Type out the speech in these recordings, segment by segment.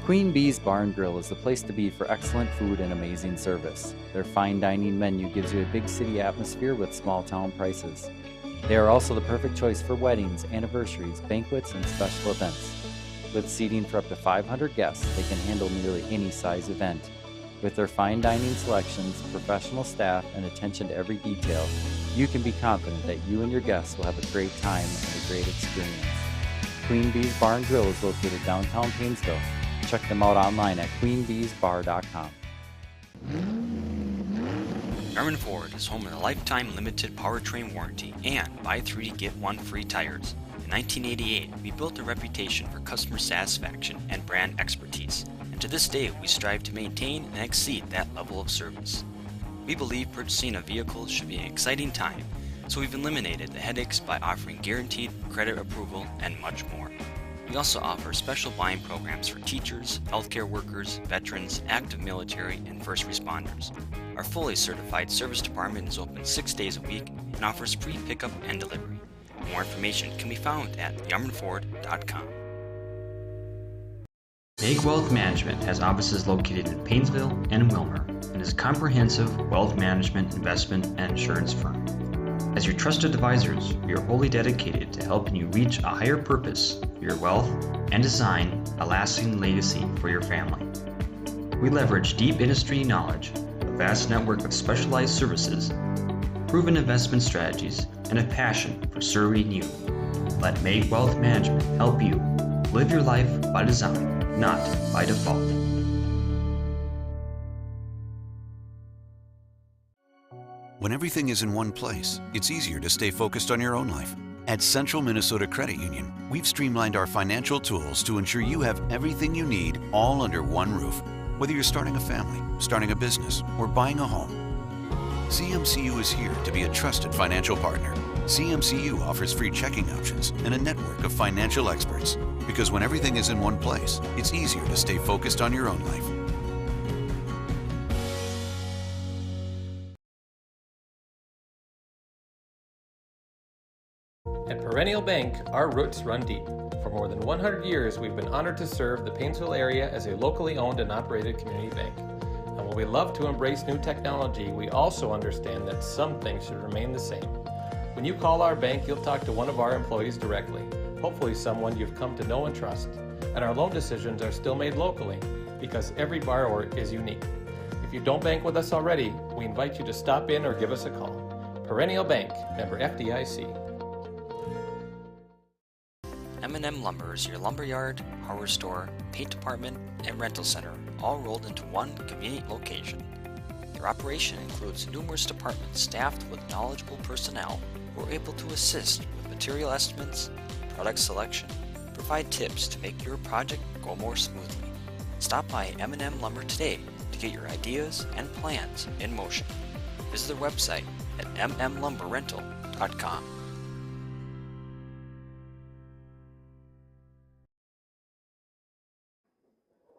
Queen Bee's Bar and Grill is the place to be for excellent food and amazing service. Their fine dining menu gives you a big city atmosphere with small town prices. They are also the perfect choice for weddings, anniversaries, banquets, and special events. With seating for up to 500 guests, they can handle nearly any size event. With their fine dining selections, professional staff, and attention to every detail, you can be confident that you and your guests will have a great time and a great experience. Queen Bee's Bar and Grill is located downtown Paynesville. Check them out online at queenbeesbar.com. Yarmouth Ford is home of the lifetime limited powertrain warranty and buy 3 to get 1 free tires. In 1988, we built a reputation for customer satisfaction and brand expertise, and to this day we strive to maintain and exceed that level of service. We believe purchasing a vehicle should be an exciting time, so we've eliminated the headaches by offering guaranteed credit approval and much more. We also offer special buying programs for teachers, healthcare workers, veterans, active military, and first responders. Our fully certified service department is open 6 days a week and offers free pickup and delivery. More information can be found at yarmouthford.com. Meg Wealth Management has offices located in Paynesville and Wilmer and is a comprehensive wealth management, investment, and insurance firm. As your trusted advisors, we are wholly dedicated to helping you reach a higher purpose for your wealth and design a lasting legacy for your family. We leverage deep industry knowledge, a vast network of specialized services, proven investment strategies, and a passion for serving you. Let Meg Wealth Management help you live your life by design, not by default. When everything is in one place, it's easier to stay focused on your own life. At Central Minnesota Credit Union, we've streamlined our financial tools to ensure you have everything you need all under one roof. Whether you're starting a family, starting a business, or buying a home, CMCU is here to be a trusted financial partner. CMCU offers free checking options and a network of financial experts. Because when everything is in one place, it's easier to stay focused on your own life. At Perennial Bank, our roots run deep. For more than 100 years, we've been honored to serve the Paynesville area as a locally owned and operated community bank. And while we love to embrace new technology, we also understand that some things should remain the same. When you call our bank, you'll talk to one of our employees directly, hopefully someone you've come to know and trust. And our loan decisions are still made locally because every borrower is unique. If you don't bank with us already, we invite you to stop in or give us a call. Perennial Bank, member FDIC. M&M Lumber is your lumberyard, hardware store, paint department, and rental center, all rolled into one convenient location. Their operation includes numerous departments staffed with knowledgeable personnel who are able to assist with material estimates, product selection, provide tips to make your project go more smoothly. Stop by M&M Lumber today to get your ideas and plans in motion. Visit their website at mmlumberrental.com.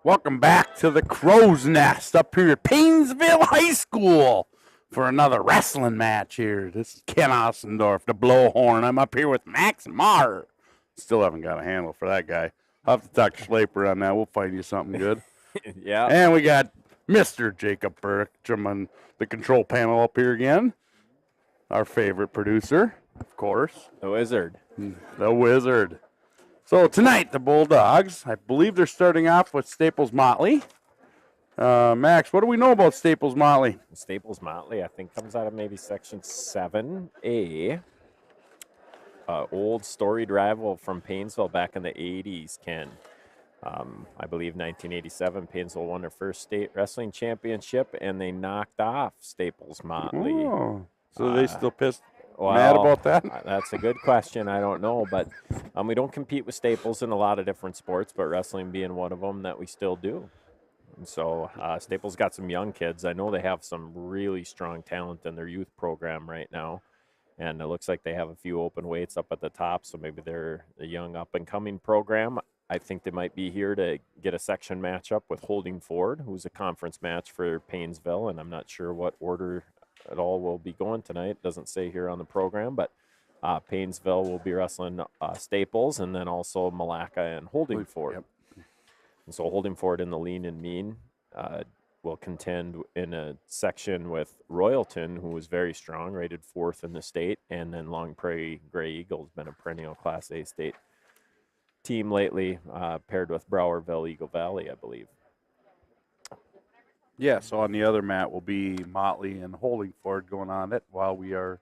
Welcome back to the Crow's Nest up here at Paynesville High School for another wrestling match here. This is Ken Ossendorf, the blowhorn. I'm up here with Max Maher. Still haven't got a handle for that guy. I'll have to talk to Schlaper on that. We'll find you something good. Yeah. And we got Mr. Jacob Bertram on the control panel up here again. Our favorite producer, of course. The Wizard. The Wizard. So tonight, the Bulldogs, I believe they're starting off with Staples Motley. Max, what do we know about Staples Motley? Staples Motley, I think, comes out of maybe Section 7A. Old storied rival from Paynesville back in the 80s, Ken. I believe 1987, Paynesville won their first state wrestling championship, and they knocked off Staples Motley. Oh, so they still pissed mad about that? That's a good question. I don't know, but we don't compete with Staples in a lot of different sports, but wrestling being one of them that we still do. And so Staples got some young kids. I know they have some really strong talent in their youth program right now, and it looks like they have a few open weights up at the top, so maybe they're a young up-and-coming program. I think they might be here to get a section matchup with Holdingford, who's a conference match for Paynesville, and I'm not sure what order it all will be going tonight. It doesn't say here on the program, but Paynesville will be wrestling Staples, and then also Milaca and Holdingford. Yep. And so Holdingford in the lean and mean will contend in a section with Royalton, who was very strong, rated 4th in the state, and then Long Prairie Grey Eagles, been a perennial Class A state team lately, paired with Browerville Eagle Valley, I believe. Yeah, so on the other mat will be Motley and Holdingford going on it while we are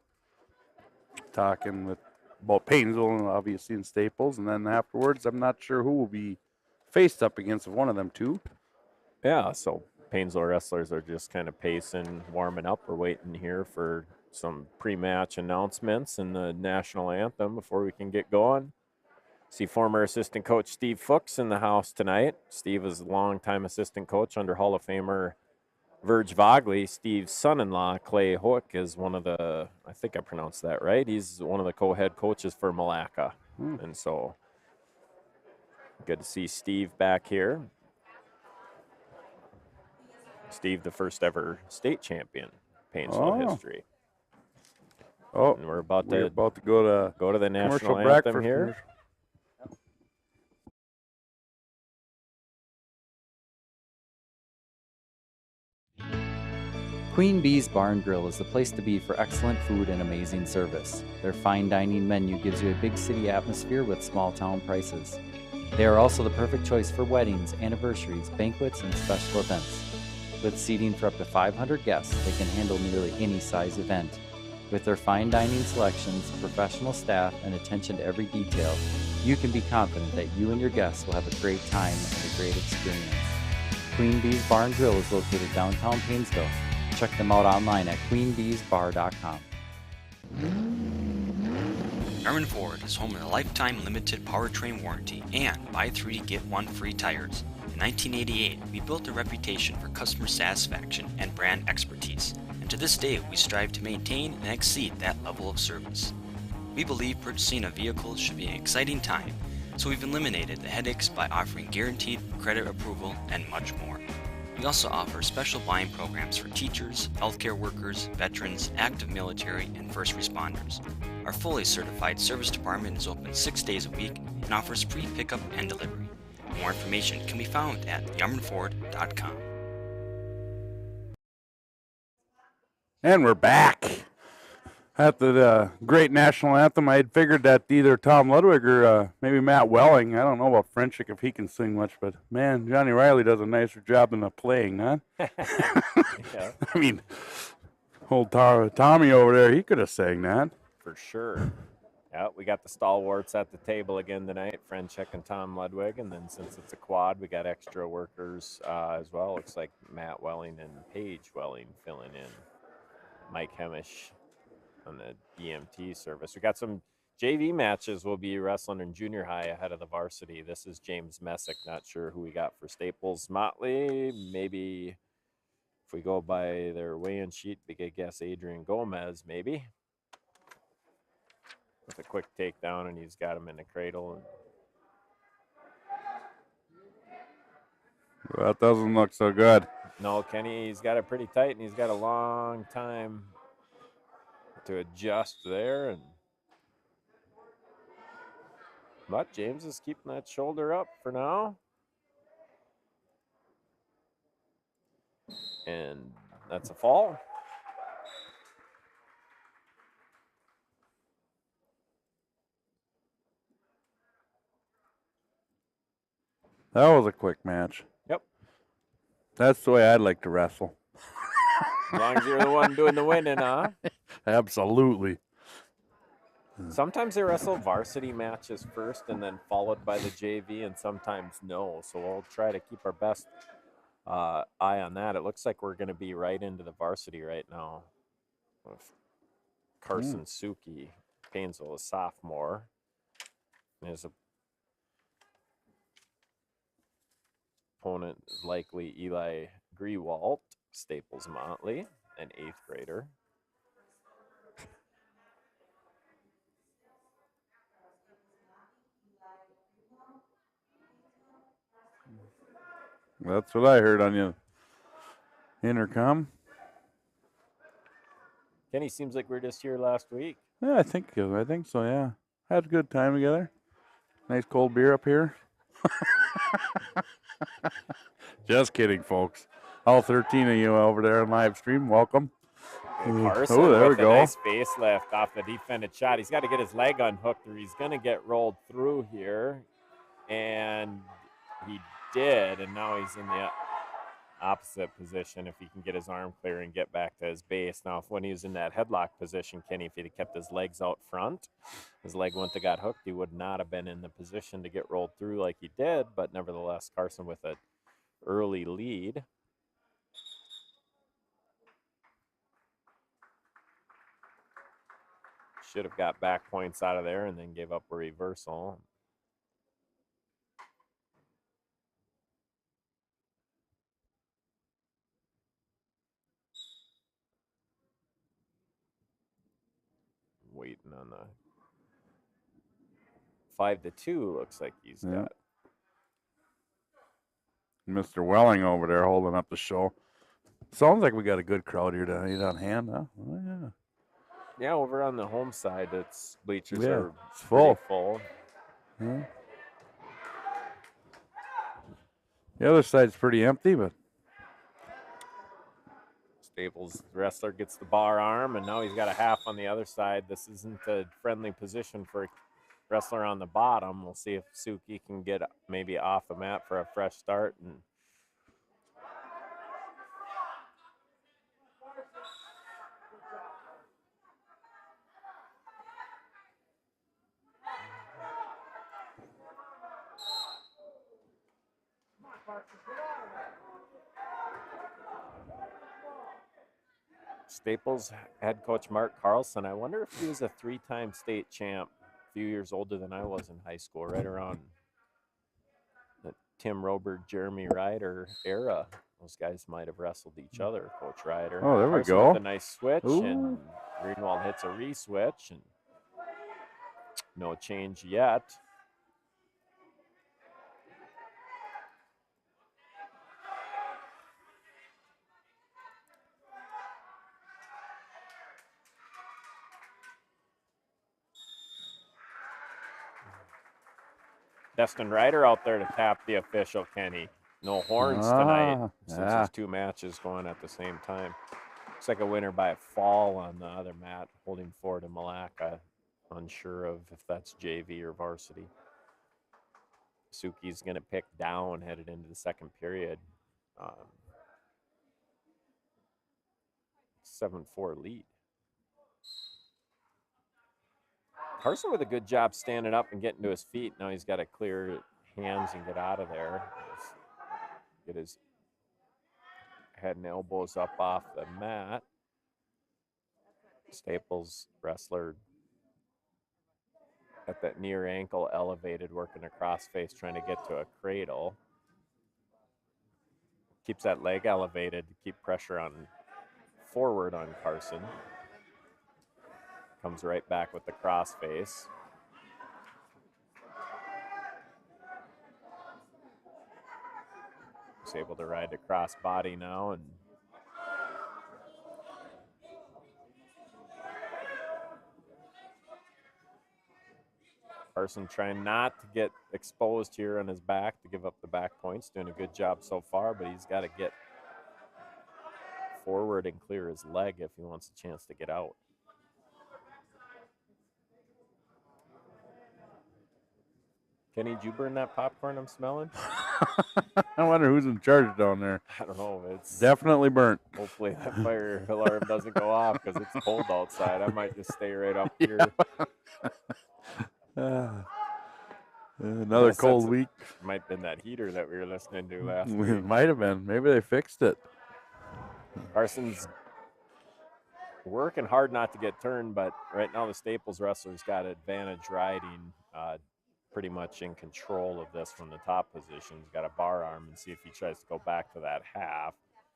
talking about Paynesville and obviously in Staples. And then afterwards, I'm not sure who will be faced up against one of them two. Yeah, so Paynesville wrestlers are just kind of pacing, warming up. We're waiting here for some pre-match announcements and the national anthem before we can get going. See former assistant coach Steve Fuchs in the house tonight. Steve is a longtime assistant coach under Hall of Famer Verge Vogley. Steve's son-in-law, Clay Hook, is one of the, I think I pronounced that right, he's one of the co-head coaches for Milaca. And so good to see Steve back here. Steve, the first ever state champion, Paynesville history. Oh, and we're about to go to the national anthem here. Queen Bee's Bar and Grill is the place to be for excellent food and amazing service. Their fine dining menu gives you a big city atmosphere with small town prices. They are also the perfect choice for weddings, anniversaries, banquets, and special events. With seating for up to 500 guests, they can handle nearly any size event. With their fine dining selections, professional staff, and attention to every detail, you can be confident that you and your guests will have a great time and a great experience. Queen Bee's Bar and Grill is located downtown Paynesville. Check them out online at queenbeesbar.com. Yarmouth Ford is home of the lifetime limited powertrain warranty and buy 3 to get 1 free tires. In 1988, we built a reputation for customer satisfaction and brand expertise, and to this day, we strive to maintain and exceed that level of service. We believe purchasing a vehicle should be an exciting time, so we've eliminated the headaches by offering guaranteed credit approval and much more. We also offer special buying programs for teachers, healthcare workers, veterans, active military, and first responders. Our fully certified service department is open 6 days a week and offers free pickup and delivery. More information can be found at yarmouthford.com. And we're back at the great national anthem. I had figured that either Tom Ludwig or maybe Matt Welling. I don't know about Frenchick if he can sing much, but man, Johnny Riley does a nicer job than the playing, huh? Yeah. I mean, old Tommy over there, he could have sang that. For sure. Yeah, we got the stalwarts at the table again tonight, Frenchick and Tom Ludwig, and then since it's a quad, we got extra workers as well. Looks like Matt Welling and Paige Welling filling in. Mike Hemish on the EMT service. We got some JV matches. We'll be wrestling in junior high ahead of the varsity. This is James Messick. Not sure who we got for Staples. Motley, maybe if we go by their weigh-in sheet, we could guess Adrian Gomez, maybe. With a quick takedown, and he's got him in the cradle. That doesn't look so good. No, Kenny, he's got it pretty tight, and he's got a long time to adjust there. But James is keeping that shoulder up for now. And that's a fall. That was a quick match. Yep. That's the way I'd like to wrestle. As long as you're the one doing the winning, huh? Absolutely. Sometimes they wrestle varsity matches first and then followed by the JV, and sometimes no. So we'll try to keep our best eye on that. It looks like we're going to be right into the varsity right now with Carson Suki, Paynesville, a sophomore. His opponent is likely Eli Grewalt, Staples Motley, an 8th grader. That's what I heard on your intercom. Kenny, seems like we were just here last week. Yeah, I think so, yeah. Had a good time together. Nice cold beer up here. Just kidding, folks. All 13 of you over there on live stream, welcome. Carson Oh, there we with a go. nice facelift off the defended shot. He's got to get his leg unhooked or he's going to get rolled through here. And he did, and now he's in the opposite position if he can get his arm clear and get back to his base. Now, when he was in that headlock position, Kenny, if he'd have kept his legs out front, his leg wouldn't have got hooked. He would not have been in the position to get rolled through like he did, but nevertheless, Carson with an early lead. Should have got back points out of there and then gave up a reversal. Waiting on the 5-2 looks like he's got. Mr. Welling over there holding up the show. Sounds like we got a good crowd here tonight on hand, huh? Oh, yeah. Yeah, over on the home side, it's bleachers Yeah, are it's full. full. Yeah. The other side's pretty empty, but Staples wrestler gets the bar arm, and now he's got a half on the other side. This isn't a friendly position for a wrestler on the bottom. We'll see if Suki can get maybe off the mat for a fresh start. And Staples head coach Mark Carlson. I wonder if he was a 3-time state champ, a few years older than I was in high school, right around the Tim Roberg, Jeremy Ryder era. Those guys might have wrestled each other, Coach Ryder. Oh, there we Carlson go. with a nice switch, Ooh. and Greenwald hits a re-switch, and no change yet. Destin Ryder out there to tap the official, Kenny. No horns tonight since there's 2 matches going at the same time. Looks like a winner by a fall on the other mat, Holdingford and Milaca. Unsure of if that's JV or varsity. Suki's going to pick down headed into the second period. 7-4 lead. Carson with a good job standing up and getting to his feet. Now he's got to clear hands and get out of there. Get his head and elbows up off the mat. Staples wrestler at that near ankle elevated, working a crossface, trying to get to a cradle. Keeps that leg elevated to keep pressure on forward on Carson. Comes right back with the crossface. He's able to ride the cross body now, and Carson trying not to get exposed here on his back to give up the back points. Doing a good job so far, but he's got to get forward and clear his leg if he wants a chance to get out. Kenny, did you burn that popcorn I'm smelling? I wonder who's in charge down there. I don't know. It's definitely burnt. Hopefully that fire alarm doesn't go off because it's cold outside. I might just stay right up here. Another cold week. Might have been that heater that we were listening to last week. It might have been. Maybe they fixed it. Carson's working hard not to get turned, but right now the Staples wrestler's got advantage riding, pretty much in control of this from the top position. He's got a bar arm, and see if he tries to go back to that half.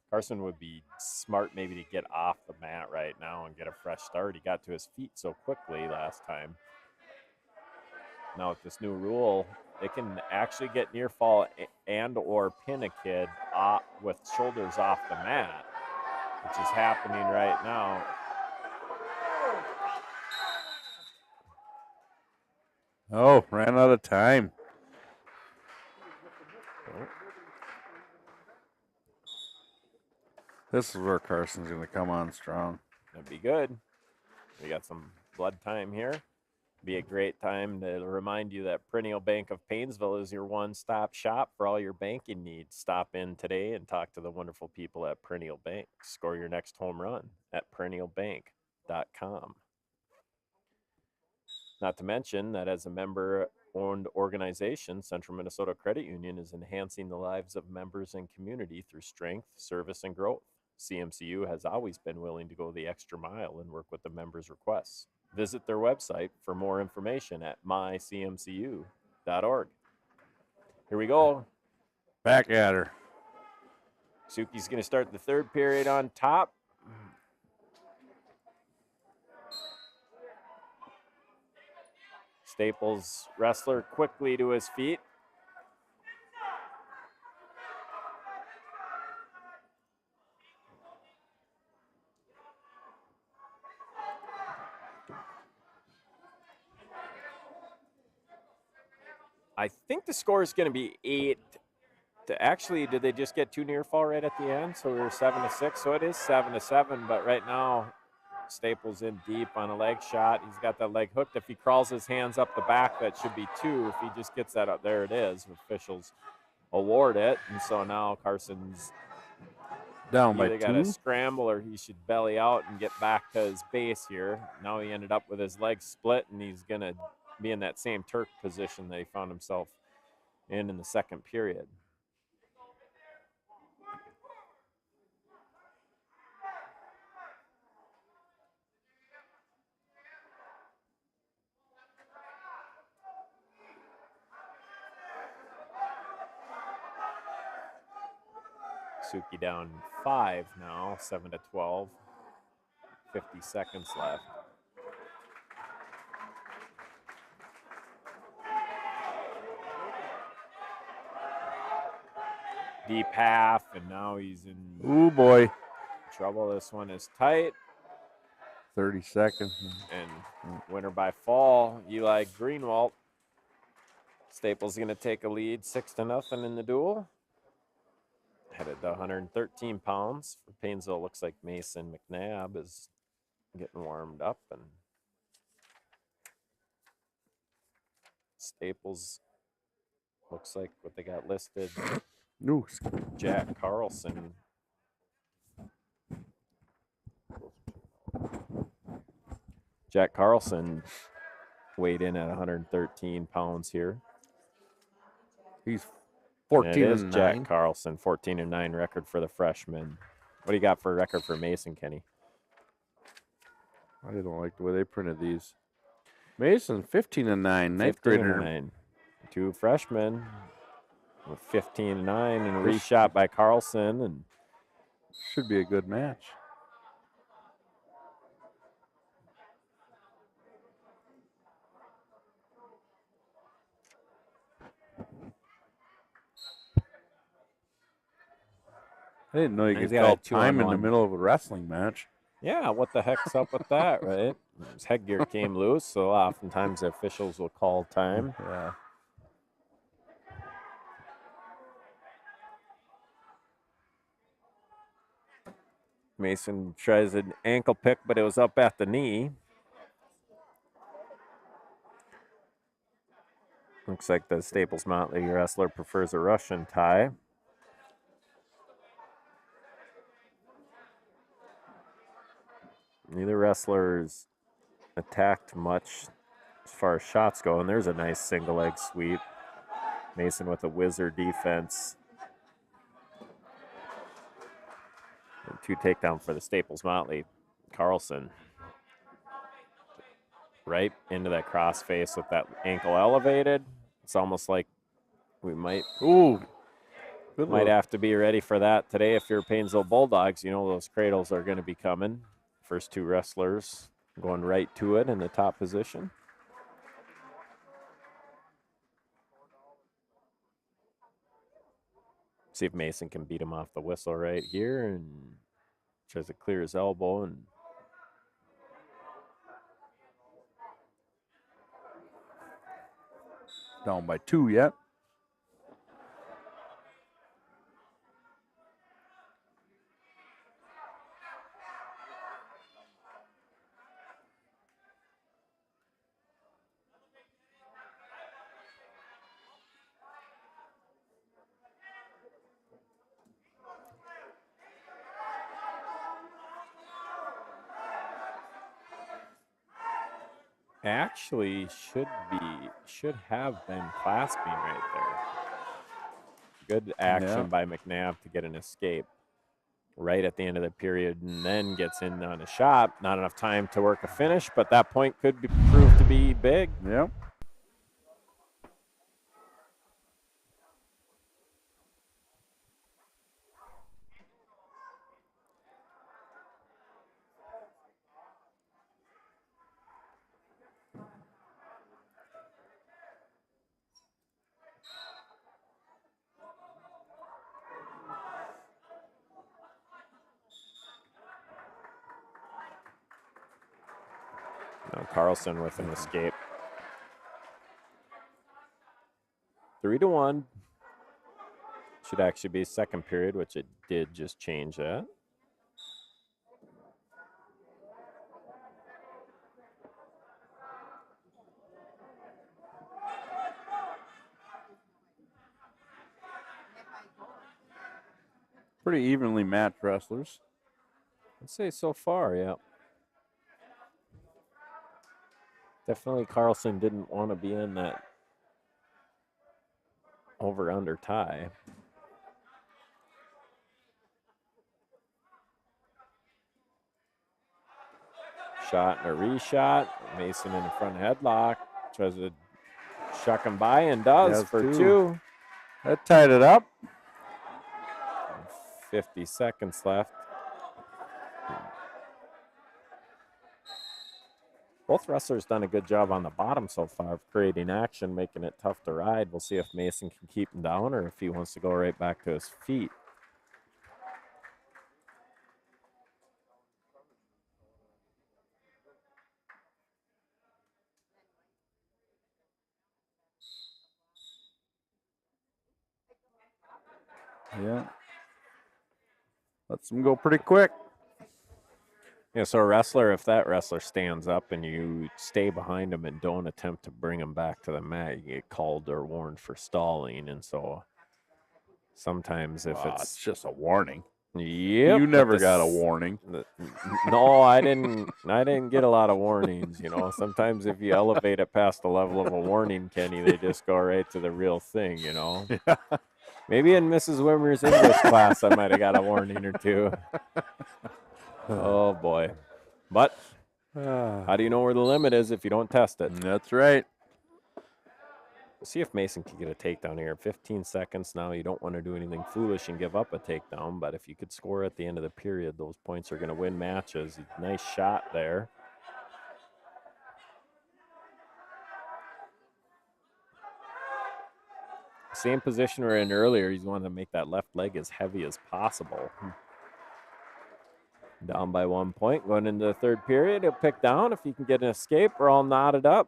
Carson would be smart maybe to get off the mat right now and get a fresh start. He got to his feet so quickly last time. Now with this new rule, it can actually get near fall and or pin a kid with shoulders off the mat, which is happening right now. Oh, ran out of time. This is where Carson's going to come on strong. That'd be good. We got some blood time here. Be a great time to remind you that Perennial Bank of Paynesville is your one-stop shop for all your banking needs. Stop in today and talk to the wonderful people at Perennial Bank. Score your next home run at perennialbank.com. Not to mention that as a member-owned organization, Central Minnesota Credit Union is enhancing the lives of members and community through strength, service, and growth. CMCU has always been willing to go the extra mile and work with the members' requests. Visit their website for more information at mycmcu.org. Here we go. Back at her. Suki's going to start the third period on top. Staples wrestler quickly to his feet. I think the score is going to be 8. Actually, did they just get 2 near fall right at the end? So we were 7-6. So it is 7-7. But right now, Staples in deep on a leg shot. He's got that leg hooked. If he crawls his hands up the back, that should be 2. If he just gets that up, there it is. Officials award it. And so now Carson's down by 2. They got to scramble or he should belly out and get back to his base here. Now he ended up with his legs split, and he's going to be in that same Turk position that he found himself in the second period. Suki down 5 now, 7-12. 50 seconds left. Deep half, and now he's in boy. trouble. This one is tight. 30 seconds. And winner by fall, Eli Greenwald. Staples going to take a lead 6-0 in the duel. Headed to 113 pounds. For Paynesville, looks like Mason McNabb is getting warmed up. And Staples looks like what they got listed. Noose. Jack Carlson. Jack Carlson weighed in at 113 pounds here. He's 14 and and 9. Jack Carlson, 14-9 record for the freshman. What do you got for a record for Mason, Kenny? I didn't like the way they printed these. Mason, 15 and 9, ninth grader. 9. 2 freshmen with 15 and 9 and a reshot by Carlson, and should be a good match. I didn't know you could call time in the middle of a wrestling match. Yeah, what the heck's up with that, right? His headgear came loose, so oftentimes the officials will call time. Yeah. Mason tries an ankle pick, but it was up at the knee. Looks like the Staples Motley wrestler prefers a Russian tie. Neither wrestler's attacked much as far as shots go, and there's a nice single leg sweep. Mason with a wizard defense. And 2 takedown for the Staples Motley. Carlson right into that cross face with that ankle elevated. It's almost like we might have to be ready for that today. If you're Paynesville Bulldogs, you know those cradles are going to be coming. First 2 wrestlers going right to it in the top position. See if Mason can beat him off the whistle right here, and tries to clear his elbow. And down by 2 yet. actually should have been clasping right there. Good action by McNabb to get an escape right at the end of the period, and then gets in on a shot. Not enough time to work a finish, but that point could prove to be big. Yep. Now Carlson with an escape. 3-1. Should actually be second period, which it did just change that. Pretty evenly matched wrestlers. I'd say so far, yeah. Definitely Carlson didn't want to be in that over-under tie. Shot and a reshot. Mason in the front headlock. Tries to shuck him by and does for two. That tied it up. 50 seconds left. Both wrestlers done a good job on the bottom so far of creating action, making it tough to ride. We'll see if Mason can keep him down or if he wants to go right back to his feet. Yeah. Lets them go pretty quick. Yeah, so a wrestler, if that wrestler stands up and you stay behind him and don't attempt to bring him back to the mat, you get called or warned for stalling. And so sometimes if it's just a warning. Yep. You never got a warning. No, I didn't get a lot of warnings, you know. Sometimes if you elevate it past the level of a warning, Kenny, they just go right to the real thing, you know. Yeah. Maybe in Mrs. Wimmer's English class I might have got a warning or two. Oh, boy. But how do you know where the limit is if you don't test it? That's right. We'll see if Mason can get a takedown here. 15 seconds now. You don't want to do anything foolish and give up a takedown, but if you could score at the end of the period, those points are going to win matches. Nice shot there. Same position we're in earlier. He's wanting to make that left leg as heavy as possible. Down by 1 point. Going into the third period, he'll pick down. If he can get an escape, we're all knotted up.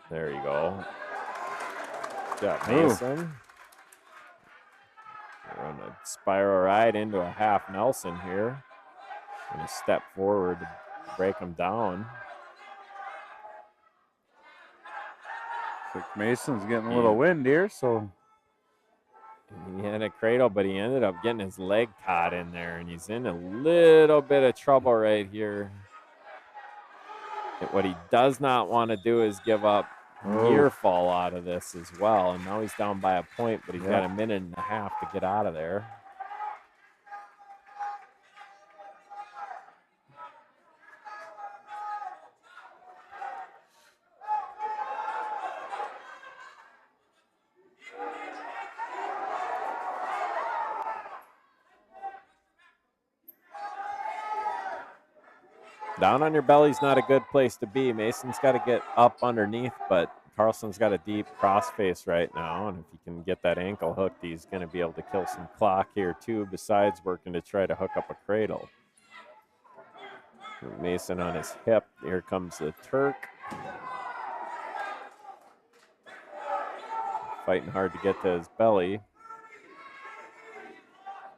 There you go. Got Mason. We're on a spiral ride into a half Nelson here. Gonna step forward to break him down. Mason's getting a little wind here, so he had a cradle, but he ended up getting his leg caught in there, and he's in a little bit of trouble right here. And what he does not want to do is give up near fall out of this as well. And now he's down by a point, but he's got a minute and a half to get out of there. Down on your belly's not a good place to be. Mason's got to get up underneath, but Carlson's got a deep crossface right now, and if he can get that ankle hooked, he's going to be able to kill some clock here too, besides working to try to hook up a cradle. Mason on his hip. Here comes the Turk. Fighting hard to get to his belly.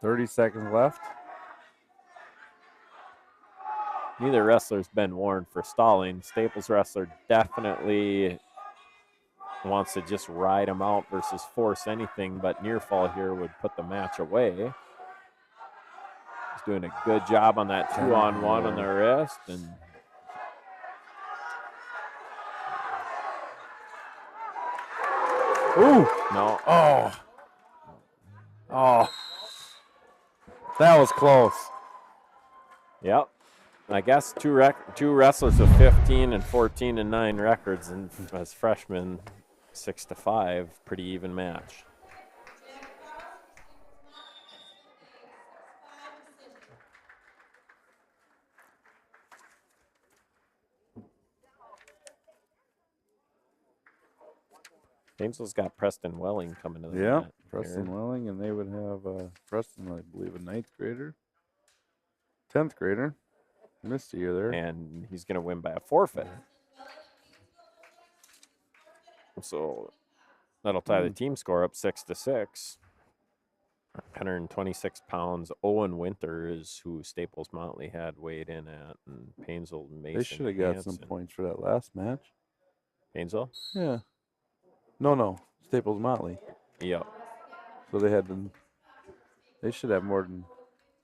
30 seconds left. Neither wrestler's been warned for stalling. Staples wrestler definitely wants to just ride him out versus force anything, but near fall here would put the match away. He's doing a good job on that 2-on-1 on the wrist. And Ooh. no. Oh. That was close. Yep. I guess two wrestlers with 15 and 14 and 9 records, and as freshmen, 6-5, pretty even match. Paynesville's got Preston Welling coming to the mat. Preston here. Welling, and they would have Preston, I believe, a 9th grader, 10th grader. Missed a year there. And he's going to win by a forfeit. So that'll tie the team score up 6-6. 126 pounds. Owen Winter is who Staples Motley had weighed in at, and Paynesville Mason. They should have got some Hansen. points for that last match. Paynesville? Yeah. No. Staples Motley. Yep. So they should have more than,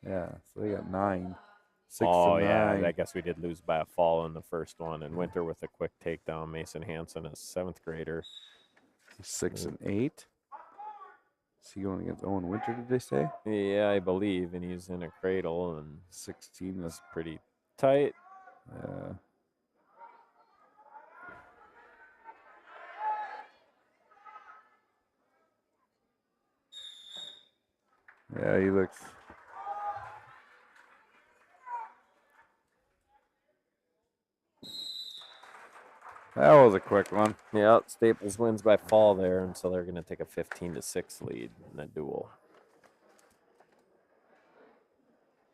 so they got 9. 6 Oh, to 9. yeah. I guess we did lose by a fall in the first one. And Winter with a quick takedown. Mason Hansen, a 7th grader. 6 and 8. Is he going against Owen Winter, did they say? Yeah, I believe. And he's in a cradle. And 16 is pretty tight. Yeah, he looks. That was a quick one. Yeah, Staples wins by fall there, and so they're going to take a 15-6 lead in that duel.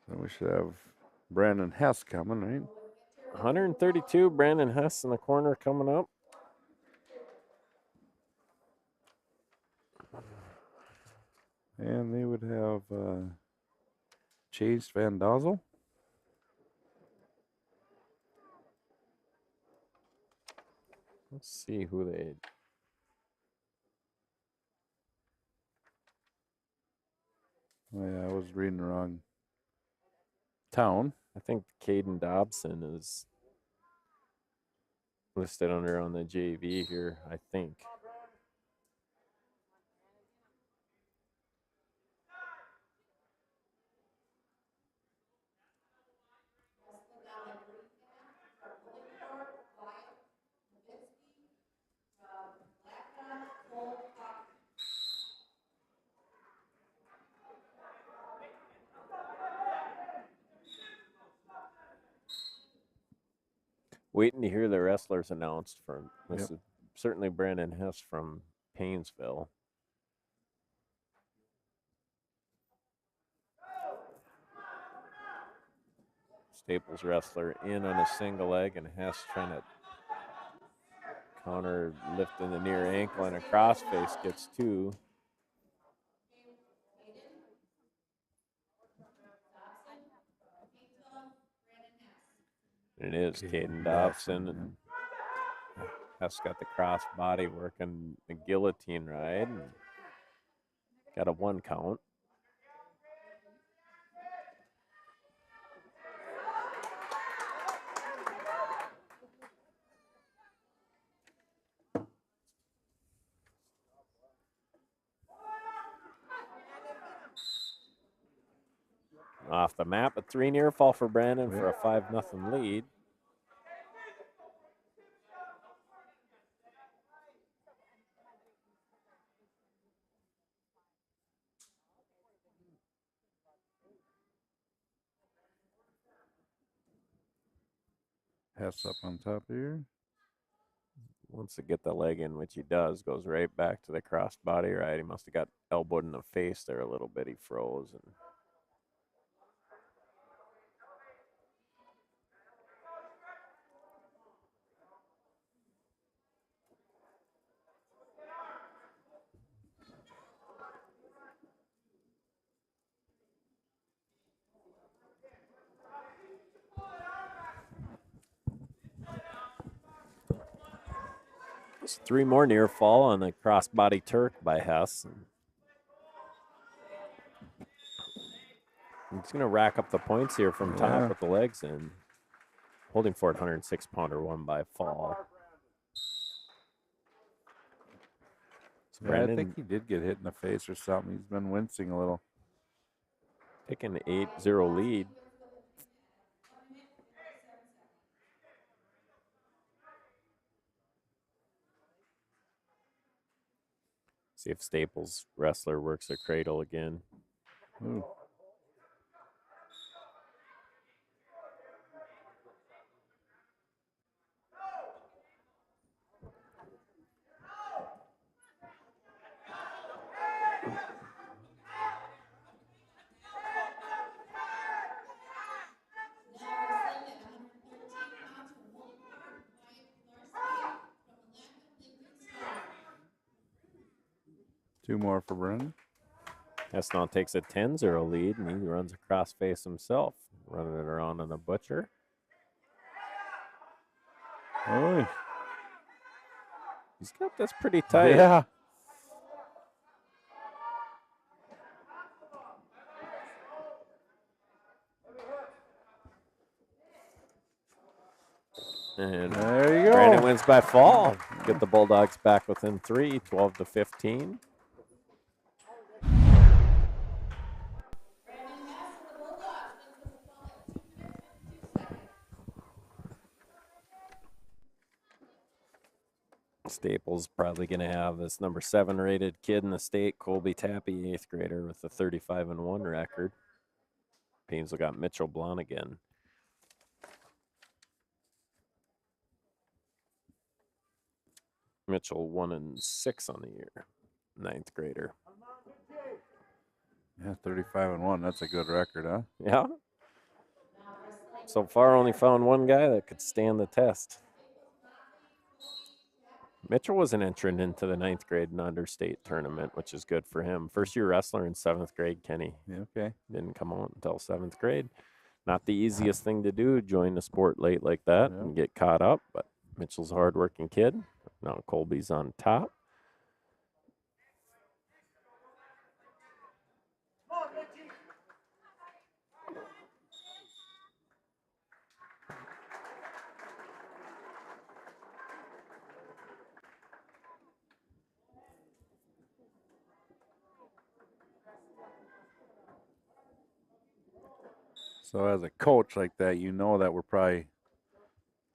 Then we should have Brandon Hess coming, right? 132, Brandon Hess in the corner coming up. And they would have Chase Van Dozel. Let's see who they. Oh, yeah, I was reading the wrong town. I think Caden Dobson is listed under on the JV here, I think. Waiting to hear the wrestlers announced from this is certainly Brandon Hess from Paynesville. Staples wrestler in on a single leg, and Hess trying to counter, lifting the near ankle, and a crossface gets 2. It is Caden Dobson, and Hess got the cross body working the guillotine ride, and got a 1 count. Off the map, a 3 near fall for Brandon for a 5-0 lead. Hess up on top here. Wants to get the leg in, which he does. Goes right back to the crossed body ride. He must have got elbowed in the face there a little bit. He froze. And 3 more near fall on the crossbody Turk by Hess. He's going to rack up the points here from top with the legs in. Holdingford 106-pounder won by fall. So I think he did get hit in the face or something. He's been wincing a little. Taking an 8-0 lead. See if Staples wrestler works a cradle again. Ooh. Two more for Brennan. Esnon takes a 10-0 lead, and he runs a cross face himself, running it around on a butcher. Oh, he's got this pretty tight. Yeah. And there you go. Brandon wins by fall. Get the Bulldogs back within 3, 12-15. Staples probably going to have this number 7 rated kid in the state, Colby Tappy, 8th grader with a 35-1 record. Paynesville got Mitchell Blonigan. Mitchell 1-6 on the year, 9th grader. Yeah, 35-1. That's a good record, huh? Yeah. So far, only found one guy that could stand the test. Mitchell was an entrant into the 9th grade and under state tournament, which is good for him. First year wrestler in 7th grade, Kenny. Yeah, okay. Didn't come out until 7th grade. Not the easiest thing to do, join the sport late like that and get caught up, but Mitchell's a hardworking kid. Now Colby's on top. So as a coach like that, you know that we're probably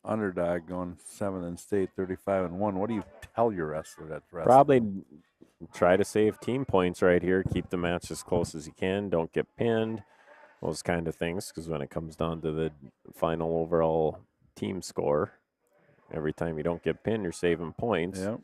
underdog going 7th in state, 35-1. What do you tell your wrestler that's wrestling? Probably try to save team points right here. Keep the match as close as you can. Don't get pinned. Those kind of things, because when it comes down to the final overall team score, every time you don't get pinned, you're saving points. Yep.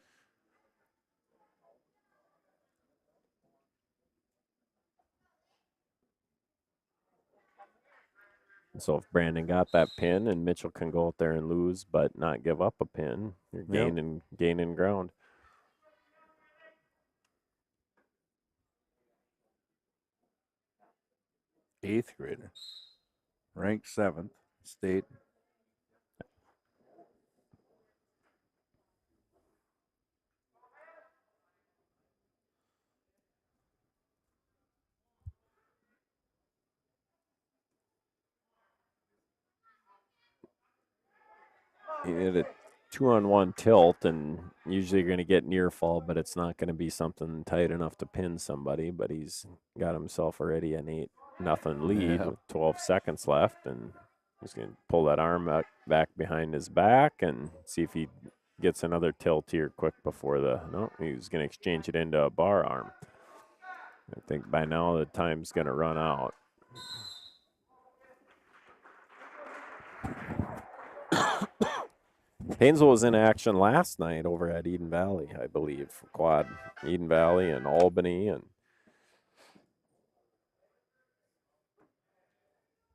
So if Brandon got that pin and Mitchell can go out there and lose but not give up a pin, you're gaining ground. Eighth grader, ranked 7th state. He did a 2-on-1 tilt, and usually you're going to get near fall, but it's not going to be something tight enough to pin somebody. But he's got himself already an 8-0 lead with 12 seconds left, and he's going to pull that arm back behind his back and see if he gets another tilt here quick before he's going to exchange it into a bar arm. I think by now the time's going to run out. Paynesville was in action last night over at Eden Valley, I believe, for quad. Eden Valley and Albany and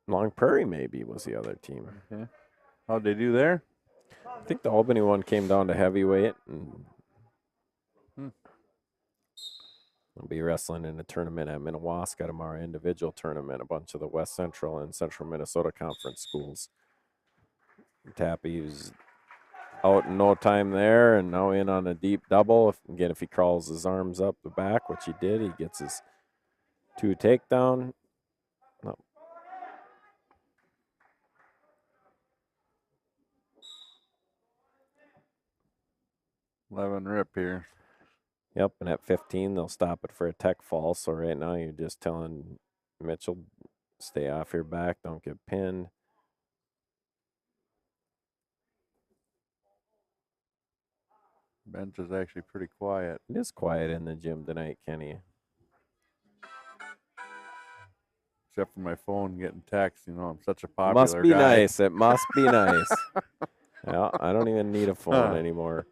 Long Prairie maybe was the other team. Okay. How'd they do there? I think the Albany one came down to heavyweight and will be wrestling in a tournament at Minnewaska tomorrow, individual tournament, a bunch of the West Central and Central Minnesota Conference schools. Tappy, who's out in no time there, and now in on a deep double. If he crawls his arms up the back, which he did, he gets his 2 takedown. No. 11 rip here. Yep, and at 15, they'll stop it for a tech fall. So right now, you're just telling Mitchell, stay off your back, don't get pinned. Bench is actually pretty quiet. It is quiet in the gym tonight, Kenny. Except for my phone getting texts. You know, I'm such a popular Must be guy. nice. It must be nice. Yeah, I don't even need a phone anymore.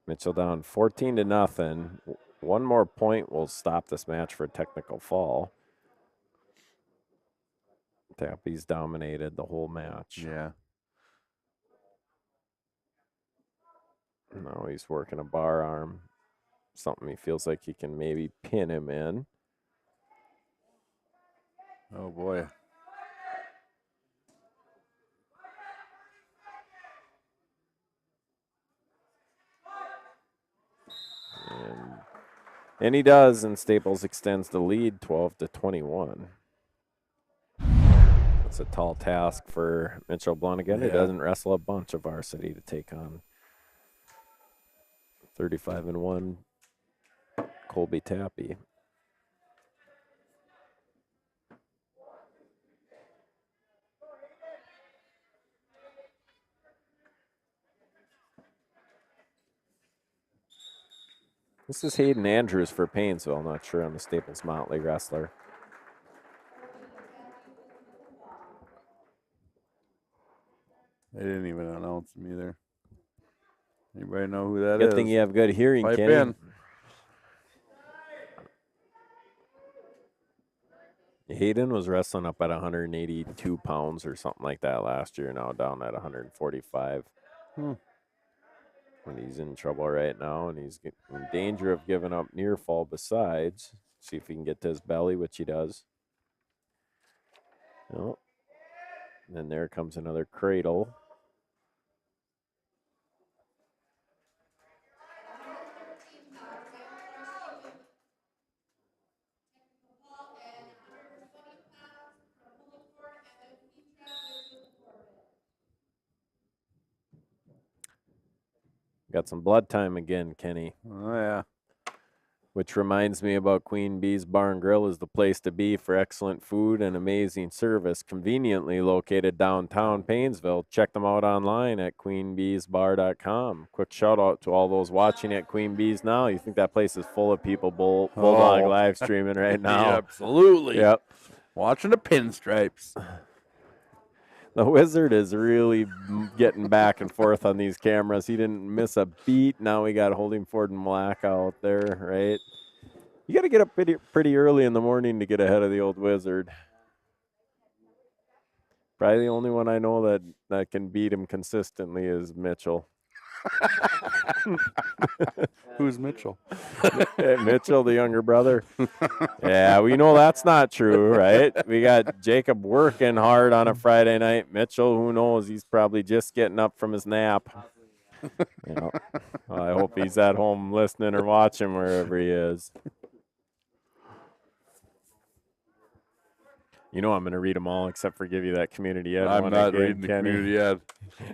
Mitchell down 14-0. One more point will stop this match for a technical fall. Tappy's dominated the whole match. Yeah. Now he's working a bar arm. Something he feels like he can maybe pin him in. Oh, boy. And he does, and Staples extends the lead 12-21. That's a tall task for Mitchell Blonigan. He doesn't wrestle a bunch of varsity to take on 35-1 Colby Tappy. This is Hayden Andrews for Paynesville. Not sure on the Staples Motley wrestler. They didn't even announce him either. Anybody know who that is? Good thing you have good hearing, Pipe Kenny. in. Hayden was wrestling up at 182 pounds or something like that last year, now down at 145. And he's in trouble right now, and he's in danger of giving up near fall besides. See if he can get to his belly, which he does. Oh. And then there comes another cradle. Got some blood time again, Kenny. Oh, yeah. Which reminds me about Queen Bee's Bar and Grill is the place to be for excellent food and amazing service. Conveniently located downtown Paynesville. Check them out online at queenbeesbar.com. Quick shout out to all those watching at Queen Bee's now. You think that place is full of people Bulldog live streaming right now? Yeah, absolutely. Yep. Watching the pinstripes. The Wizard is really getting back and forth on these cameras. He didn't miss a beat. Now we got Holdingford and Milaca out there, right? You got to get up pretty early in the morning to get ahead of the old Wizard. Probably the only one I know that can beat him consistently is Mitchell. Who's Mitchell? Mitchell, the younger brother. Yeah, we know that's not true, right? We got Jacob working hard on a Friday night. Mitchell, who knows? He's probably just getting up from his nap. Well, I hope he's at home listening or watching wherever he is. You know I'm going to read them all except for give you that community ed. I'm not reading the Kenny. community ed.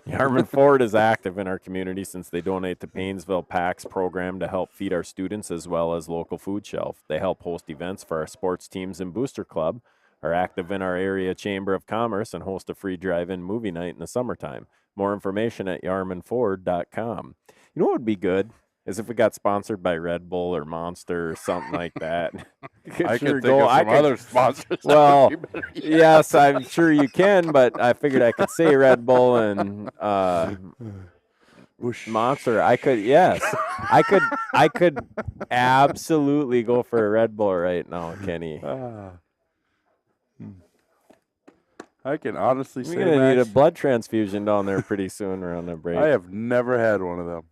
Yarman Ford is active in our community since they donate to Paynesville PACS program to help feed our students as well as local food shelf. They help host events for our sports teams and booster club, are active in our area chamber of commerce, and host a free drive-in movie night in the summertime. More information at yarmanford.com. You know what would be good? Is if we got sponsored by Red Bull or Monster or something like that. I could think of some other sponsors. Well, yes, I'm sure you can, but I figured I could say Red Bull and Monster. I could absolutely go for a Red Bull right now, Kenny. I can honestly say we're gonna need a blood transfusion down there pretty soon around the break. I have never had one of them.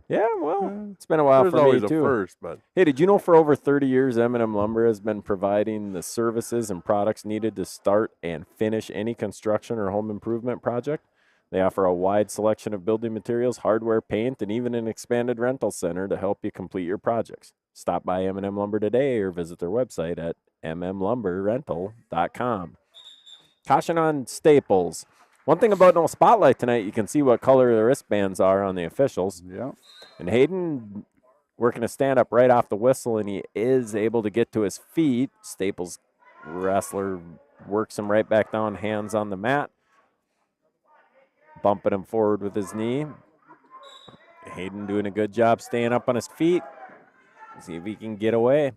Yeah, well, it's been a while There's for me, always too. a first, but Hey, did you know for over 30 years, M&M Lumber has been providing the services and products needed to start and finish any construction or home improvement project? They offer a wide selection of building materials, hardware, paint, and even an expanded rental center to help you complete your projects. Stop by M&M Lumber today or visit their website at mmlumberrental.com. Caution on staples. One thing about no spotlight tonight, you can see what color the wristbands are on the officials. yeah. And Hayden working to stand up right off the whistle, and he is able to get to his feet. Staples wrestler works him right back down, hands on the mat, bumping him forward with his knee. Hayden doing a good job staying up on his feet. See if he can get away.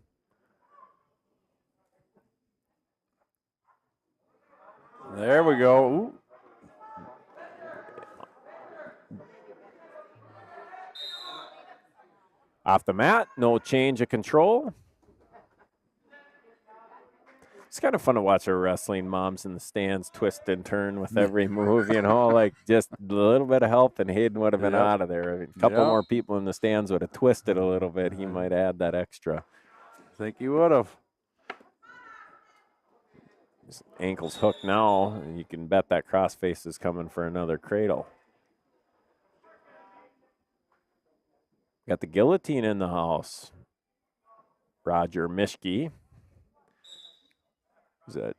There we go. Ooh. Off the mat, no change of control. It's kind of fun to watch our wrestling moms in the stands twist and turn with every move, like just a little bit of help and Hayden would have been out of there. A couple more people in the stands would have twisted a little bit. He might add that extra. I think he would have. His ankle's hooked now, and you can bet that crossface is coming for another cradle. Got the guillotine in the house. Roger Mischke. Is that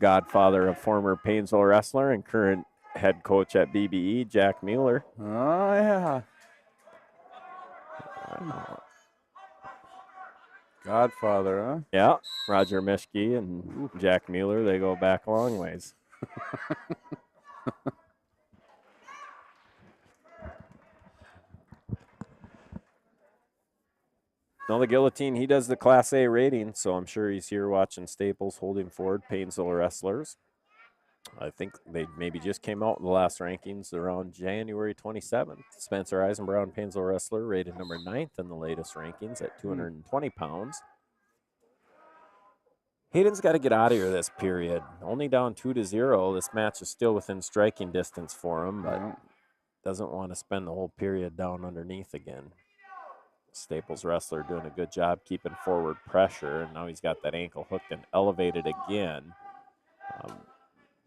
godfather of former Paynesville wrestler and current head coach at BBE, Jack Mueller. Oh, yeah. Godfather, huh? Yeah, Roger Mischke and Jack Mueller, they go back a long ways. No, the guillotine, he does the Class A rating, so I'm sure he's here watching Staples, Holdingford, Paynesville wrestlers. I think they maybe just came out in the last rankings around January 27th. Spencer Eisenbrown, Paynesville wrestler, rated number 9th in the latest rankings at 220 pounds. Hayden's got to get out of here this period. Only down 2-0. This match is still within striking distance for him, but doesn't want to spend the whole period down underneath again. Staples wrestler doing a good job keeping forward pressure, and now he's got that ankle hooked and elevated again.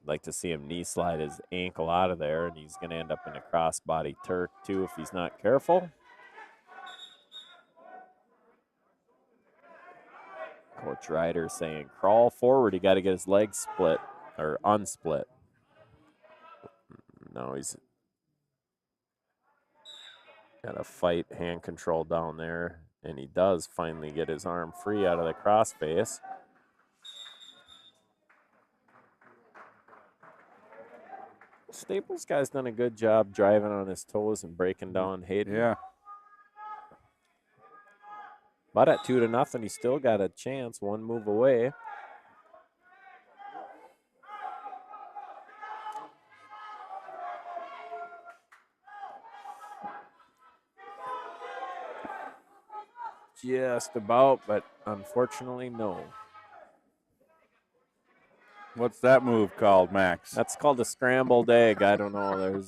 Like to see him knee slide his ankle out of there, and he's going to end up in a crossbody Turk too if he's not careful. Coach Ryder saying, crawl forward. He got to get his legs split or unsplit. No, he's got to fight hand control down there, and he does finally get his arm free out of the crossface. Staples guy's done a good job driving on his toes and breaking down Hayden. Yeah. But at 2-0, he still got a chance, one move away. Just about, but unfortunately, no. What's that move called, Max? That's called a scrambled egg. I don't know.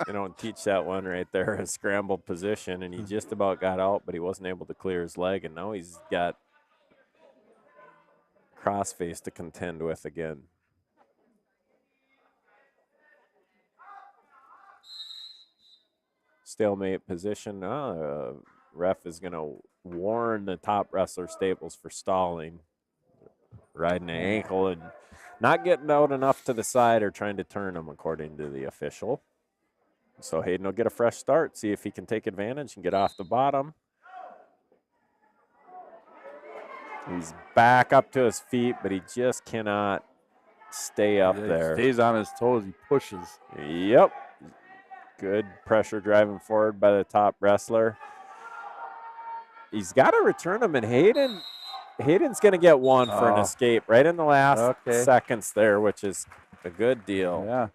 They don't teach that one right there, a scrambled position, and he just about got out, but he wasn't able to clear his leg, and now he's got crossface to contend with again. Stalemate position. Ref is going to warn the top wrestler Staples for stalling. Riding the ankle and not getting out enough to the side or trying to turn him, according to the official. So Hayden will get a fresh start, see if he can take advantage and get off the bottom. He's back up to his feet, but he just cannot stay up there. He stays on his toes. He pushes. Yep. Good pressure driving forward by the top wrestler. He's got to return him, and Hayden's going to get one for an escape right in the last seconds there, which is a good deal. Yeah.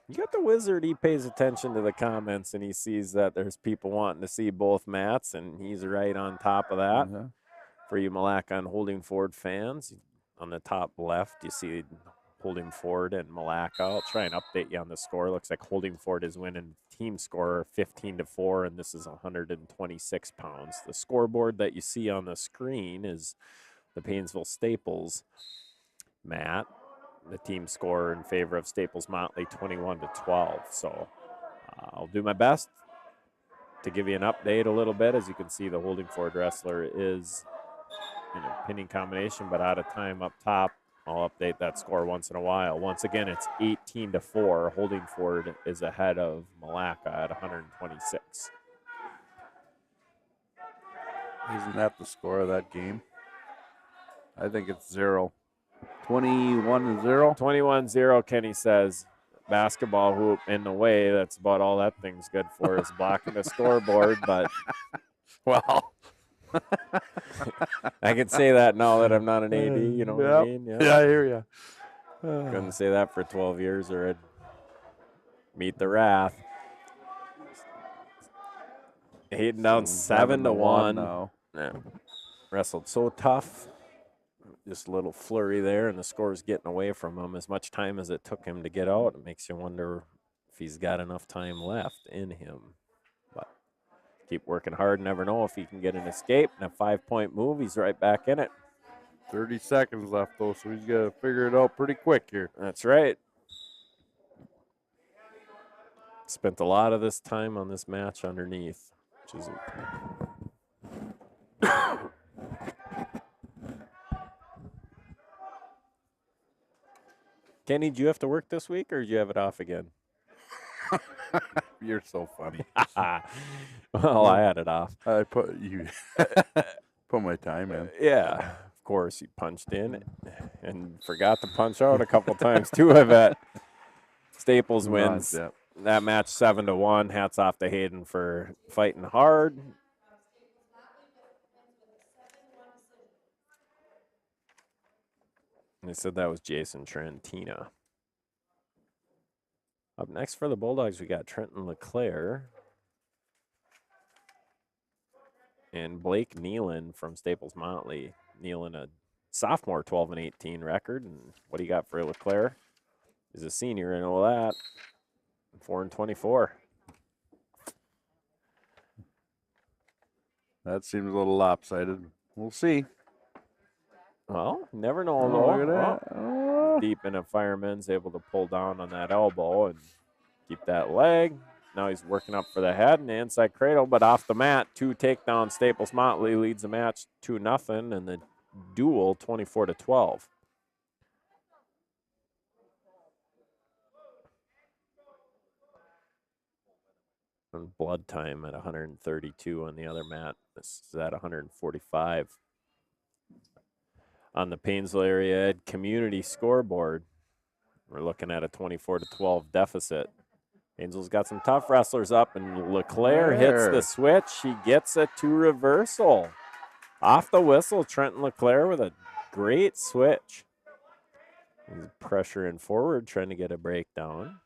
You got the wizard. He pays attention to the comments, and he sees that there's people wanting to see both mats, and he's right on top of that. Uh-huh. For you Milaca and Holdingford fans, on the top left, you see Holdingford and Milaca. I'll try and update you on the score. Looks like Holdingford is winning team score 15-4, and this is 126 pounds. The scoreboard that you see on the screen is the Paynesville Staples mat. The team score in favor of Staples Motley 21-12. So I'll do my best to give you an update a little bit. As you can see, the Holdingford wrestler is in a pinning combination, but out of time up top. I'll update that score once in a while. Once again, it's 18-4. Holdingford is ahead of Milaca at 126. Isn't that the score of that game? I think it's 0. 21-0. 21-0, Kenny says. Basketball hoop in the way. That's about all that thing's good for, is blocking the scoreboard. But well, I can say that now that I'm not an AD. You know what I mean? Yeah, I hear you. Couldn't say that for 12 years, or I'd meet the wrath. Hayden down 7-1 now. Yeah. Wrestled so tough. Just a little flurry there, and the score's getting away from him. As much time as it took him to get out, it makes you wonder if he's got enough time left in him. But keep working hard. Never know if he can get an escape. And a 5-point move, he's right back in it. 30 seconds left, though, so he's got to figure it out pretty quick here. That's right. Spent a lot of this time on this match underneath, which is Kenny, do you have to work this week, or do you have it off again? You're so funny. Well, I had it off. I put my time in. Yeah, of course, he punched in and forgot to punch out a couple times too, I bet. Staples wins that match 7-1. Hats off to Hayden for fighting hard. They said that was Jason Trentina. Up next for the Bulldogs, we got Trenton LeClaire and Blake Nealon from Staples Motley. Nealon, a sophomore, 12-18 record. And what do you got for LeClaire? He's a senior, I know that. 4-24. That seems a little lopsided. We'll see. Well, never know, though. Look at that. Deep in a fireman's able to pull down on that elbow and keep that leg. Now he's working up for the head and the inside cradle, but off the mat, 2 takedowns. Staples Motley leads the match 2-0, and the duel 24-12. And blood time at 132 on the other mat. This is at 145. On the Paynesville Area Ed community scoreboard, we're looking at a 24-12 deficit. Paynesville's got some tough wrestlers up, and LeClaire hits the switch. He gets a 2 reversal. Off the whistle, Trenton LeClaire with a great switch. He's pressuring forward, trying to get a breakdown.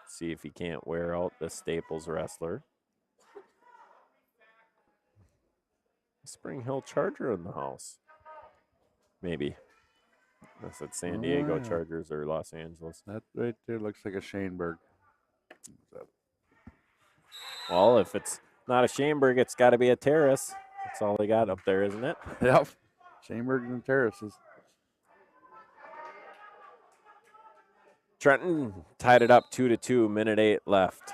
See if he can't wear out the Staples wrestler. Spring Hill Charger in the house. Maybe. That's at San Diego Chargers or Los Angeles. That right there looks like a Shaneberg. Well, if it's not a Shaneberg, it's got to be a Terrace. That's all they got up there, isn't it? Yep. Shanebergs and Terraces. Trenton tied it up 2-2, minute 8 left.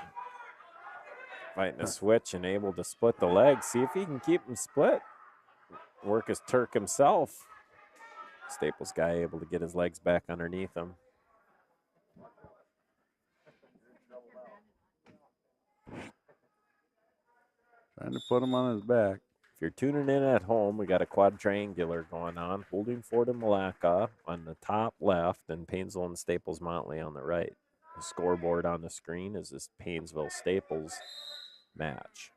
Fighting a switch and able to split the leg. See if he can keep him split. Work as Turk himself. Staples guy able to get his legs back underneath him. Trying to put him on his back. If you're tuning in at home, we got a quadrangular going on. Holdingford and Milaca on the top left, and Paynesville and Staples Motley on the right. The scoreboard on the screen is this Paynesville Staples match.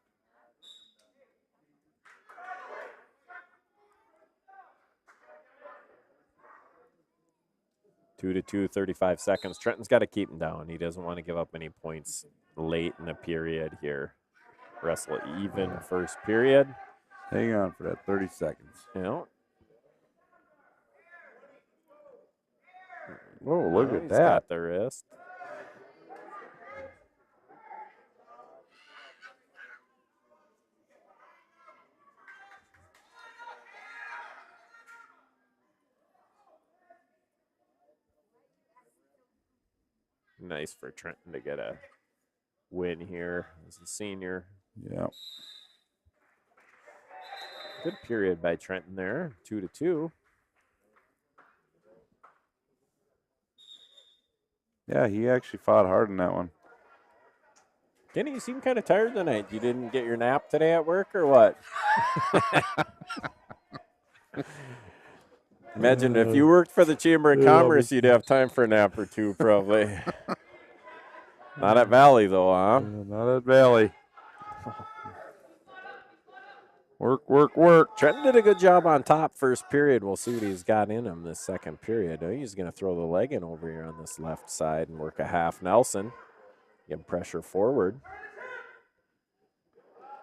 2-2, 35 seconds. Trenton's got to keep him down. He doesn't want to give up any points late in the period here. Wrestle even first period. Hang on for that 30 seconds. Yeah. Oh, look at He's that. got the wrist. Nice for Trenton to get a win here as a senior. Yeah. Good period by Trenton there, 2-2. Yeah, he actually fought hard in that one. Kenny, you seem kind of tired tonight. You didn't get your nap today at work or what? Imagine if you worked for the Chamber of Commerce, you'd have time for a nap or two, probably. Not at Valley, though, huh? Not at Valley. Work, work, work. Trenton did a good job on top first period. We'll see what he's got in him this second period. He's going to throw the leg in over here on this left side and work a half Nelson. Get pressure forward.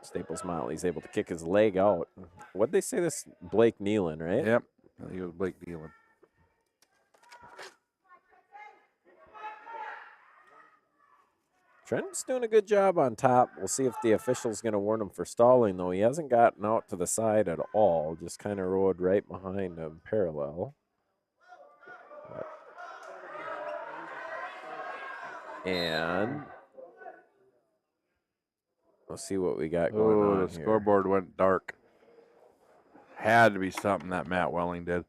Staples-Motley's able to kick his leg out. What'd they say this? Blake Nealon, right? Yep. I think it was Blake Nealon. Trenton's doing a good job on top. We'll see if the official's going to warn him for stalling, though. He hasn't gotten out to the side at all. Just kind of rode right behind him parallel. And we'll see what we got going on The here. scoreboard went dark. Had to be something that Matt Welling did.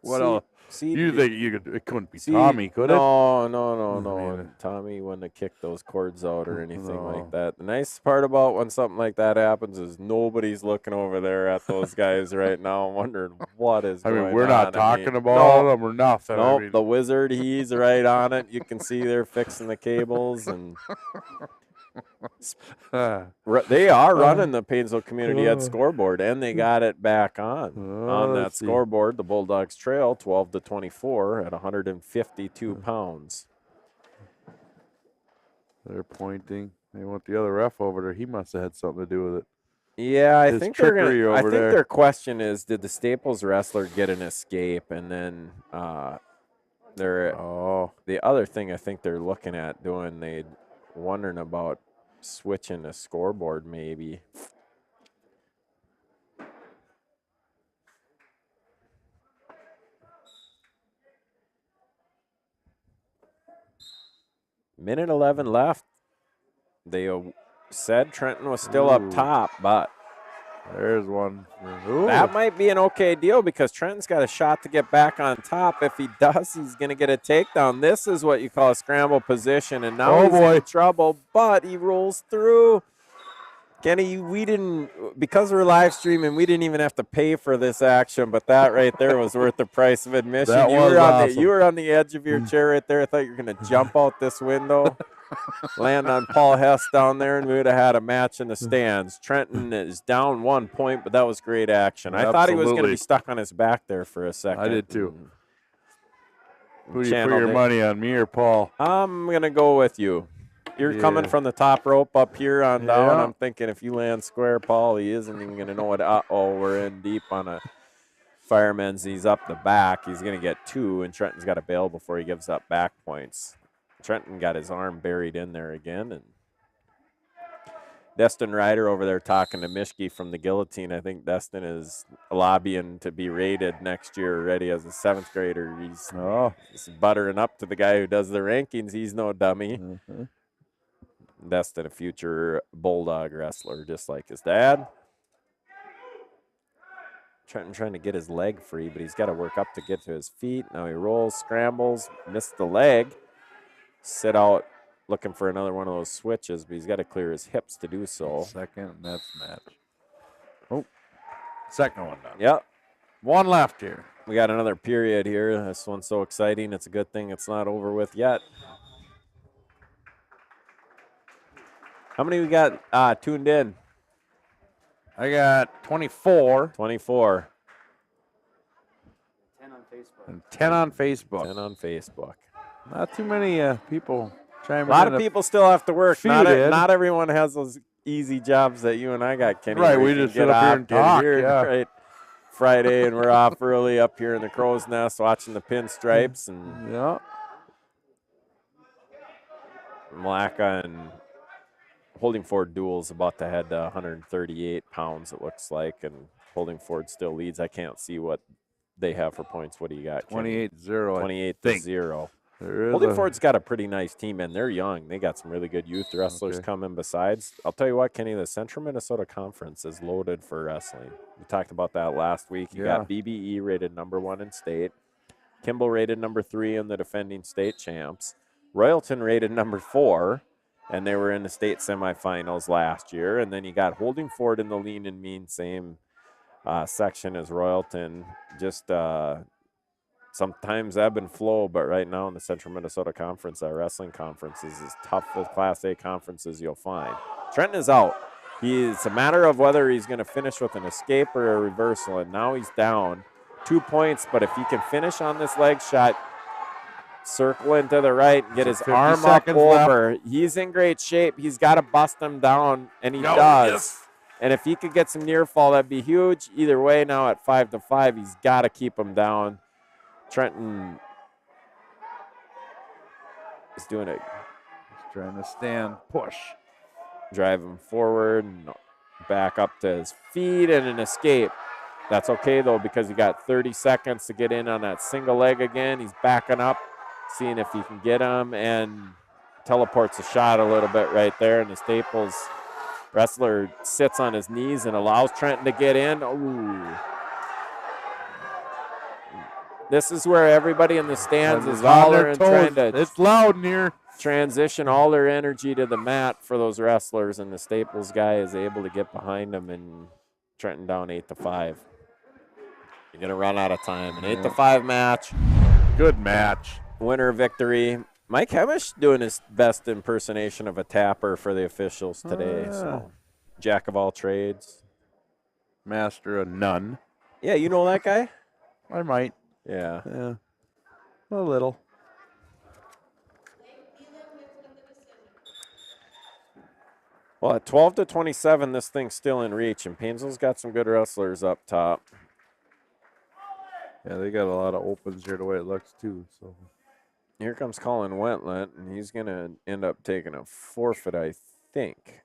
What else? You think it couldn't be Tommy, could it? No. Tommy wouldn't have kicked those cords out or anything like that. The nice part about when something like that happens is nobody's looking over there at those guys right now wondering what is going on. We're not talking about them or nothing. Nope, the wizard, he's right on it. You can see they're fixing the cables and they are running the Paynesville Community Ed scoreboard, and they got it back on that scoreboard. The Bulldogs trail 12-24 at 152 pounds. They're pointing. They want the other ref over there. He must have had something to do with it. Yeah, I think there. their question is, did the Staples wrestler get an escape? And then the other thing I think they're looking at doing, they're wondering about switching a scoreboard maybe. Minute 11 left. They said Trenton was still up top, but there's one. That might be an okay deal because Trenton's got a shot to get back on top. If he does, he's going to get a takedown. This is what you call a scramble position, and now he's in trouble, but he rolls through. Kenny, because we're live streaming, we didn't even have to pay for this action, but that right there was worth the price of admission. You were on the edge of your chair right there. I thought you were going to jump out this window, land on Paul Hess down there, and we would have had a match in the stands. Trenton is down 1 point, but that was great action. I thought he was going to be stuck on his back there for a second. I did too. Who do you put your money on, me or Paul? I'm going to go with you. You're coming from the top rope up here on down. I'm thinking if you land square, Paul, he isn't even going to know what. We're in deep on a fireman's. He's up the back. He's going to get 2, and Trenton's got to bail before he gives up back points. Trenton got his arm buried in there again, and Destin Ryder over there talking to Mishke from the Guillotine. I think Destin is lobbying to be rated next year already as a 7th grader. He's buttering up to the guy who does the rankings. He's no dummy. Mm-hmm. Destin, a future Bulldog wrestler, just like his dad. Trenton trying to get his leg free, but he's got to work up to get to his feet. Now he rolls, scrambles, missed the leg. Sit out, looking for another one of those switches, but he's got to clear his hips to do so. Second, that's match. Oh, second one done. Yep. One left here. We got another period here. This one's so exciting. It's a good thing it's not over with yet. How many we got tuned in? I got 24. 24. 10 And 10 on Facebook. 10 on Facebook. Not too many people chiming in. A lot of people still have to work. few Not, did. not everyone has those easy jobs that you and I got, Kenny. Right, where we you can just sit up here and get talk, here, yeah. right, Friday, and we're off early up here in the Crow's Nest watching the pinstripes. And Yeah. Milaca and Holdingford duel's about to head to 138 pounds, it looks like, and Holdingford still leads. I can't see what they have for points. What do you got, Kenny? 28-0. 28-0. There is Holdingford's got a pretty nice team, and they're young. They got some really good youth wrestlers coming besides. I'll tell you what, Kenny, the Central Minnesota Conference is loaded for wrestling. We talked about that last week. You got BBE rated #1 in state, Kimball rated #3 in the defending state champs, Royalton rated #4, and they were in the state semifinals last year. And then you got Holdingford in the lean and mean, same section as Royalton. Just sometimes ebb and flow, but right now in the Central Minnesota Conference, that wrestling conference is as tough as Class A conferences you'll find. Trenton is out. It's a matter of whether he's going to finish with an escape or a reversal, and now he's down 2 points, but if he can finish on this leg shot, circle into the right, and get his arm up over, he's in great shape. He's got to bust him down, and he does. Yes. And if he could get some near fall, that'd be huge. Either way, now at 5-5, he's got to keep him down. Trenton is doing it. He's trying to stand, push. Drive him forward, and back up to his feet, and an escape. That's okay, though, because he got 30 seconds to get in on that single leg again. He's backing up, seeing if he can get him, and teleports a shot a little bit right there, and the Staples wrestler sits on his knees and allows Trenton to get in. Ooh. This is where everybody in the stands is hollering, trying to it's loud in here. Transition all their energy to the mat for those wrestlers, and the Staples guy is able to get behind them, and Trenton down 8-5. You're going to run out of time. An 8-5 match. Good match. Winner victory. Mike Hemish doing his best impersonation of a tapper for the officials today. So, jack of all trades. Master of none. Yeah, you know that guy? I might. Yeah. Yeah. A little. Well, at 12-27, this thing's still in reach, and Paynesville's got some good wrestlers up top. Yeah, they got a lot of opens here the way it looks, too. So here comes Colin Wentlet, and he's going to end up taking a forfeit, I think.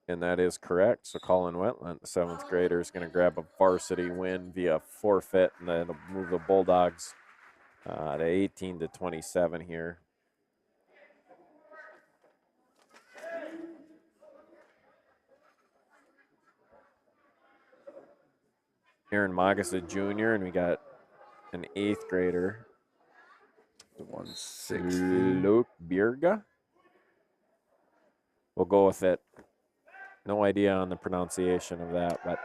And that is correct. So Colin Wentlet, the 7th grader, is going to grab a varsity win via forfeit, and then it'll move the Bulldogs to 18-27 here. Aaron Magus, a junior, and we got an 8th grader. 160. Luke Birga. We'll go with it. No idea on the pronunciation of that, but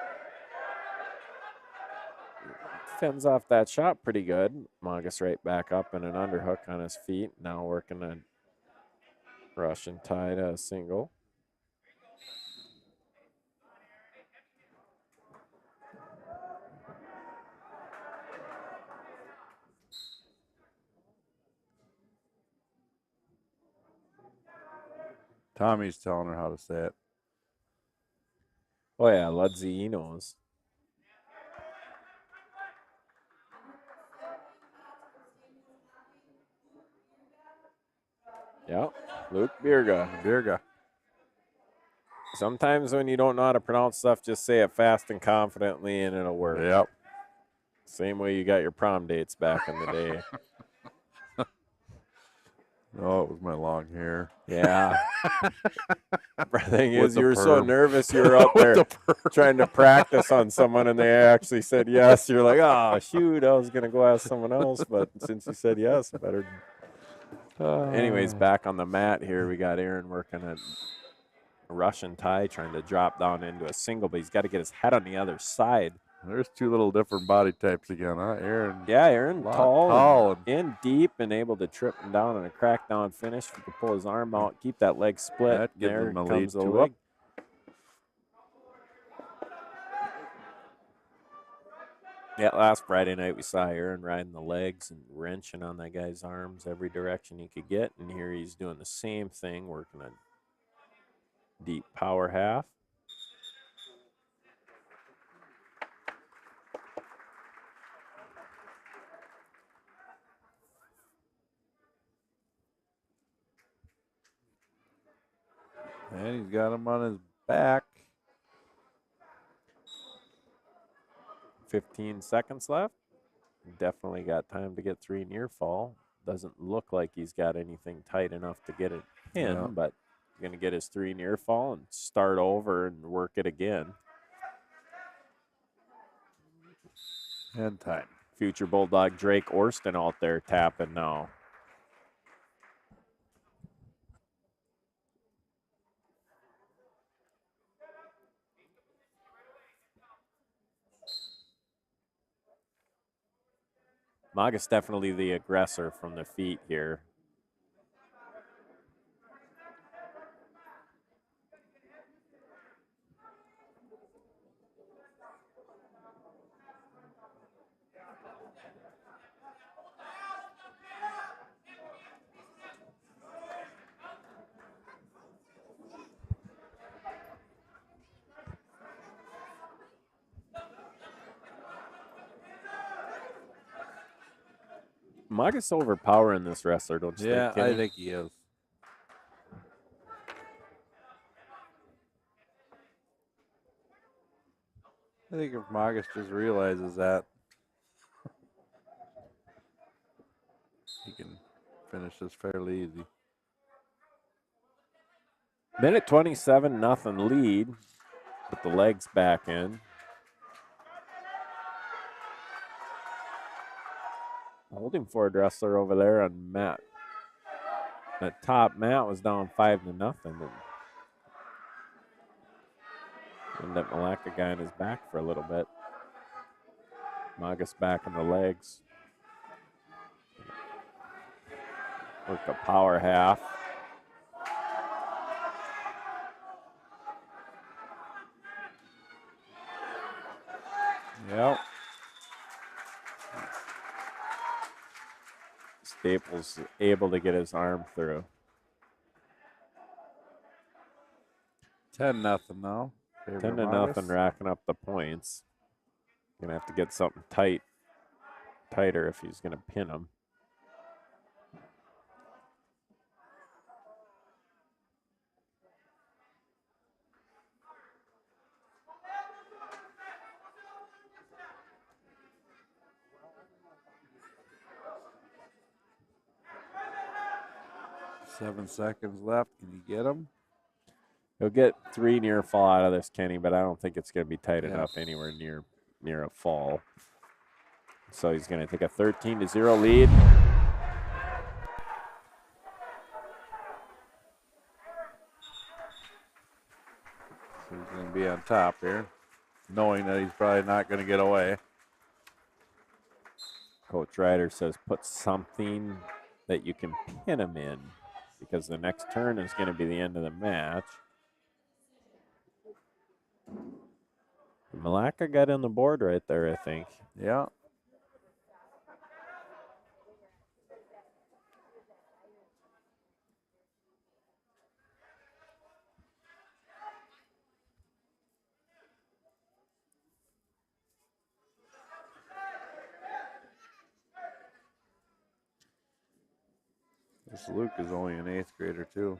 fends off that shot pretty good. Magus right back up and an underhook on his feet. Now working a Russian tie to a single. Tommy's telling her how to say it. Oh, yeah, Ludsey, he knows. Yeah, Luke Birga. Sometimes when you don't know how to pronounce stuff, just say it fast and confidently and it'll work. Yep. Same way you got your prom dates back in the day. Oh, it was my long hair. Yeah. The thing is, you were so nervous you were out there trying to practice on someone, and they actually said yes. You're like, oh, shoot, I was going to go ask someone else, but since you said yes, better. Anyways, back on the mat here, we got Aaron working a Russian tie, trying to drop down into a single, but he's got to get his head on the other side. There's two little different body types again, huh? Aaron. Yeah, Aaron, tall and in deep and able to trip him down on a crackdown finish. If he can pull his arm out, keep that leg split. That gives there him a comes lead the to leg. Yeah, last Friday night we saw Aaron riding the legs and wrenching on that guy's arms every direction he could get, and here he's doing the same thing, working a deep power half. And he's got him on his back. 15 seconds left. Definitely got time to get 3 near fall. Doesn't look like he's got anything tight enough to get it in, Yeah. but going to get his 3 near fall and start over and work it again. And time. Future Bulldog Drake Orston out there tapping now. Maga's definitely the aggressor from the feet here. Maga's overpowering this wrestler, don't you Yeah, think, Kenny? I think he is. I think if Magus just realizes that, he can finish this fairly easy. Minute 27, nothing lead. Put the legs back in. Holdingford wrestler over there on Matt. At top, Matt was down 5-0. And that Milaca guy in his back for a little bit. Magus back on the legs. Work a power half. Yep. Staples able to get his arm through. 10-0 now. 10-0, racking up the points. Gonna have to get something tighter if he's gonna pin him. Seven seconds left. Can you get him? He'll get 3 near fall out of this, Kenny, but I don't think it's going to be tight enough anywhere near a fall. So he's going to take a 13-0 lead. So he's going to be on top here, knowing that he's probably not going to get away. Coach Ryder says put something that you can pin him in because the next turn is going to be the end of the match. Milaca got on the board right there, I think. Yeah. This Luke is only an 8th grader, too.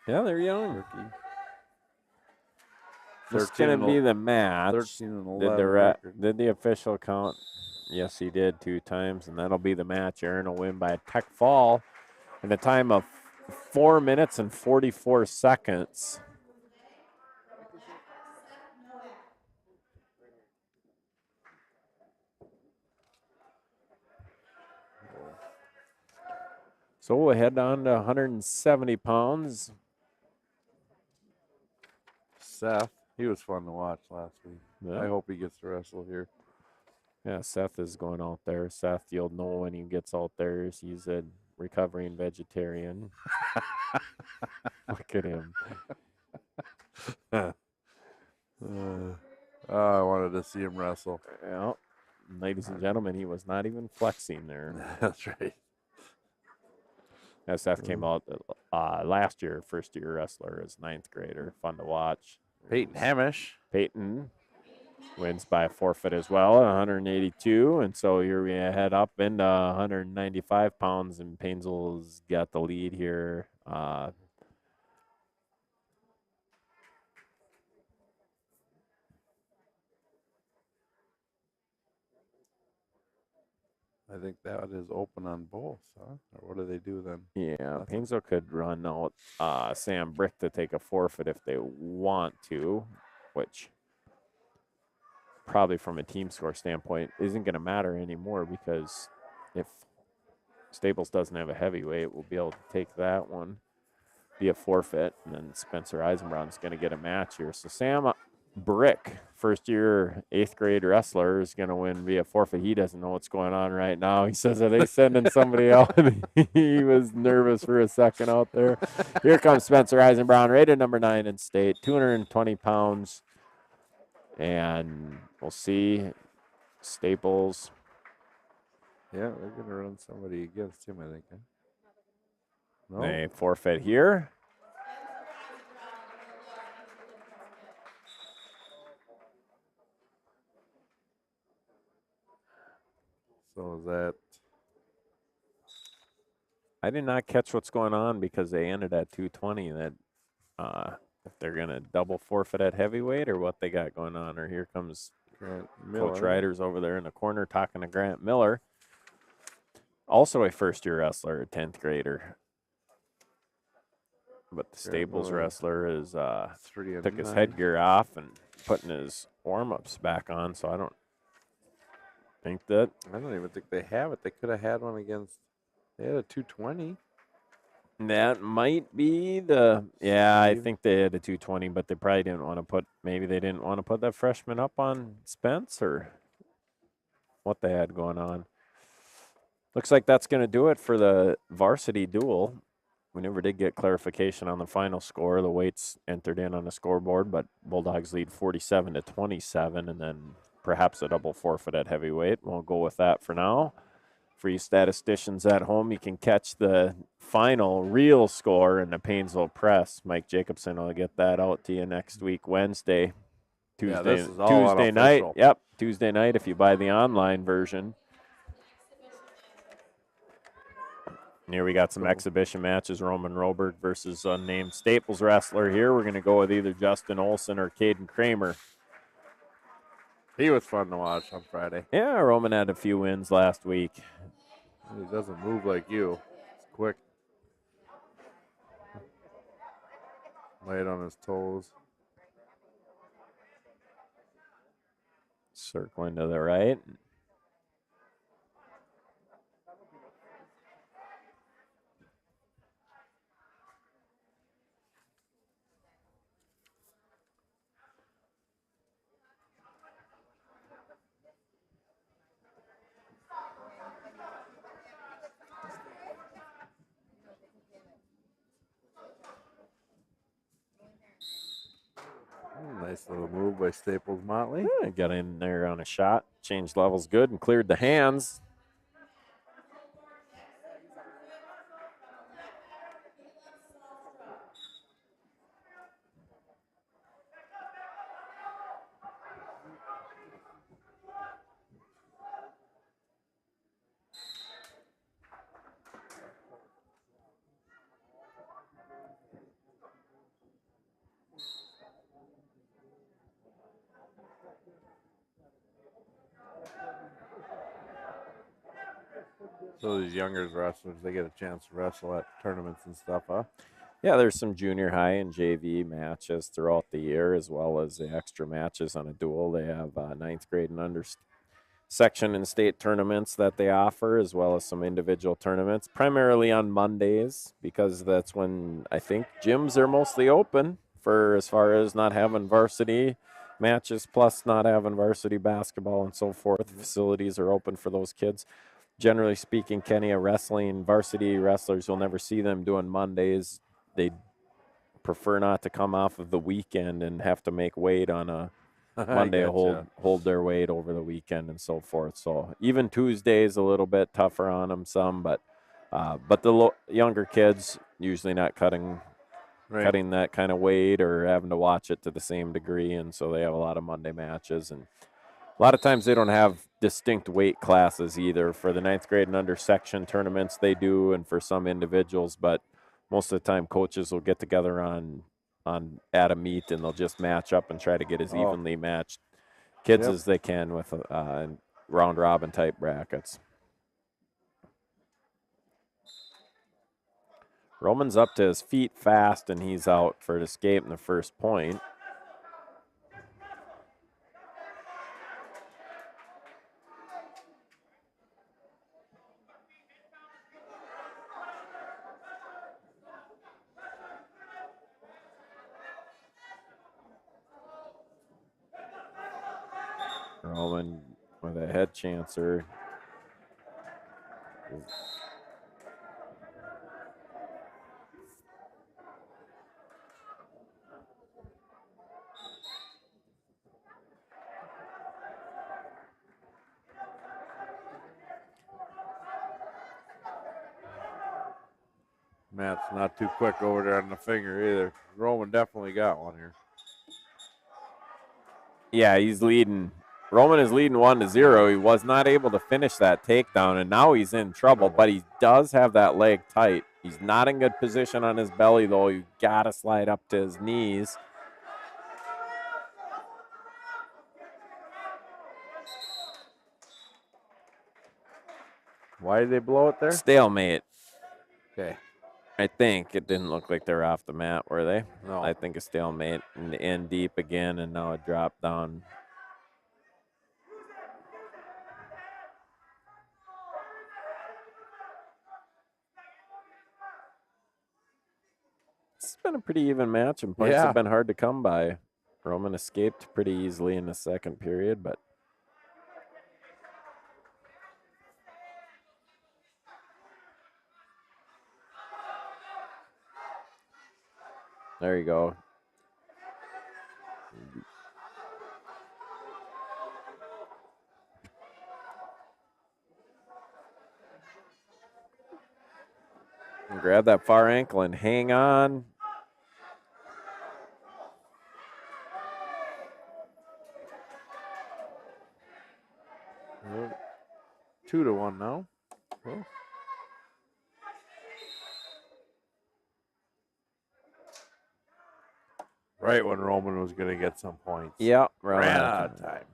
Yeah, they're young. Rookie. This is going to be the match. 13 and 11. Did the official count? Yes, he did 2 times, and that'll be the match. Aaron will win by a tech fall in a time of 4 minutes and 44 seconds. So we'll head on to 170 pounds. Seth, he was fun to watch last week. Yeah. I hope he gets to wrestle here. Yeah, Seth is going out there. Seth, you'll know when he gets out there. He's a recovering vegetarian. Look at him. I wanted to see him wrestle. Yeah. ladies and gentlemen, he was not even flexing there. That's right. SF came out last year, first-year wrestler as 9th grader. Fun to watch. Peyton Hamish. Peyton wins by a forfeit as well, 182. And so here we head up into 195 pounds, and Paynesville's got the lead here. I think that is open on both, huh? Or what do they do then? Yeah, Paynesville could run out Sam Brick to take a forfeit if they want to, which probably from a team score standpoint isn't going to matter anymore, because if Staples doesn't have a heavyweight, we'll be able to take that one, be a forfeit, and then Spencer Eisenbraun's going to get a match here. So Sam Brick, first-year 8th grade wrestler, is going to win via forfeit. He doesn't know what's going on right now. He says, are they sending somebody out? He was nervous for a second out there. Here comes Spencer Eisenbraun, rated number 9 in state, 220 pounds. And we'll see Staples. Yeah, they're going to run somebody against him, I think. Huh? No? They forfeit here. So is that... I did not catch what's going on because they ended at 220. That if they're going to double forfeit at heavyweight or what they got going on. Or here comes Coach Ryder's over there in the corner talking to Grant Miller. Also a first-year wrestler, a 10th grader. But the Staples wrestler is took his headgear off and putting his warm-ups back on, so I don't think that. I don't even think they have it. They could have had one against, they had a 220. That might be the, yeah, I think they had a 220, but they probably didn't want to put, maybe they didn't want to put that freshman up on Spence or what they had going on. Looks like that's going to do it for the varsity duel. We never did get clarification on the final score. The weights entered in on the scoreboard, but Bulldogs lead 47-27, and then perhaps a double forfeit at heavyweight. We'll go with that for now. For you statisticians at home, you can catch the final real score in the Paynesville Press. Mike Jacobson will get that out to you next week, Wednesday. Tuesday night. Yep, Tuesday night if you buy the online version. And here we got some exhibition matches. Roman Roberg versus unnamed Staples wrestler here. We're going to go with either Justin Olson or Caden Kramer. He was fun to watch on Friday. Yeah, Roman had a few wins last week. He doesn't move like you. It's quick. Light on his toes. Circling to the right. Nice little move by Staples Motley. Yeah, got in there on a shot, changed levels good, and cleared the hands. So these younger wrestlers, they get a chance to wrestle at tournaments and stuff, huh? Yeah, there's some junior high and JV matches throughout the year, as well as the extra matches on a duel. They have 9th grade and under section and state tournaments that they offer, as well as some individual tournaments, primarily on Mondays, because that's when I think gyms are mostly open for as far as not having varsity matches, plus not having varsity basketball and so forth. Facilities are open for those kids. Generally speaking, Kenny, wrestling varsity wrestlers, you'll never see them doing Mondays. They prefer not to come off of the weekend and have to make weight on a Monday gotcha. hold their weight over the weekend and so forth. So even Tuesday's a little bit tougher on them some, but the younger kids usually not cutting that kind of weight or having to watch it to the same degree, and so they have a lot of Monday matches. And a lot of times they don't have distinct weight classes either. For the 9th grade and under section tournaments they do, and for some individuals, but most of the time coaches will get together at a meet and they'll just match up and try to get as evenly matched kids as they can with round robin type brackets. Roman's up to his feet fast, and he's out for an escape in the first point. Roman with a head chancer. Matt's not too quick over there on the finger either. Roman definitely got one here. Yeah, he's leading. Roman is leading 1-0. He was not able to finish that takedown, and now he's in trouble, but he does have that leg tight. He's not in good position on his belly, though. You got to slide up to his knees. Why did they blow it there? Stalemate. Okay. I think it didn't look like they were off the mat, were they? No. I think a stalemate and in deep again, and now it dropped down. It's been a pretty even match, and points have been hard to come by. Roman escaped pretty easily in the second period, but there you go. Grab that far ankle and hang on. Well, 2-1 now. Well. Right when Roman was going to get some points. Yeah, ran out of time.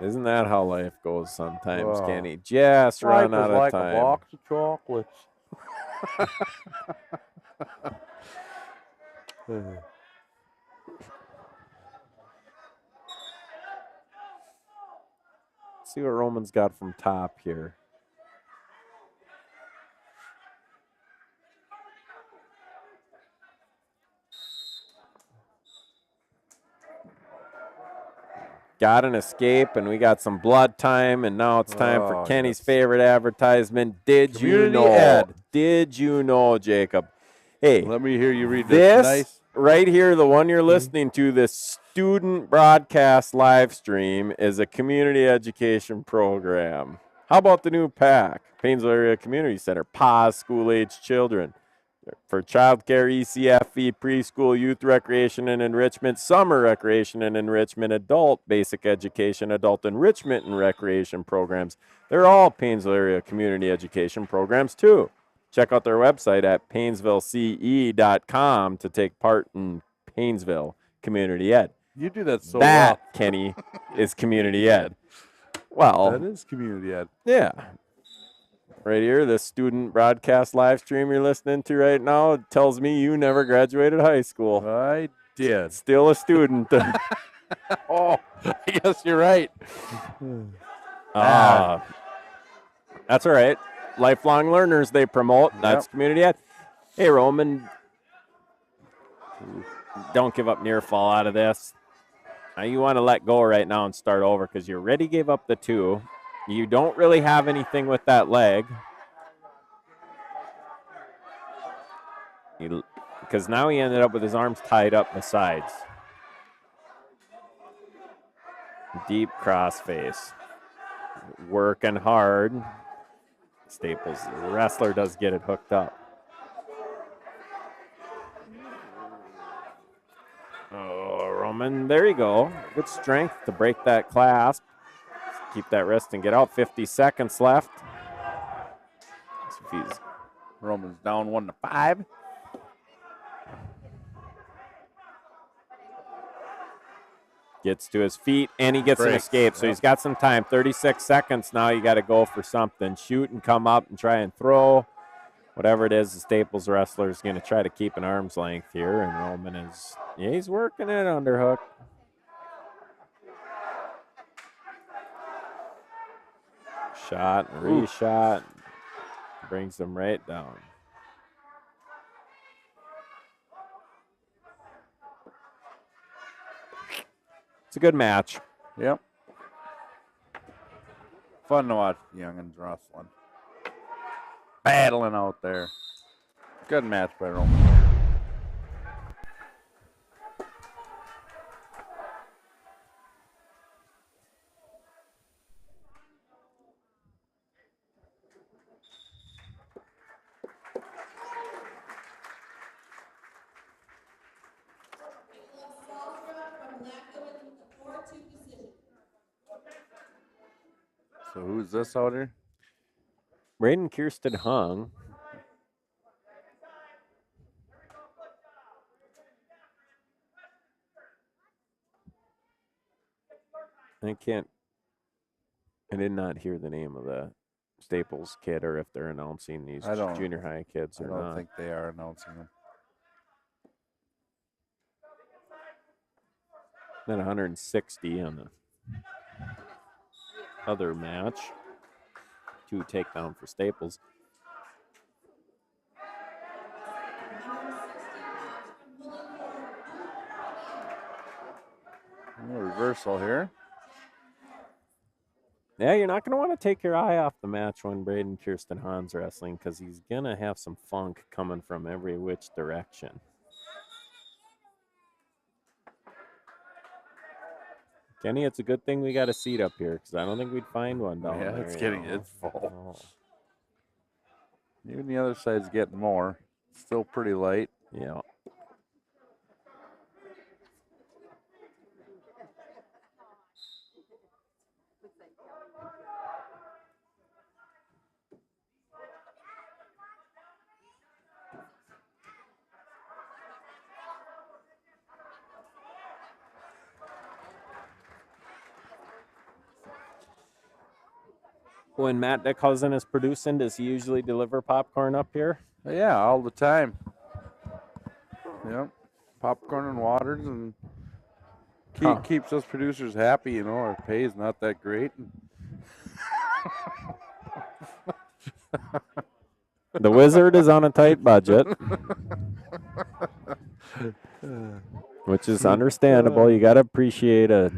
Isn't that how life goes sometimes, Kenny? Just run out of like time. A box of chocolates. See what Roman's got from top here. Got an escape, and we got some blood time, and now it's time for Kenny's favorite advertisement. Did you know? Did you know, Jacob? Hey, let me hear you read this. Nice. Right here, the one you're listening to, this student broadcast live stream, is a community education program. How about the new PAC, Paynesville Area Community Center, PAWS, school-age children, for childcare, ECFE, preschool, youth recreation and enrichment, summer recreation and enrichment, adult basic education, adult enrichment and recreation programs. They're all Paynesville Area Community Education programs, too. Check out their website at paynesvillece.com to take part in Paynesville Community Ed. You do that so well. Kenny, is community ed. Well, that is community ed. Yeah. Right here, this student broadcast live stream you're listening to right now tells me you never graduated high school. I did. Still a student. Oh, I guess you're right. That's all right. Lifelong learners they promote. That's community ed. Hey, Roman, don't give up near fall out of this. Now you want to let go right now and start over because you already gave up the 2. You don't really have anything with that leg. Because now he ended up with his arms tied up the sides. Deep crossface. Working hard. Staples, the wrestler does get it hooked up. Oh, Roman, there you go. Good strength to break that clasp. Keep that wrist and get out. 50 seconds left. Roman's down 1-5. Gets to his feet, and he gets an escape. So he's got some time. 36 seconds now. You got to go for something. Shoot and come up and try and throw. Whatever it is, the Staples wrestler is going to try to keep an arm's length here. And Roman is, he's working it underhook. Shot and reshot. Brings him right down. It's a good match. Yep. Fun to watch the youngins wrestling. Battling out there. Good match by Roman. So who's this out here? Braden Kirsten Hung. I did not hear the name of the Staples kid or if they're announcing these junior high kids or not. I don't think they are announcing them. Then 160 on the other match. 2 takedown for Staples. Reversal here. Yeah, you're not going to want to take your eye off the match when Braden Kirsten Hahn's wrestling because he's going to have some funk coming from every which direction. Kenny, it's a good thing we got a seat up here because I don't think we'd find one down there. Yeah, it's full. Even the other side's getting more. Still pretty light. Yeah. When Matt DeCousin is producing, does he usually deliver popcorn up here? Yeah, all the time. Yep. Popcorn and waters and keeps us producers happy, you know. Our pay is not that great. The Wizard is on a tight budget, which is understandable. You got to appreciate a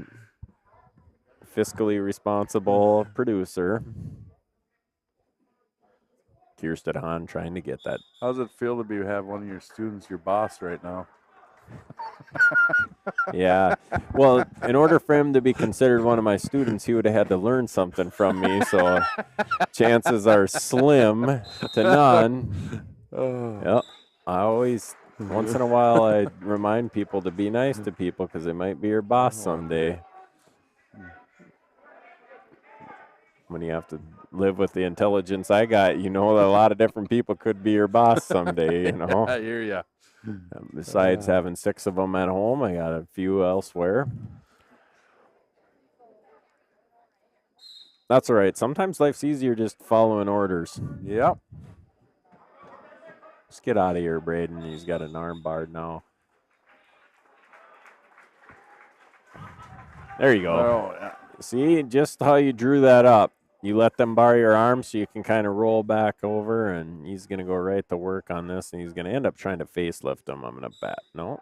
fiscally responsible producer. Kirsten Hahn trying to get that. How does it feel to have one of your students your boss right now? Yeah. Well, in order for him to be considered one of my students, he would have had to learn something from me. So chances are slim to none. Yep. I always, once in a while, I remind people to be nice to people because they might be your boss someday. When you have to live with the intelligence I got, you know that a lot of different people could be your boss someday, you know. I hear ya. Besides having 6 of them at home, I got a few elsewhere. That's all right. Sometimes life's easier just following orders. Yep. Let's get out of here, Braden. He's got an arm barred now. There you go. Oh, yeah. See, just how you drew that up. You let them bar your arm so you can kind of roll back over, and he's going to go right to work on this, and he's going to end up trying to facelift him, I'm going to bet. No.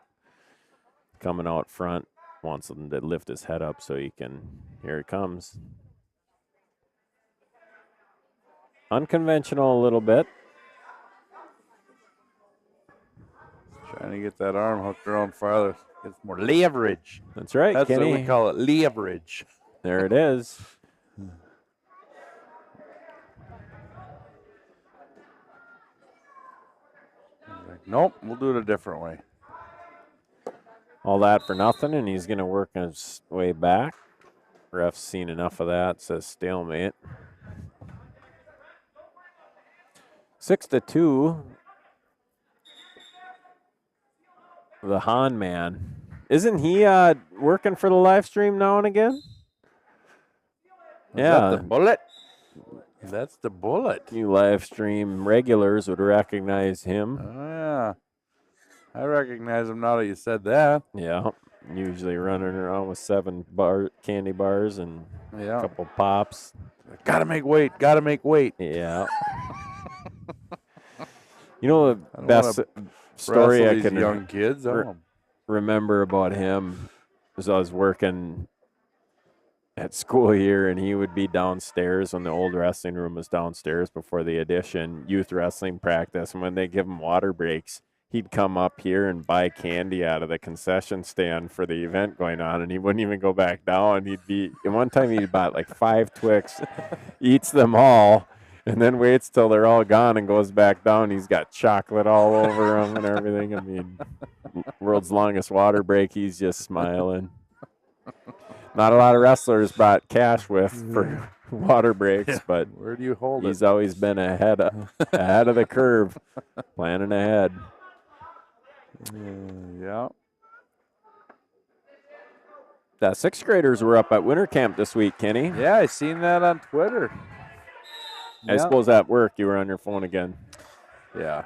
Coming out front, wants him to lift his head up so he can, here it comes. Unconventional a little bit. Trying to get that arm hooked around farther. Get more leverage. That's right, That's Kenny. what we call it, leverage. There it is. Like, nope, we'll do it a different way. All that for nothing, and he's going to work his way back. Ref's seen enough of that, says stalemate. 6-2. The Han man. Isn't he working for the live stream now and again? Is that the bullet? That's the bullet. You live stream regulars would recognize him. Oh, yeah. I recognize him now that you said that. Yeah. Usually running around with 7 candy bars and Yeah. a couple pops. Gotta make weight. Gotta make weight. Yeah. You know the I don't best story Wrestle I these can young kids. remember about him was I was working at school here, and he would be downstairs when the old wrestling room was downstairs before the addition, youth wrestling practice. And when they give him water breaks, he'd come up here and buy candy out of the concession stand for the event going on, and he wouldn't even go back down. One time he bought like 5 Twix, eats them all, and then waits till they're all gone and goes back down. He's got chocolate all over him and everything. I mean, world's longest water break, he's just smiling. Not a lot of wrestlers brought cash with for water breaks, but where do you hold he's it? always been ahead of the curve, planning ahead. Yeah. The 6th graders were up at winter camp this week, Kenny. Yeah, I seen that on Twitter. I suppose at work you were on your phone again. Yeah.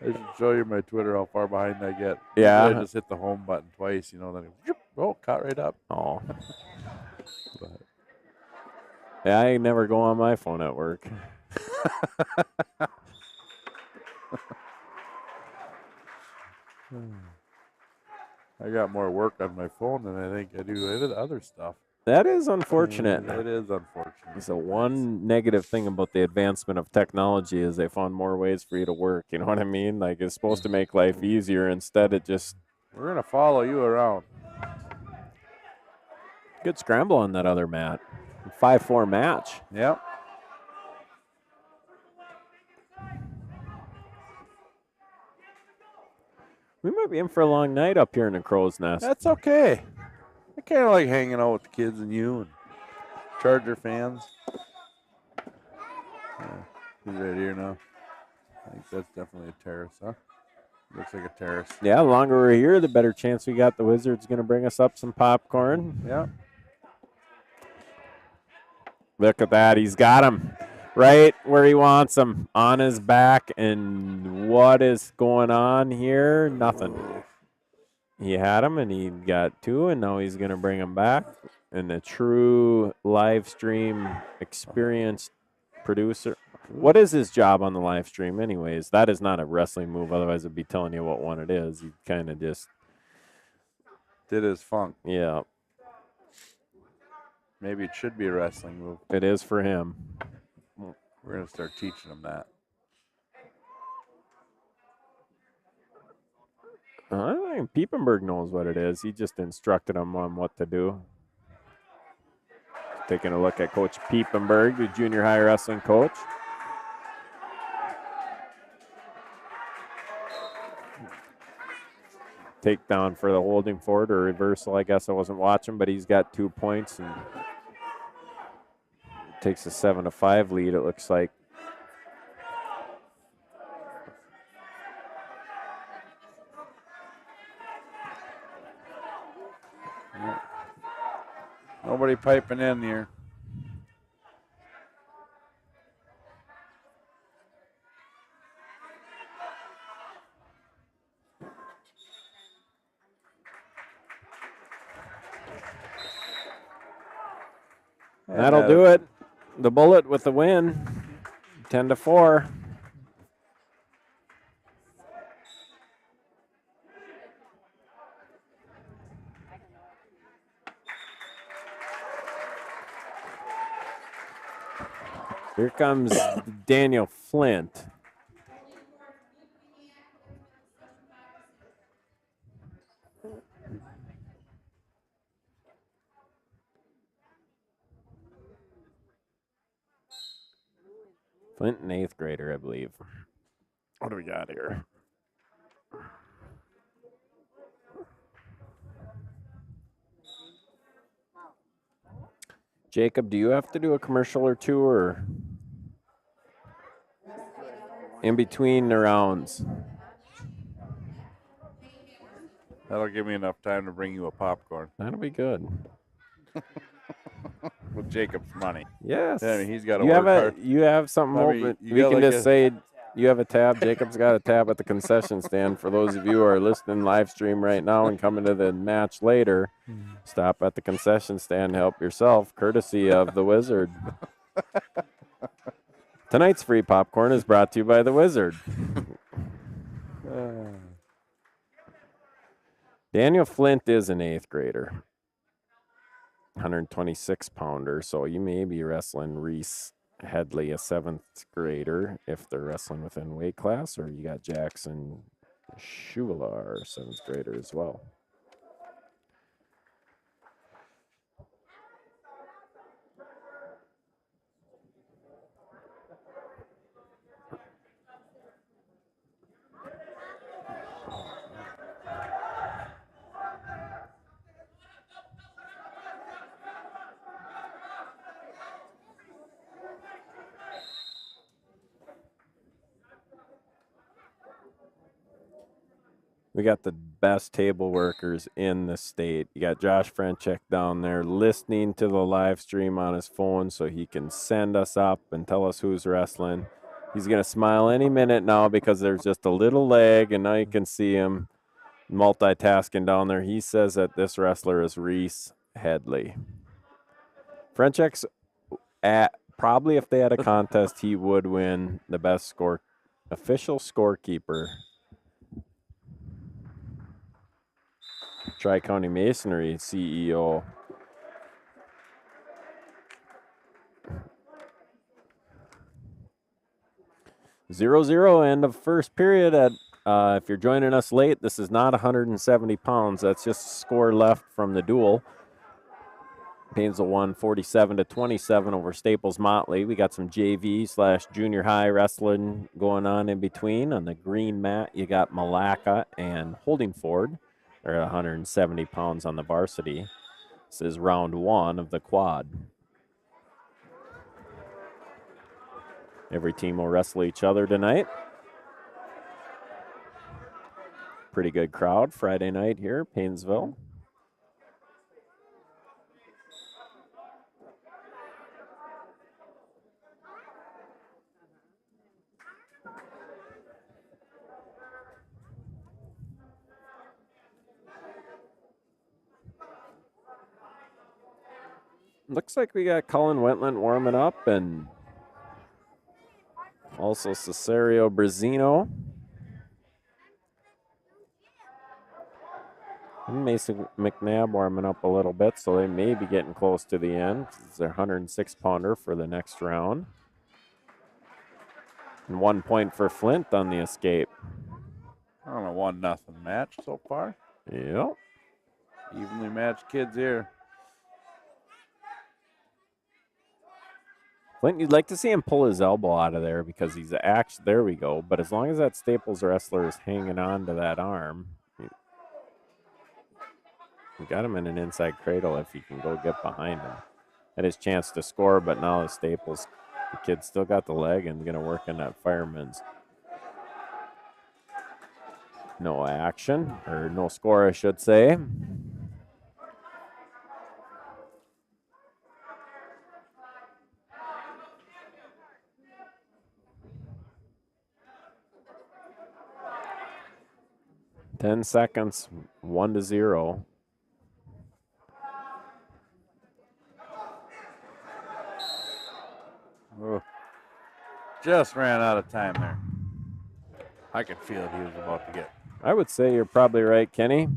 I should show you my Twitter, how far behind I get. Yeah. I just hit the home button twice, then caught right up. Oh. Yeah, I never go on my phone at work. I got more work on my phone than I think I do other stuff. That is unfortunate. It is unfortunate. It's the one negative thing about the advancement of technology is they found more ways for you to work. You know what I mean? Like, it's supposed to make life easier. Instead, it just... We're going to follow you around. Good scramble on that other mat. 5-4 match. Yep. We might be in for a long night up here in the Crow's Nest. That's okay. I kind of like hanging out with the kids and you and Charger fans. He's right here now. I think that's definitely a terrace, huh? Looks like a terrace. Yeah, the longer we're here, the better chance we got the Wizards going to bring us up some popcorn. Yeah. Look at that. He's got him right where he wants him, on his back. And what is going on here? Nothing. He had him, and he got 2, and now he's going to bring him back. And a true live stream experienced producer. What is his job on the live stream anyways? That is not a wrestling move. Otherwise, I'd be telling you what one it is. He kind of just did his funk. Yeah. Maybe it should be a wrestling move. It is for him. We're going to start teaching him that. I think Piepenberg knows what it is. He just instructed him on what to do. Taking a look at Coach Piepenberg, the junior high wrestling coach. Takedown for the Holdingford, or reversal. I guess I wasn't watching, but he's got 2 points and takes a 7-5 lead, it looks like. Nobody piping in here. That'll do it. The Bullet with the win, 10-4. Here comes Daniel Flint. Flint, an 8th grader, I believe. What do we got here? Jacob, do you have to do a commercial or two, or in between the rounds? That'll give me enough time to bring you a popcorn That'll be good. with Jacob's money. Yes. I mean, he's got to You work have hard. you have something I mean, open. you We got can like just a- say you have a tab. Jacob's got a tab at the concession stand. For those of you who are listening live stream right now and coming to the match later, stop at the concession stand. Help yourself, courtesy of the Wizard. Tonight's free popcorn is brought to you by the Wizard. Daniel Flint is an 8th grader, 126 pounder. So you may be wrestling Reese Headley, a 7th grader, if they're wrestling within weight class, or you got Jackson Shuvalar, 7th grader as well. We got the best table workers in the state. You got Josh Franchek down there listening to the live stream on his phone so he can send us up and tell us who's wrestling. He's going to smile any minute now because there's just a little lag, and now you can see him multitasking down there. He says that this wrestler is Reese Headley. Franchek's probably, if they had a contest, he would win the best official scorekeeper. Tri-County Masonry CEO. Zero, end of first period. If you're joining us late, this is not 170 pounds. That's just score left from the duel. Paynesville won 47-27 over Staples Motley. We got some JV/junior high wrestling going on in between. On the green mat, you got Milaca and Holdingford. They're at 170 pounds on the varsity. This is round 1 of the quad. Every team will wrestle each other tonight. Pretty good crowd Friday night here, Paynesville. Looks like we got Colin Wentland warming up, and also Cesario Brazino. And Mason McNabb warming up a little bit, so they may be getting close to the end. It's their 106-pounder for the next round. And 1 point for Flint on the escape. On a 1-0 match so far. Yep. Evenly matched kids here. Flint, you'd like to see him pull his elbow out of there because he's actually, there we go. But as long as that Staples wrestler is hanging on to that arm, we got him in an inside cradle if he can go get behind him. Had his chance to score, but now the Staples, the kid still got the leg and going to work in that fireman's. No action, or no score, I should say. Ten seconds, 1-0. Oh, just ran out of time there. I could feel it he was about to get. I would say you're probably right, Kenny.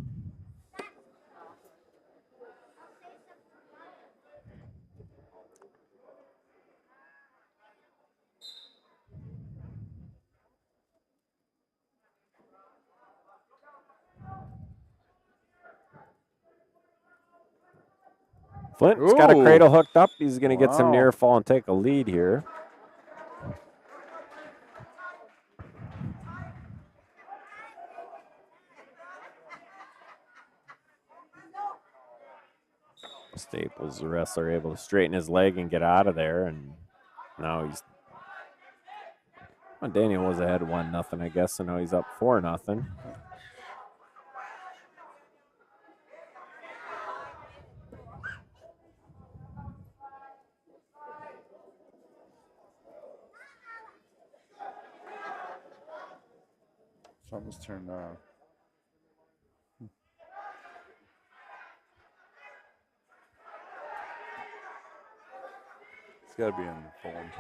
Flint's got a cradle hooked up. He's going to get some near fall and take a lead here. Staples, the wrestler, able to straighten his leg and get out of there, and now he's. Well, Daniel was ahead 1-0, I guess, so now he's up 4-0. Something's turned on. It's got to be in phone.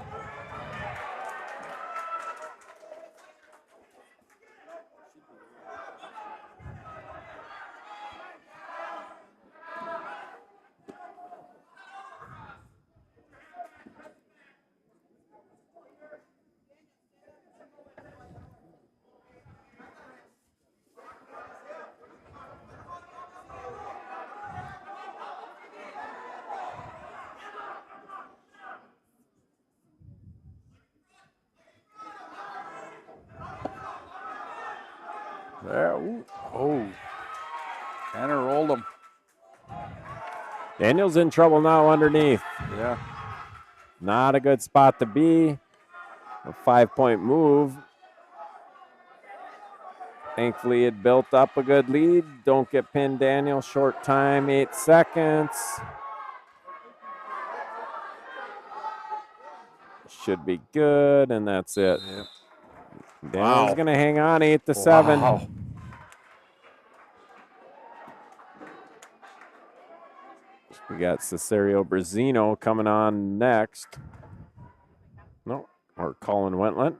There. Ooh. Oh. Tanner rolled him. Daniel's in trouble now underneath. Yeah. Not a good spot to be. A 5-point move. Thankfully, it built up a good lead. Don't get pinned, Daniel. Short time, 8 seconds. Should be good, and that's it. Yep. Daniel's going to hang on 8-7. Wow. We got Cesario Brazino coming on next. No, or Colin Wentland.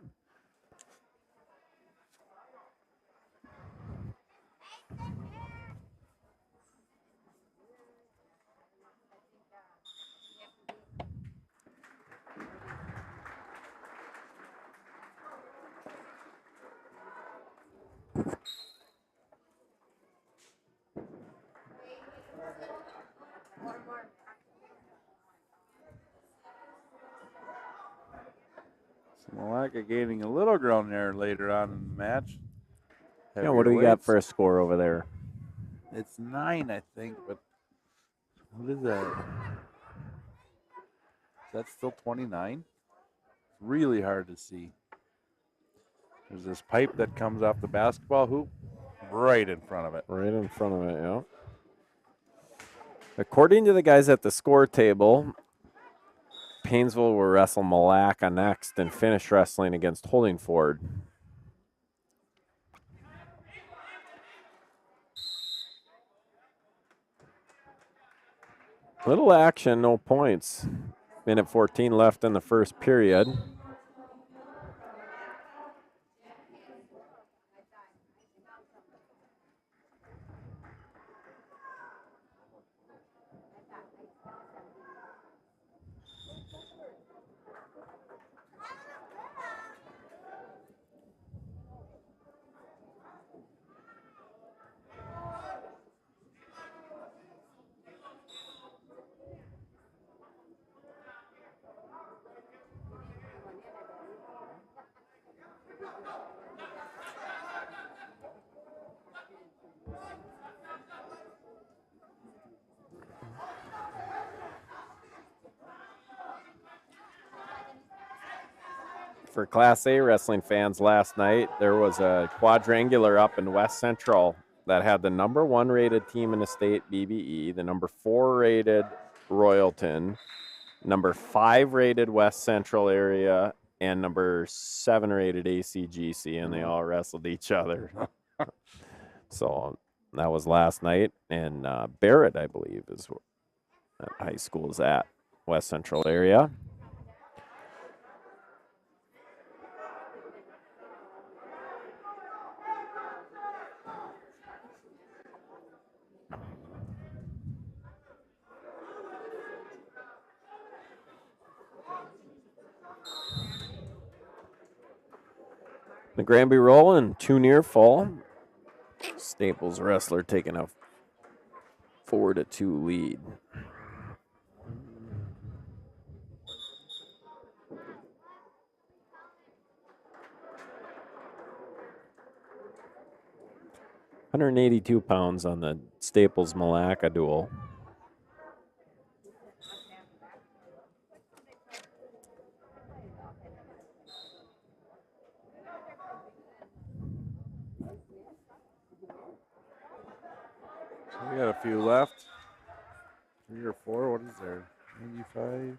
Milaca gaining a little ground there later on in the match. Yeah, what do we got for a score over there? It's 9, I think, but what is that? Is that still 29? It's really hard to see. There's this pipe that comes off the basketball hoop right in front of it. Right in front of it, yeah. According to the guys at the score table, Paynesville will wrestle Milaca next and finish wrestling against Holdingford. Little action, no points. Minute 14 left in the first period. For Class A wrestling fans last night, there was a quadrangular up in West Central that had the number 1 rated team in the state, BBE, the number 4 rated Royalton, number 5 rated West Central area, and number 7 rated ACGC, and they all wrestled each other. So that was last night, and Barrett, I believe, is where that high school is at, West Central area. The Granby rolling, 2 near full. Staples wrestler taking a 4-2 lead. £182 on the Staples Milaca duel. We got a few left. 3 or 4. What is there? 95.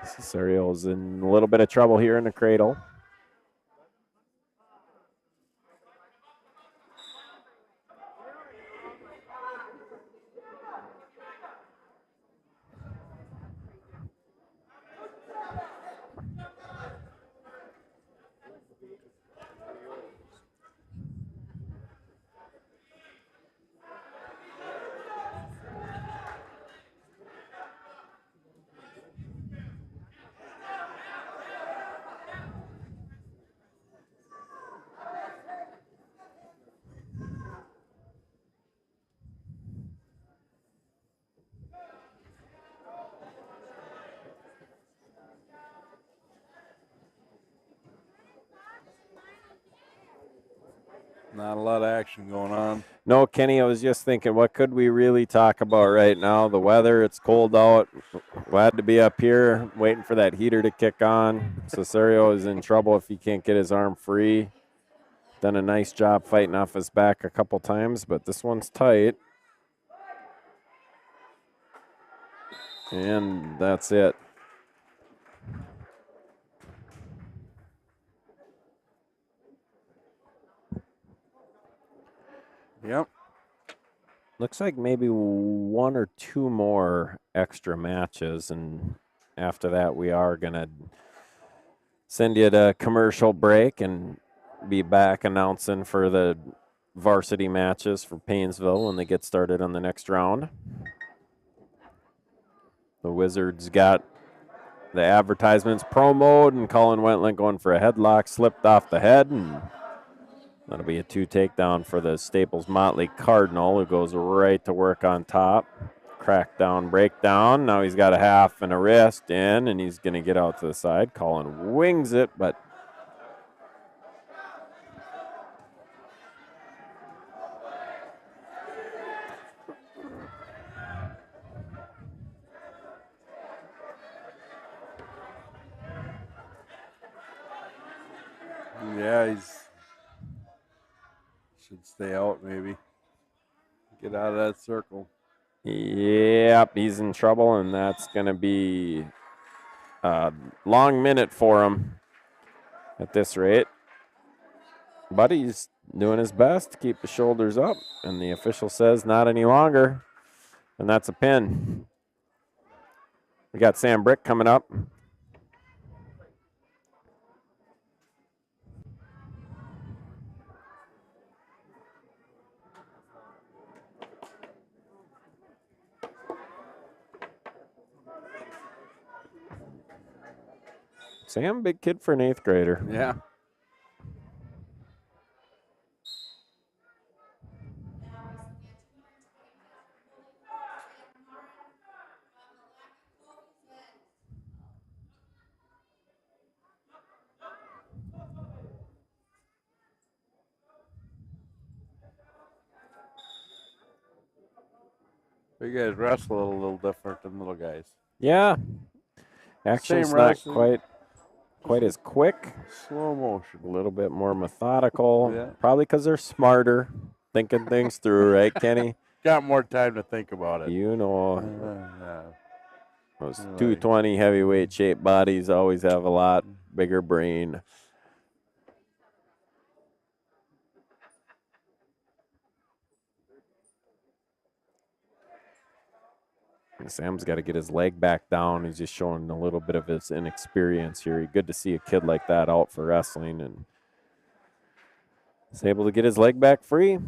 Cesario's in a little bit of trouble here in the cradle. Not a lot of action going on. No, Kenny, I was just thinking, what could we really talk about right now? The weather, it's cold out. Glad to be up here, waiting for that heater to kick on. Cesario is in trouble if he can't get his arm free. Done a nice job fighting off his back a couple times, but this one's tight. And that's it. Yep. Looks like maybe 1 or 2 more extra matches, and after that we are going to send you to commercial break and be back announcing for the varsity matches for Paynesville when they get started on the next round. The Wizards got the advertisements promoed, and Colin Wentland going for a headlock, slipped off the head, and that'll be a 2 takedown for the Staples Motley Cardinal, who goes right to work on top. Crackdown, breakdown. Now he's got a half and a wrist in, and he's going to get out to the side. Colin wings it, but Yeah, should stay out maybe. Get out of that circle. yep, he's in trouble, and that's going to be a long minute for him at this rate. But he's doing his best to keep the shoulders up, and the official says not any longer, and that's a pin. We got Sam Brick coming up. Sam, big kid for an 8th grader. Yeah. Big guys wrestle a little different than little guys. Yeah. Action's Same not wrestling. quite as quick. Slow motion. A little bit more methodical. Yeah. Probably because they're smarter, thinking things through, right, Kenny? Got more time to think about it. You know, Yeah. those 220 heavyweight shaped bodies always have a lot bigger brain. And Sam's got to get his leg back down. He's just showing a little bit of his inexperience here. Good to see a kid like that out for wrestling, and he's able to get his leg back free.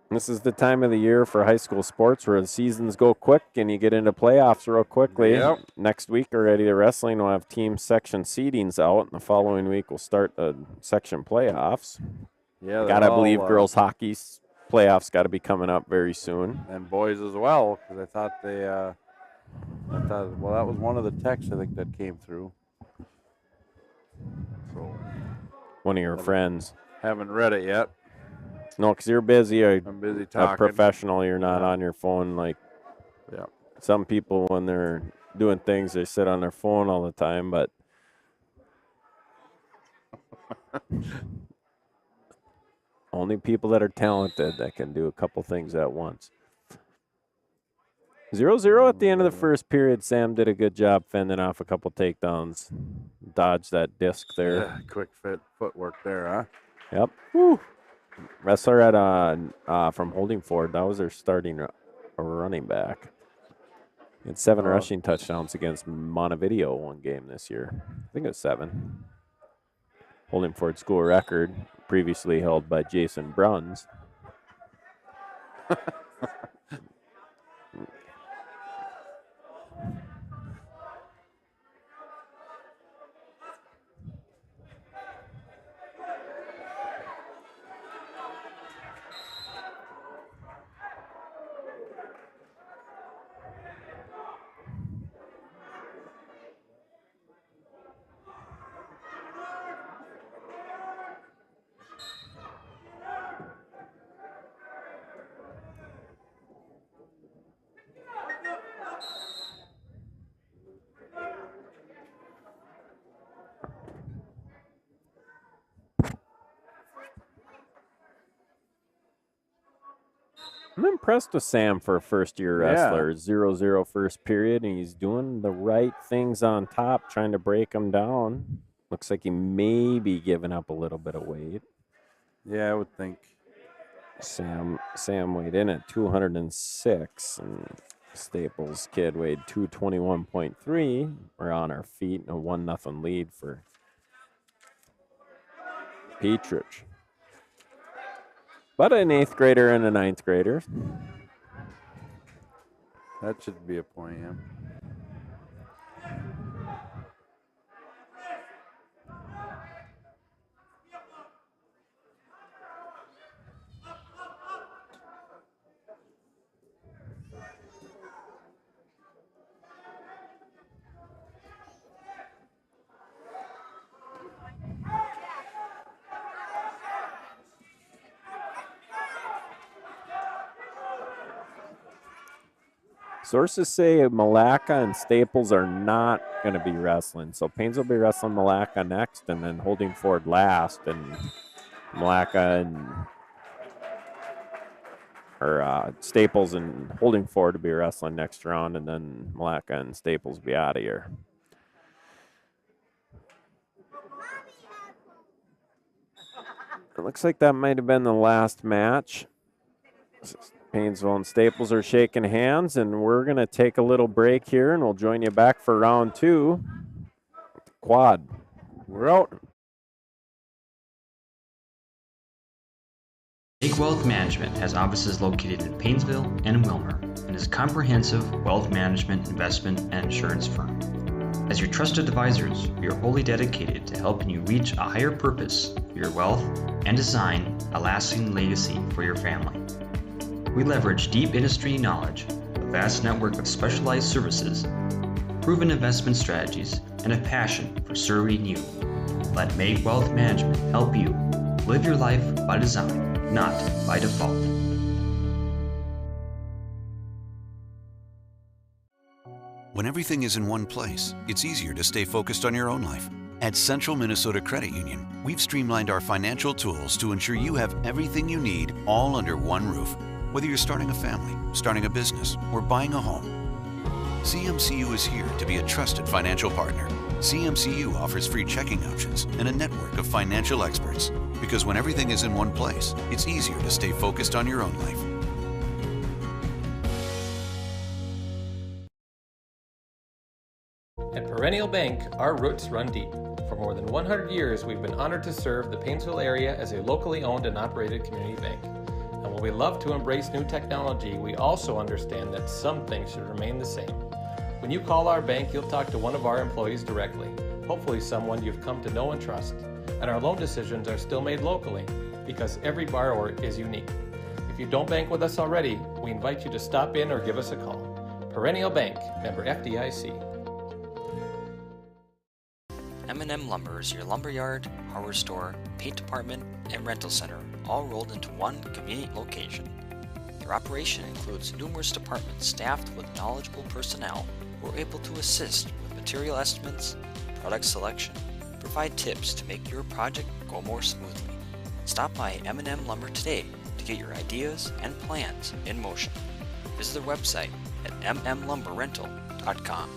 This is the time of the year for high school sports where the seasons go quick and you get into playoffs real quickly. Yep. Next week already, the wrestling will have team section seedings out, and the following week we'll start the section playoffs. Yeah. Gotta believe girls hockey's playoffs got to be coming up very soon. And boys as well, because I thought well, that was one of the texts I think that came through. So one of your friends. Haven't read it yet. No, because you're busy. I'm busy A talking. professional, you're not on your phone like some people when they're doing things, they sit on their phone all the time, but only people that are talented that can do a couple things at once. 0-0 at the end of the first period. Sam did a good job fending off a couple takedowns. Dodged that disc there. Yeah, quick footwork there, huh? Yep. Woo. Wrestler at from Holdingford. That was their starting running back. He had 7 rushing touchdowns against Montevideo one game this year. I think it was 7. Holdingford school record, previously held by Jason Bruns. I'm impressed with Sam for a first-year wrestler. 0-0 first period, and he's doing the right things on top, trying to break him down. Looks like he may be giving up a little bit of weight. Yeah, I would think. Sam weighed in at 206, and Staples' kid weighed 221.3. We're on our feet, and a 1-0 lead for Petrich. But an 8th grader and a 9th grader. That should be a point, yeah. Sources say Milaca and Staples are not going to be wrestling. So Paynesville will be wrestling Milaca next and then Holdingford last. And Milaca and Staples and Holdingford to be wrestling next round. And then Milaca and Staples will be out of here. It looks like that might have been the last match. Paynesville and Staples are shaking hands, and we're going to take a little break here, and we'll join you back for round 2. Quad. We're out. Lake Wealth Management has offices located in Paynesville and in Wilmer, and is a comprehensive wealth management, investment, and insurance firm. As your trusted advisors, we are wholly dedicated to helping you reach a higher purpose for your wealth and design a lasting legacy for your family. We leverage deep industry knowledge, a vast network of specialized services, proven investment strategies, and a passion for serving you. Let Make Wealth Management help you live your life by design, not by default. When everything is in one place, it's easier to stay focused on your own life. At Central Minnesota Credit Union, we've streamlined our financial tools to ensure you have everything you need all under one roof. Whether you're starting a family, starting a business, or buying a home, CMCU is here to be a trusted financial partner. CMCU offers free checking options and a network of financial experts. Because when everything is in one place, it's easier to stay focused on your own life. At Perennial Bank, our roots run deep. For more than 100 years, we've been honored to serve the Paynesville area as a locally owned and operated community bank. And while we love to embrace new technology, we also understand that some things should remain the same. When you call our bank, you'll talk to one of our employees directly, hopefully someone you've come to know and trust. And our loan decisions are still made locally because every borrower is unique. If you don't bank with us already, we invite you to stop in or give us a call. Perennial Bank, member FDIC. M&M Lumber is your lumberyard, hardware store, paint department, and rental center, all rolled into one convenient location. Their operation includes numerous departments staffed with knowledgeable personnel who are able to assist with material estimates, product selection, provide tips to make your project go more smoothly. Stop by M&M Lumber today to get your ideas and plans in motion. Visit their website at mmlumberrental.com.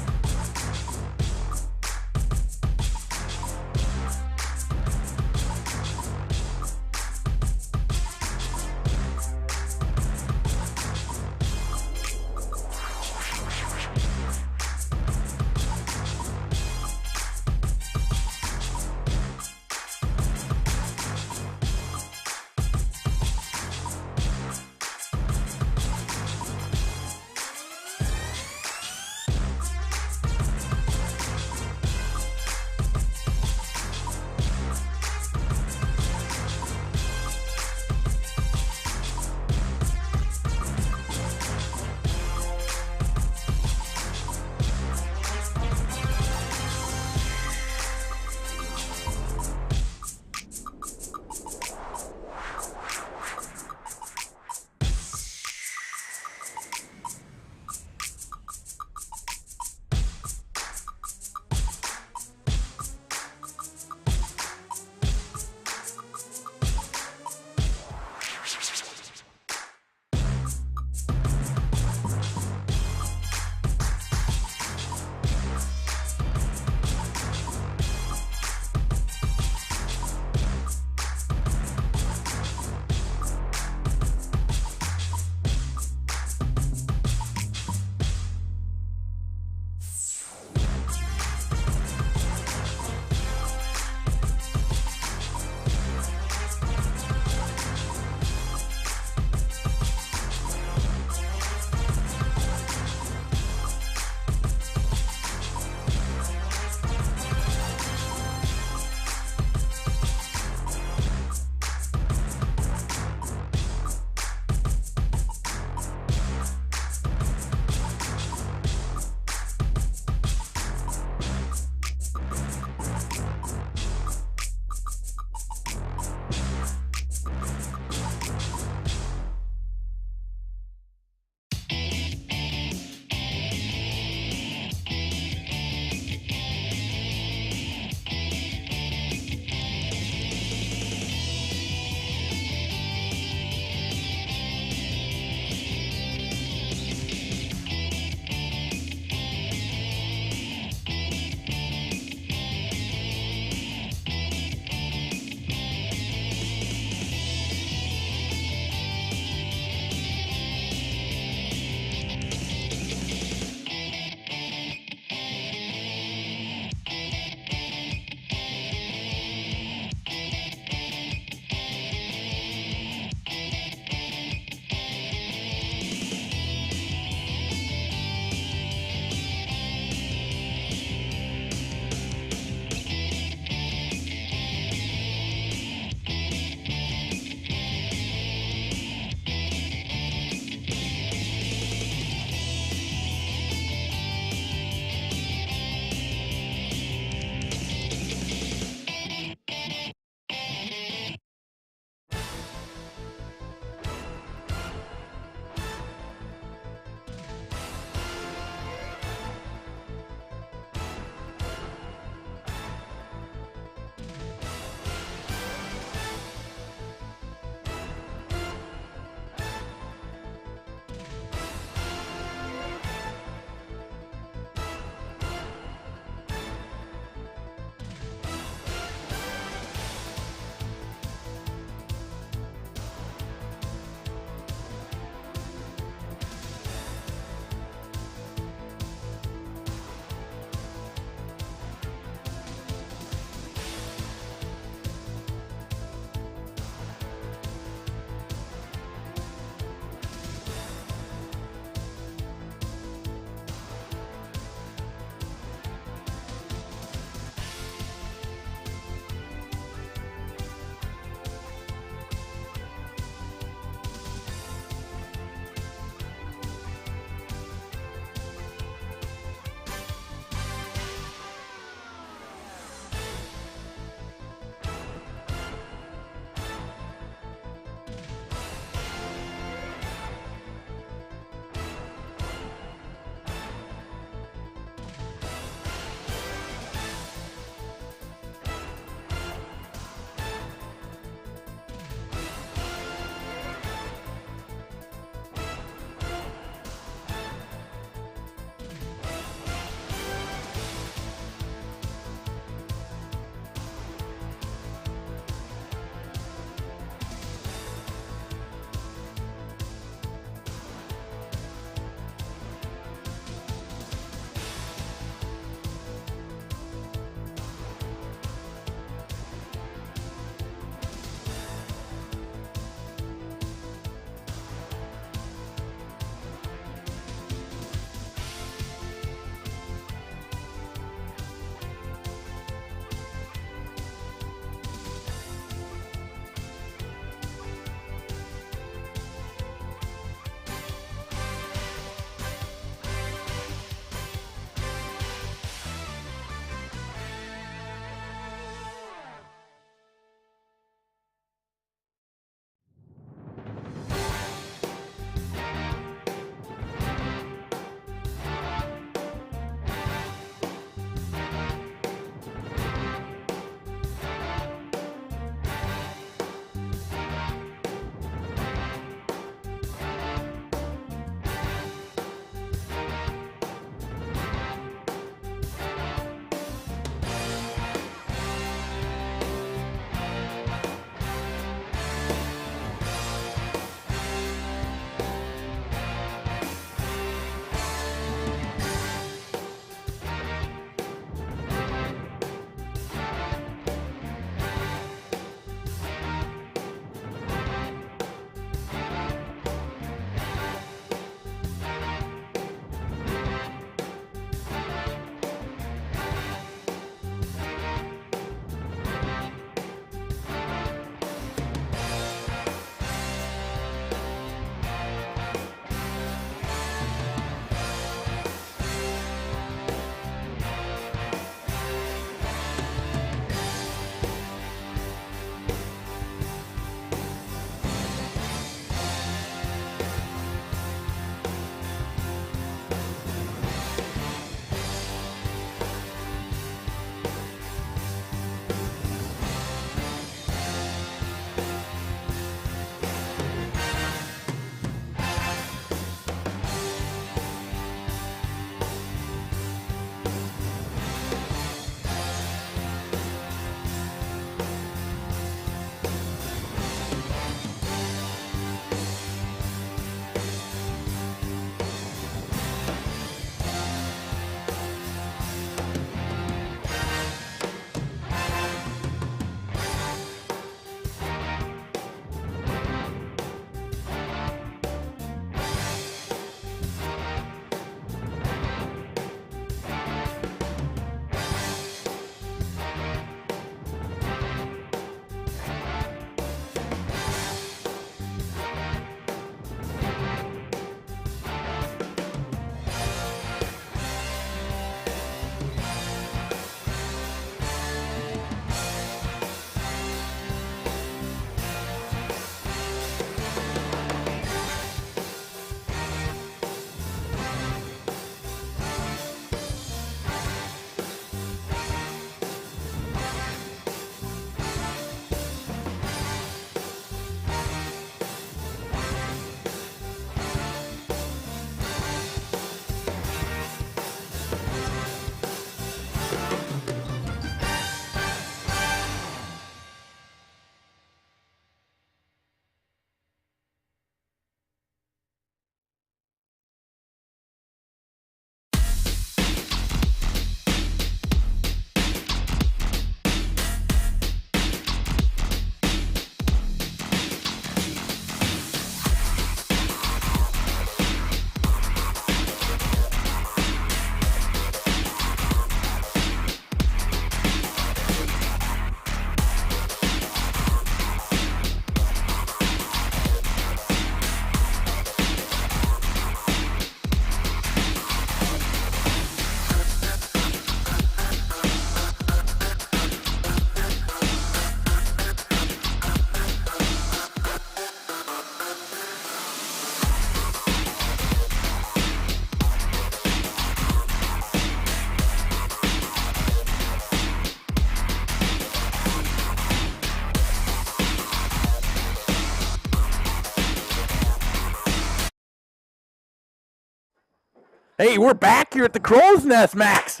Hey, we're back here at the Crow's Nest, Max.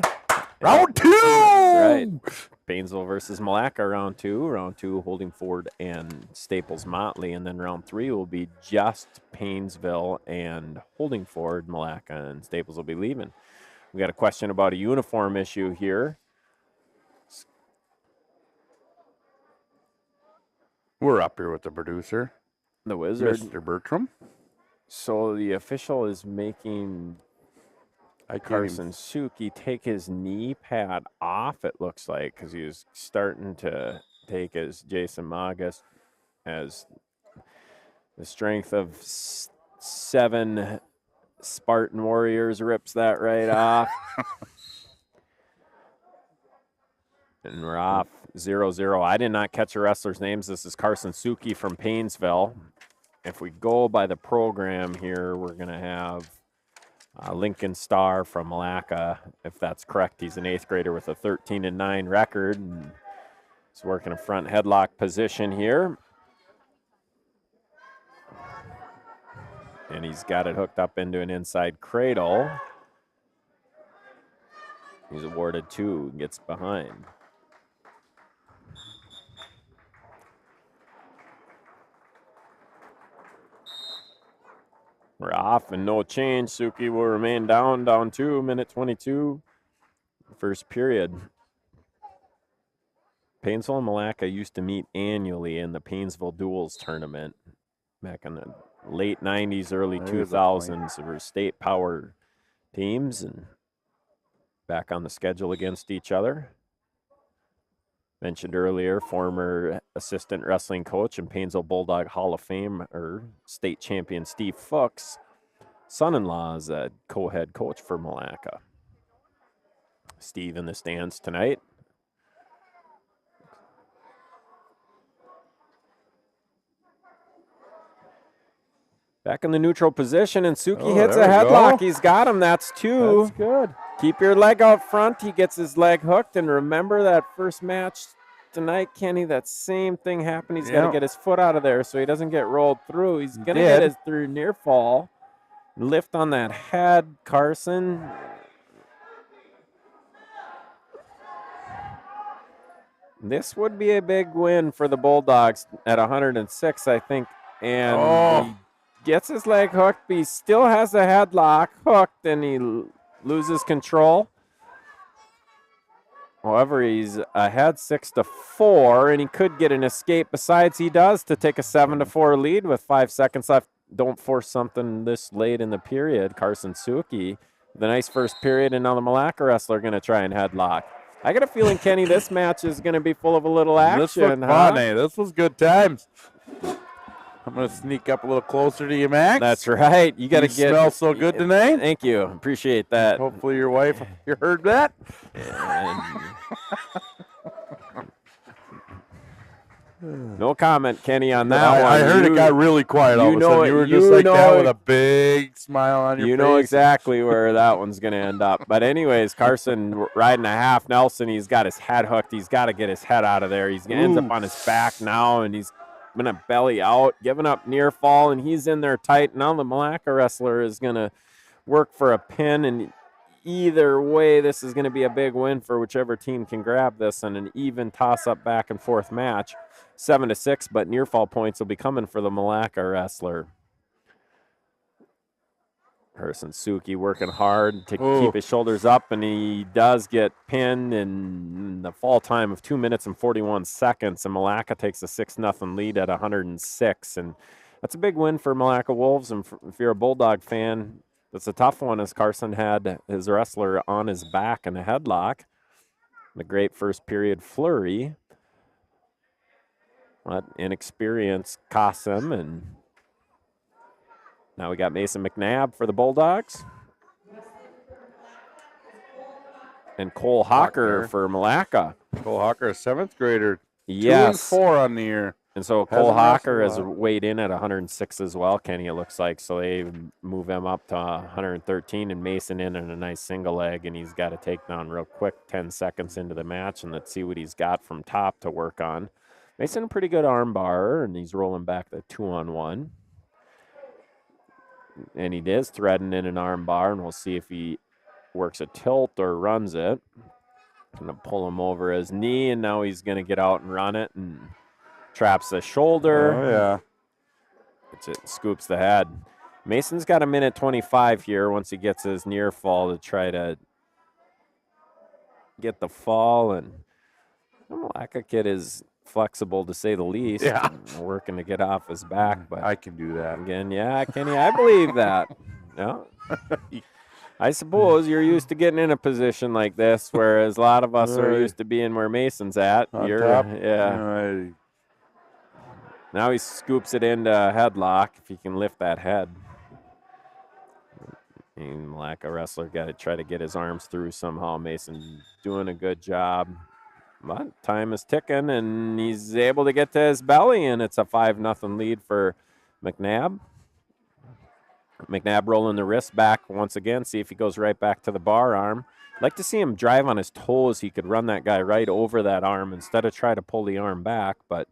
Round 2. That's right. Paynesville versus Milaca, round 2. Round 2, Holdingford and Staples Motley. And then round 3 will be just Paynesville and Holdingford. Milaca and Staples will be leaving. We got a question about a uniform issue here. We're up here with the producer, The Wizard. Mr. Bertram. So the official is making Carson Suki take his knee pad off, it looks like, because he was starting to take his Jason Magas as the strength of 7 Spartan warriors rips that right off. And we're off 0-0. I did not catch the wrestlers' names. This is Carson Suki from Paynesville. If we go by the program here, we're going to have Lincoln Starr from Milaca, if that's correct. He's an 8th grader with a 13-9 record. And he's working a front headlock position here. And he's got it hooked up into an inside cradle. He's awarded 2, gets behind. We're off and no change. Suki will remain down 2, minute 22, first period. Paynesville and Milaca used to meet annually in the Paynesville Duels tournament back in the late 90s, early 2000s. There were state power teams and back on the schedule against each other. Mentioned earlier, former assistant wrestling coach and Paynesville Bulldog Hall of Famer, state champion Steve Fuchs' son-in-law is a co-head coach for Milaca. Steve in the stands tonight. Back in the neutral position, and Suki hits a headlock. He's got him. That's 2. That's good. Keep your leg out front. He gets his leg hooked. And remember that first match tonight, Kenny, that same thing happened. He's got to get his foot out of there so he doesn't get rolled through. He's going to get his through near fall. Lift on that head, Carson. This would be a big win for the Bulldogs at 106, I think. And he gets his leg hooked, but he still has the headlock hooked, and he loses control. However, he's ahead 6-4, and he could get an escape. Besides, he does to take a 7-4 lead with 5 seconds left. Don't force something this late in the period. Carson Suki, the nice first period, and now the Milaca wrestler going to try and headlock. I got a feeling, Kenny, this match is going to be full of a little action. This was fun, eh? This was good times. I'm going to sneak up a little closer to you, Max. That's right. You got to get. Smell so good tonight. Thank you. Appreciate that. Hopefully your wife, you heard that. No comment, Kenny, on that one. I heard it got really quiet all of a sudden. You were just like that with a big smile on your face. You know exactly where that one's going to end up. But anyways, Carson riding a half Nelson. He's got his head hooked. He's got to get his head out of there. He's going to end up on his back now, and he's going to belly out, giving up near fall, and he's in there tight. Now the Milaca wrestler is going to work for a pin, and either way, this is going to be a big win for whichever team can grab this in an even toss-up back and forth match. 7-6, but near fall points will be coming for the Milaca wrestler. Carson Suki working hard to keep his shoulders up, and he does get pinned in the fall time of 2 minutes and 41 seconds, and Milaca takes a 6-0 lead at 106, and that's a big win for Milaca Wolves, and if you're a Bulldog fan, that's a tough one, as Carson had his wrestler on his back in a headlock. The great first period flurry. But inexperience costs him, and now we got Mason McNabb for the Bulldogs. And Cole Hawker for Milaca. Cole Hawker, a 7th grader. Yes. 2-4 on the year. And so Cole Hawker has weighed in at 106 as well, Kenny, it looks like. So they move him up to 113, and Mason in a nice single leg, and he's got to take down real quick 10 seconds into the match, and let's see what he's got from top to work on. Mason, a pretty good arm bar, and he's rolling back the 2-on-1. And he is threading in an arm bar, and we'll see if he works a tilt or runs it. Going to pull him over his knee, and now he's going to get out and run it and traps the shoulder. Oh, yeah. It scoops the head. Mason's got a minute 25 here once he gets his near fall to try to get the fall. And the Milaca kid is flexible to say the least. Yeah. Working to get off his back. But I can do that. again, yeah, Kenny, I believe that. Yeah. I suppose you're used to getting in a position like this, whereas a lot of us are used to being where Mason's at. On top. Yeah. Now he scoops it into a headlock if he can lift that head. And Milaca wrestler got to try to get his arms through somehow. Mason doing a good job. But time is ticking, and he's able to get to his belly, and it's a 5-0 lead for McNabb. McNabb rolling the wrist back once again, see if he goes right back to the bar arm. I'd like to see him drive on his toes. He could run that guy right over that arm instead of try to pull the arm back, but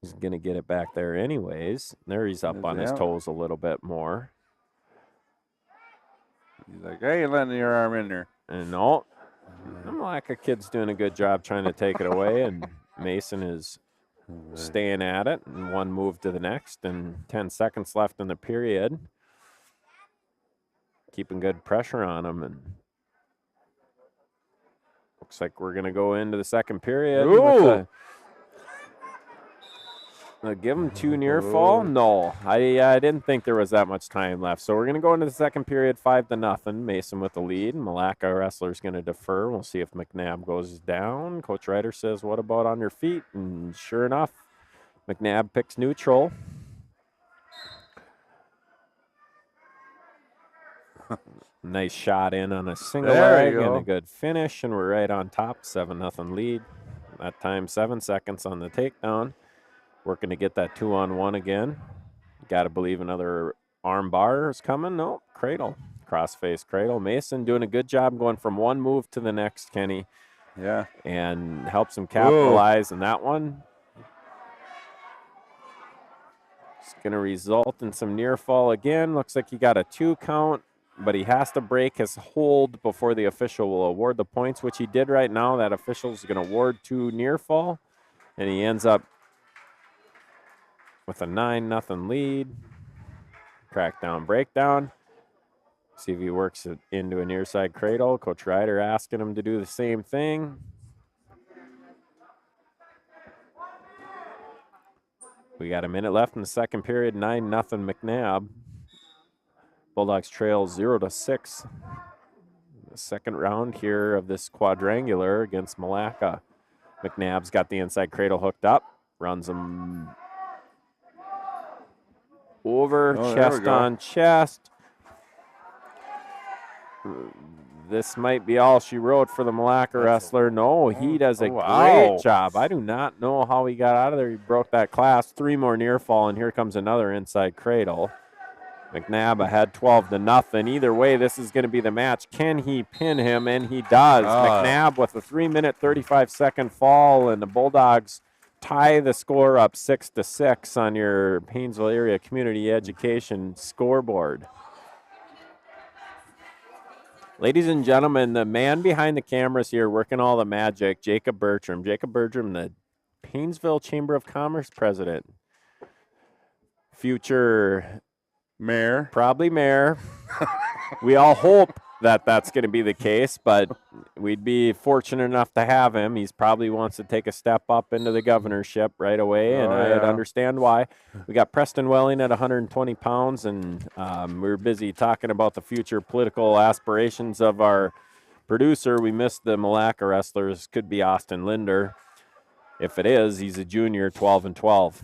he's going to get it back there anyways. There he's up on his toes a little bit more. He's like, hey, you're letting your arm in there. And no, I'm like a kid's doing a good job trying to take it away, and Mason is staying at it, and one move to the next, and 10 seconds left in the period. Keeping good pressure on him, and looks like we're going to go into the second period. Ooh. Give him 2 near fall? No, I didn't think there was that much time left. So we're going to go into the second period, 5-0. Mason with the lead. Milaca wrestler's going to defer. We'll see if McNabb goes down. Coach Ryder says, what about on your feet? And sure enough, McNabb picks neutral. Nice shot in on a single leg and a good finish, and we're right on top, 7-0 lead. That time, 7 seconds on the takedown. Working to get that 2-on-1 again. Got to believe another arm bar is coming. No, cradle. Cross-face cradle. Mason doing a good job going from one move to the next, Kenny. Yeah. And helps him capitalize in that one. It's going to result in some near fall again. Looks like he got a 2 count, but he has to break his hold before the official will award the points, which he did right now. That official is going to award 2 near fall, and he ends up with a 9-0 lead. Crackdown, breakdown. See if he works it into a near side cradle. Coach Ryder asking him to do the same thing. We got a minute left in the second period. 9-0 McNabb. Bulldogs trail 0-6. The second round here of this quadrangular against Milaca. McNabb's got the inside cradle hooked up. Runs him over, chest on chest. This might be all she wrote for the Milaca wrestler. No, he does a great job. I do not know how he got out of there. He broke that class. 3 more near fall, and here comes another inside cradle. McNabb ahead 12-0. Either way, this is going to be the match. Can he pin him? And he does. McNabb with a 3-minute, 35-second fall, and the Bulldogs tie the score up 6-6 on your Paynesville area community education scoreboard. Ladies and gentlemen, the man behind the cameras here working all the magic, Jacob Bertram. Jacob Bertram, the Paynesville Chamber of Commerce president. Future mayor. Probably mayor. We all hope that that's going to be the case, but we'd be fortunate enough to have him. He's probably wants to take a step up into the governorship right away, and I'd understand why. We got Preston Welling at 120 pounds, and we're busy talking about the future political aspirations of our producer. We missed the Milaca wrestlers. Could be Austin Linder. If it is, he's a junior, 12-12.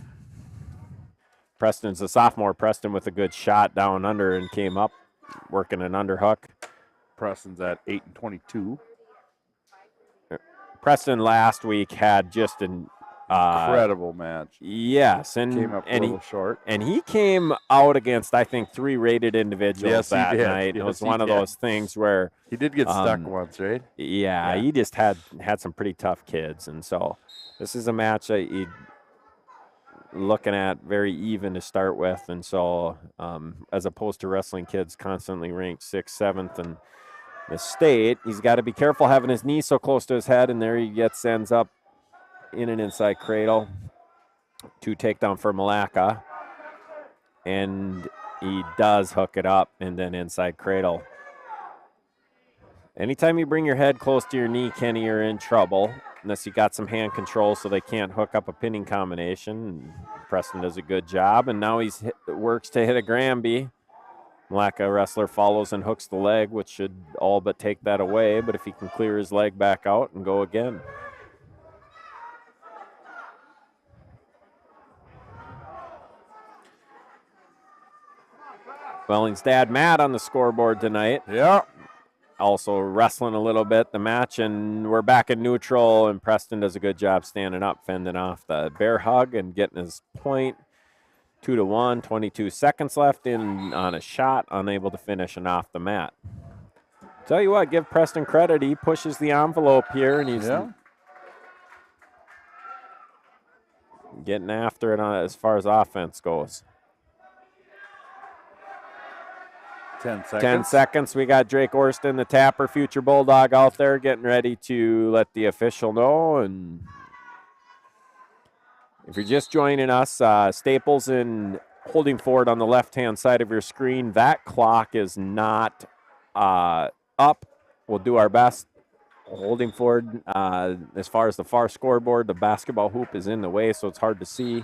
Preston's a sophomore. Preston with a good shot down under and came up working an underhook. Preston's at 8-22. Preston last week had just an incredible match. Yes, and came up a little short. And he came out against, I think, 3 rated individuals that night. It was one of those things where he did get stuck once, right? Yeah, he just had some pretty tough kids, and so this is a match that looking at very even to start with. And so as opposed to wrestling kids constantly ranked 6th, 7th, and the state, he's got to be careful having his knee so close to his head, and there he ends up in an inside cradle. 2 takedown for Milaca, and he does hook it up and then inside cradle. Anytime you bring your head close to your knee, Kenny, you're in trouble, unless you got some hand control so they can't hook up a pinning combination. Preston does a good job, and now works to hit a Granby. Milaca wrestler follows and hooks the leg, which should all but take that away, but if he can clear his leg back out and go again. Welling's dad, Matt, on the scoreboard tonight. Yeah. Also wrestling a little bit the match, and we're back in neutral, and Preston does a good job standing up, fending off the bear hug and getting his point. 2-1, 22 seconds left in on a shot, unable to finish and off the mat. Tell you what, give Preston credit. He pushes the envelope here, and he's getting after it as far as offense goes. 10 seconds. 10 seconds. We got Drake Orston, the tapper, future Bulldog, out there getting ready to let the official know. And if you're just joining us, Staples and Holdingford on the left-hand side of your screen. That clock is not up. We'll do our best. Holdingford, as far as the far scoreboard, the basketball hoop is in the way, so it's hard to see.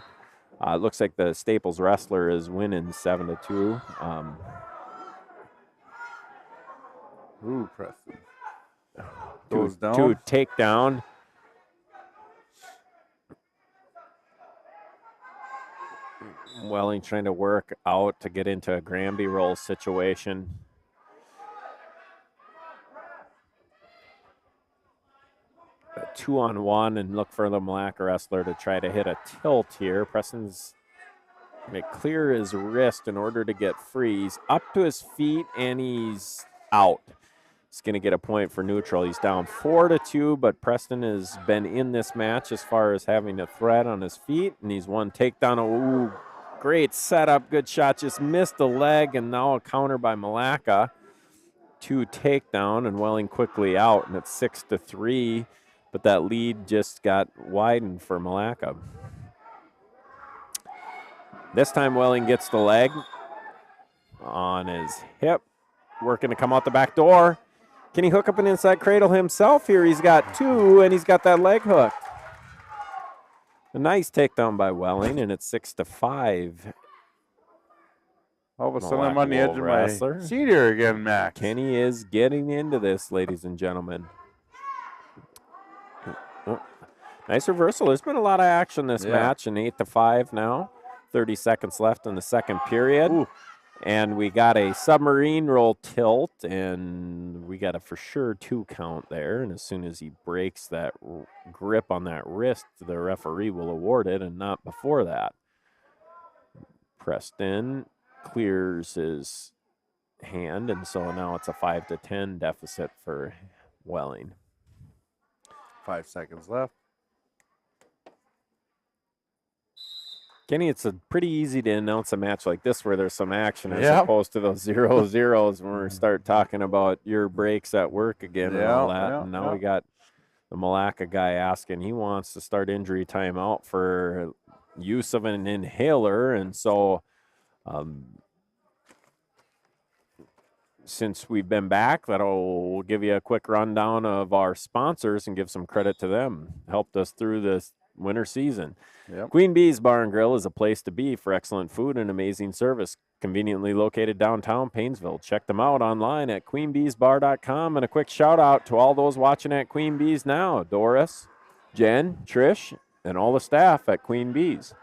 It looks like the Staples wrestler is winning 7-2. Ooh, Preston. Goes down. 2 takedown. Welling trying to work out to get into a Granby roll situation. A 2-on-1 and look for the Milaca wrestler to try to hit a tilt here. Preston's going to clear his wrist in order to get free. He's up to his feet and he's out. He's going to get a point for neutral. He's down 4-2, but Preston has been in this match as far as having a threat on his feet, and he's 1 takedown. Ooh, great setup, good shot, just missed the leg, and now a counter by Milaca. 2 takedown, and Welling quickly out, and it's 6-3, but that lead just got widened for Milaca. This time Welling gets the leg on his hip, working to come out the back door. Can he hook up an inside cradle himself here? He's got 2, and he's got that leg hooked. A nice takedown by Welling, and it's 6-5. All of a sudden, I'm on the edge of my seat here again, Max. Kenny is getting into this, ladies and gentlemen. Oh, nice reversal. There's been a lot of action this match, and 8-5 now. 30 seconds left in the second period. Ooh. And we got a submarine roll tilt, and we got a for sure 2 count there. And as soon as he breaks that grip on that wrist, the referee will award it, and not before that. Preston clears his hand, and so now it's a 5-10 deficit for Welling. 5 seconds left. Kenny, it's pretty easy to announce a match like this where there's some action as opposed to those 0-0s when we start talking about your breaks at work again and all that. And now we got the Milaca guy asking. He wants to start injury time out for use of an inhaler. And so since we've been back, we'll give you a quick rundown of our sponsors and give some credit to them. Helped us through this winter season. Yep. Queen Bee's Bar and Grill is a place to be for excellent food and amazing service. Conveniently located downtown Paynesville. Check them out online at queenbeesbar.com. And a quick shout out to all those watching at Queen Bees now. Doris, Jen, Trish, and all the staff at Queen Bees.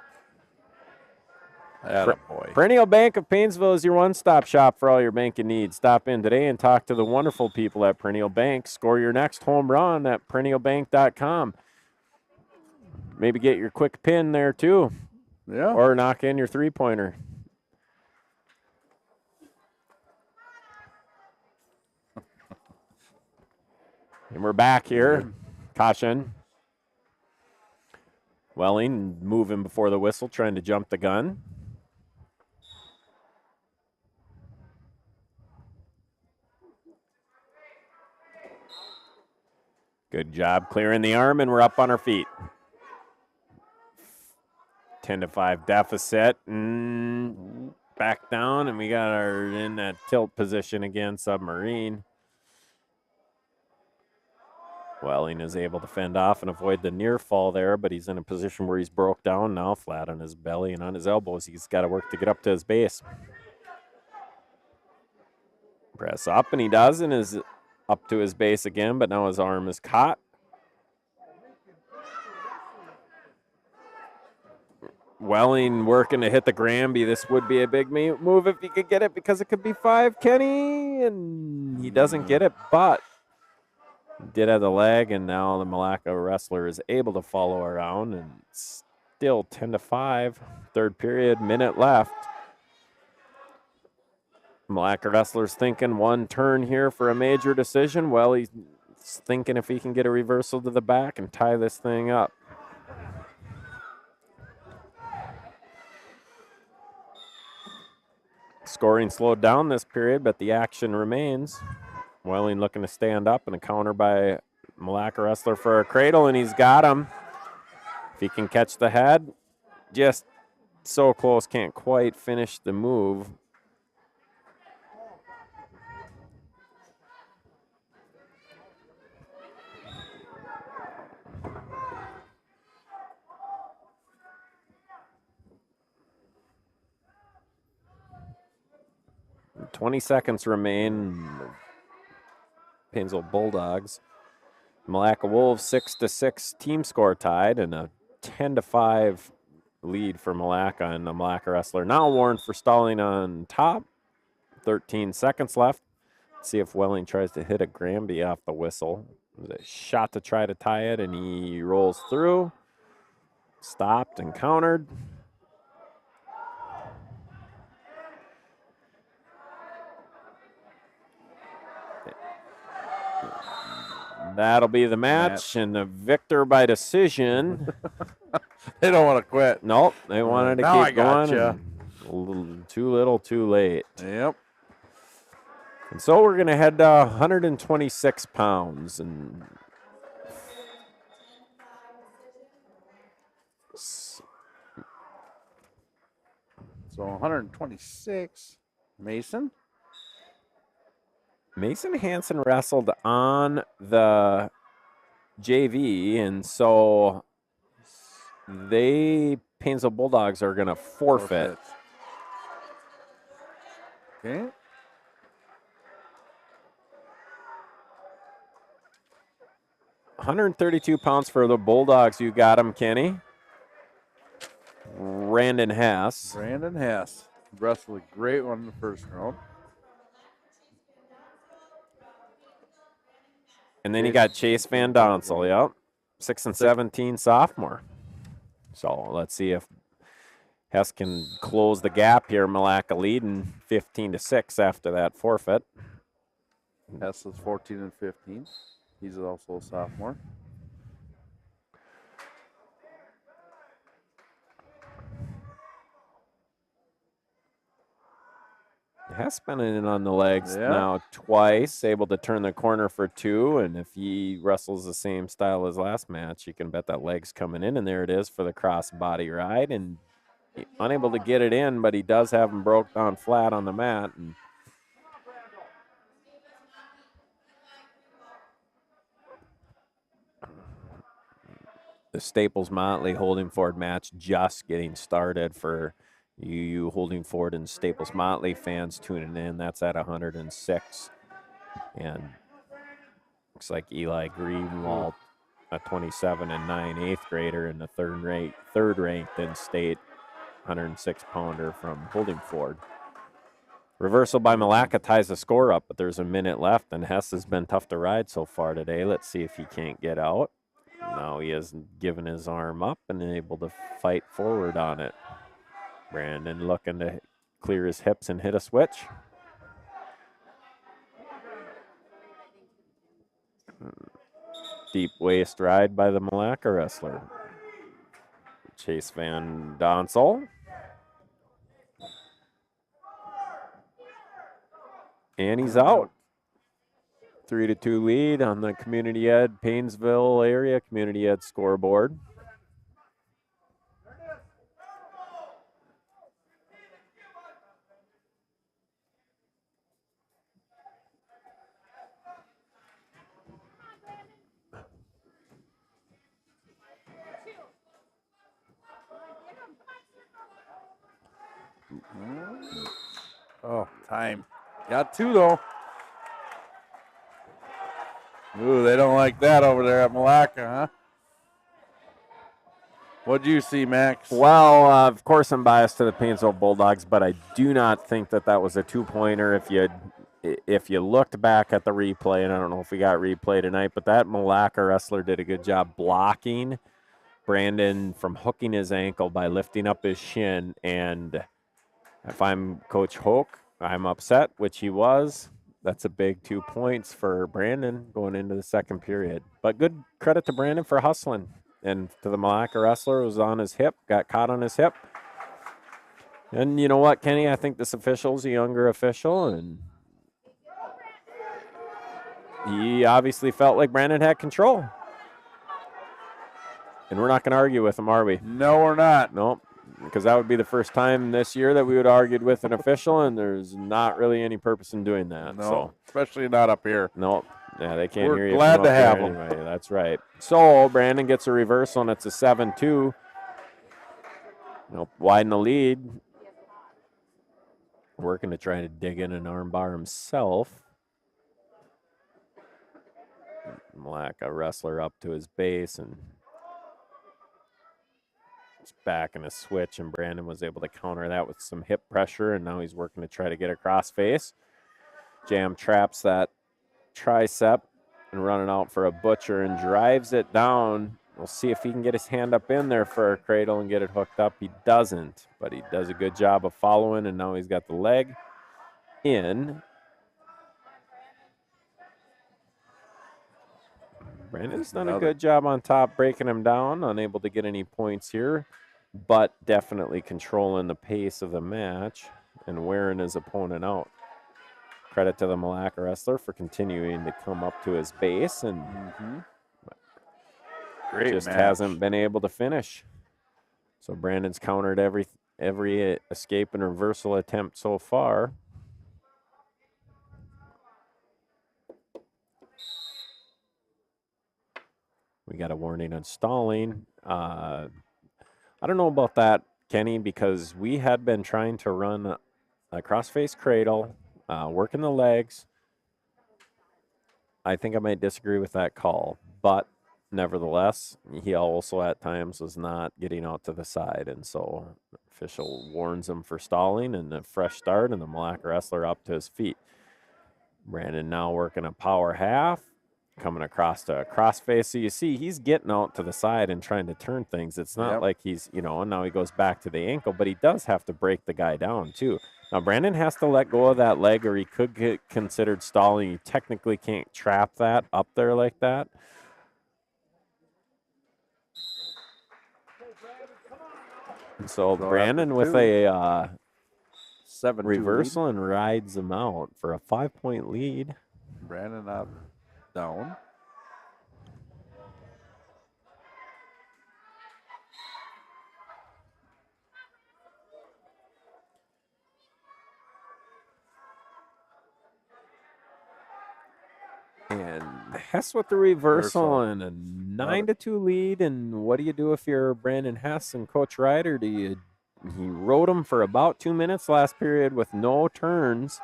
Perennial Bank of Paynesville is your one-stop shop for all your banking needs. Stop in today and talk to the wonderful people at Perennial Bank. Score your next home run at perennialbank.com. Maybe get your quick pin there, too. Yeah. Or knock in your three-pointer. And we're back here. Caution. Welling moving before the whistle, trying to jump the gun. Good job clearing the arm, and we're up on our feet. 10-5 deficit. Back down, and we got our in that tilt position again, Submarine. Welling is able to fend off and avoid the near fall there, but he's in a position where he's broke down now, flat on his belly and on his elbows. He's got to work to get up to his base. Press up, and he does, and is up to his base again, but now his arm is caught. Welling working to hit the Granby. This would be a big move if he could get it, because it could be 5, Kenny, and he doesn't get it, but he did have the leg, and now the Milaca wrestler is able to follow around, and still 10-5, third period, minute left. Milaca wrestler's thinking one turn here for a major decision. Well, he's thinking if he can get a reversal to the back and tie this thing up. Scoring slowed down this period, but the action remains. Welling looking to stand up, and a counter by Milaca wrestler for a cradle, and he's got him. If he can catch the head, just so close, can't quite finish the move. And 20 seconds remain. Paynesville Bulldogs. Milaca Wolves 6-6 team score tied, and a 10-5 lead for Milaca, and the Milaca wrestler now warned for stalling on top. 13 seconds left. Let's see if Welling tries to hit a Granby off the whistle. There's a shot to try to tie it, and he rolls through. Stopped and countered. That'll be the match, and the victor by decision. They don't want to quit. Nope, they wanted to Now keep going. Too little, too late. Yep. And so we're going to head to 126 pounds. And So 126. Mason? Mason Hansen wrestled on the JV, and so Paynesville Bulldogs are going to forfeit. Okay. $132 for the Bulldogs. You got him, Kenny. Brandon Hess. Brandon Hess wrestled a great one in the first round. And then you got Chase Van Donsel, yep. 6-17 sophomore. So let's see if Hess can close the gap here. Milaca leading 15-6 after that forfeit. Hess is 14 and 15. He's also a sophomore. Hess been in on the legs now twice, able to turn the corner for 2, and if he wrestles the same style as last match, you can bet that leg's coming in, and there it is for the cross body ride, and unable to get it in, but he does have him broke down flat on the mat. And the Staples Motley Holdingford match just getting started for you Holdingford and Staples Motley fans tuning in. That's at 106. And looks like Eli Greenwald, a 27 and 9 eighth grader, and the third ranked in state 106 pounder from Holdingford. Reversal by Milaca ties the score up, but there's a minute left, and Hess has been tough to ride so far today. Let's see if he can't get out. Now he has given his arm up and able to fight forward on it. Brandon looking to clear his hips and hit a switch. Deep waist ride by the Milaca wrestler. Chase Van Donsel. And he's out. 3-2 lead on the Community Ed Paynesville area Community Ed scoreboard. Oh, time. Got 2, though. Ooh, they don't like that over there at Milaca, huh? What'd you see, Max? Well, of course I'm biased to the Paynesville Bulldogs, but I do not think that was a 2-pointer. If you looked back at the replay, and I don't know if we got replay tonight, but that Milaca wrestler did a good job blocking Brandon from hooking his ankle by lifting up his shin. And if I'm Coach Hoke, I'm upset, which he was. That's a big 2 points for Brandon going into the second period. But good credit to Brandon for hustling. And to the Milaca wrestler, was on his hip, got caught on his hip. And you know what, Kenny? I think this official's a younger official, and he obviously felt like Brandon had control. And we're not going to argue with him, are we? No, we're not. Nope. Because that would be the first time this year that we would have argued with an official, and there's not really any purpose in doing that. No, so. Especially not up here. Nope. Yeah, they can't We're hear you. glad from to up have there them. anyway. That's right. So Brandon gets a reversal, and it's a 7-2. Widen the lead. Working to try to dig in an armbar himself. Milaca wrestler up to his base, and it's back in a switch, and Brandon was able to counter that with some hip pressure, and now he's working to try to get a cross face. Jam traps that tricep and running out for a butcher and drives it down. We'll see if he can get his hand up in there for a cradle and get it hooked up. He doesn't, but he does a good job of following, and now he's got the leg in. Brandon's done a good job on top, breaking him down, unable to get any points here, but definitely controlling the pace of the match and wearing his opponent out. Credit to the Milaca wrestler for continuing to come up to his base, and Great just match. hasn't been able to finish. So Brandon's countered every escape and reversal attempt so far. We got a warning on stalling. I don't know about that, Kenny, because we had been trying to run a crossface cradle, working the legs. I think I might disagree with that call, but nevertheless, he also at times was not getting out to the side, and so the official warns him for stalling and a fresh start, and the Milaca wrestler up to his feet. Brandon now working a power half, coming across to a crossface. So you see he's getting out to the side and trying to turn things. It's not like he's, and now he goes back to the ankle, but he does have to break the guy down too. Now Brandon has to let go of that leg or he could get considered stalling. You technically can't trap that up there like that. And so Brandon with a 7-2 reversal lead. and rides him out for a 5-point lead. Brandon up, down. And Hess with the reversal and a 9-2 lead. And what do you do if you're Brandon Hess and Coach Ryder? He rode him for about 2 minutes last period with no turns.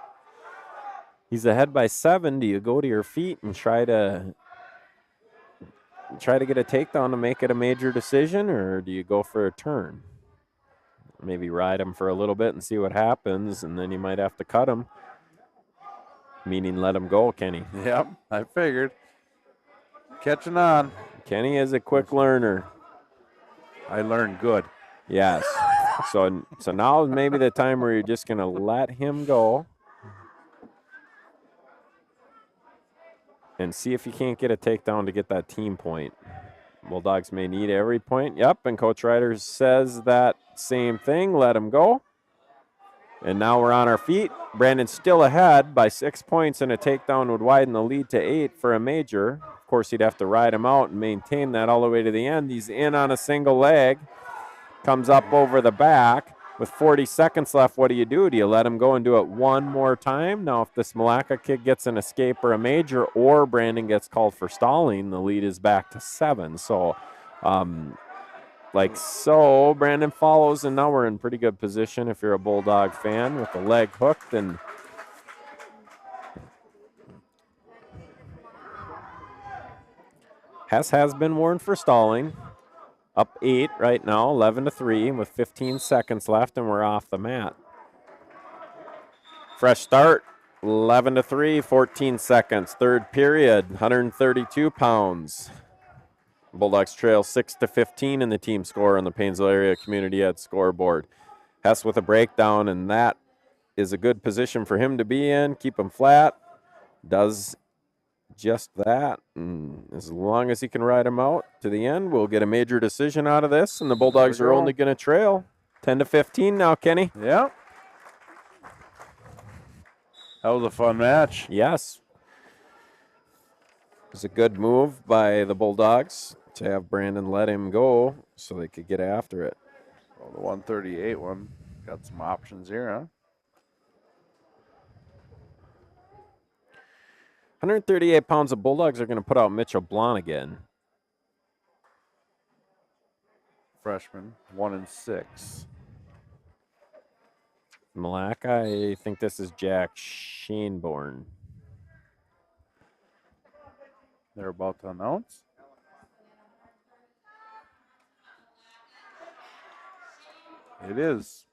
He's ahead by 7. Do you go to your feet and try to get a takedown to make it a major decision, or do you go for a turn? Maybe ride him for a little bit and see what happens, and then you might have to cut him. Meaning let him go, Kenny. Yep, I figured. Catching on. Kenny is a quick learner. I learned good. Yes. So now is maybe the time where you're just going to let him go and see if you can't get a takedown to get that team point. Bulldogs may need every point. Yep, and Coach Ryder says that same thing. Let him go. And now we're on our feet. Brandon's still ahead by 6 points, and a takedown would widen the lead to 8 for a major. Of course, he'd have to ride him out and maintain that all the way to the end. He's in on a single leg. Comes up over the back. With 40 seconds left, what do you do? Do you let him go and do it one more time? Now, if this Milaca kid gets an escape or a major, or Brandon gets called for stalling, the lead is back to 7. So, like so, Brandon follows, and now we're in pretty good position if you're a Bulldog fan with the leg hooked. And Hess has been warned for stalling. Up 8 right now, 11-3 with 15 seconds left, and we're off the mat. Fresh start, 11-3, 14 seconds. Third period, 132 pounds. Bulldogs trail 6-15 in the team score on the Paynesville Area Community Ed scoreboard. Hess with a breakdown, and that is a good position for him to be in. Keep him flat. Does just that. And as long as he can ride him out to the end, we'll get a major decision out of this, and the Bulldogs are only going to trail 10-15 now, Kenny. Yep. That was a fun match. Yes. It was a good move by the Bulldogs to have Brandon let him go so they could get after it. Well, the 138 one got some options here, huh? 138 pounds of Bulldogs are going to put out Mitchell Blon again. Freshman, 1-6. Milaca, I think this is Jack Shaneborn. They're about to announce. It is.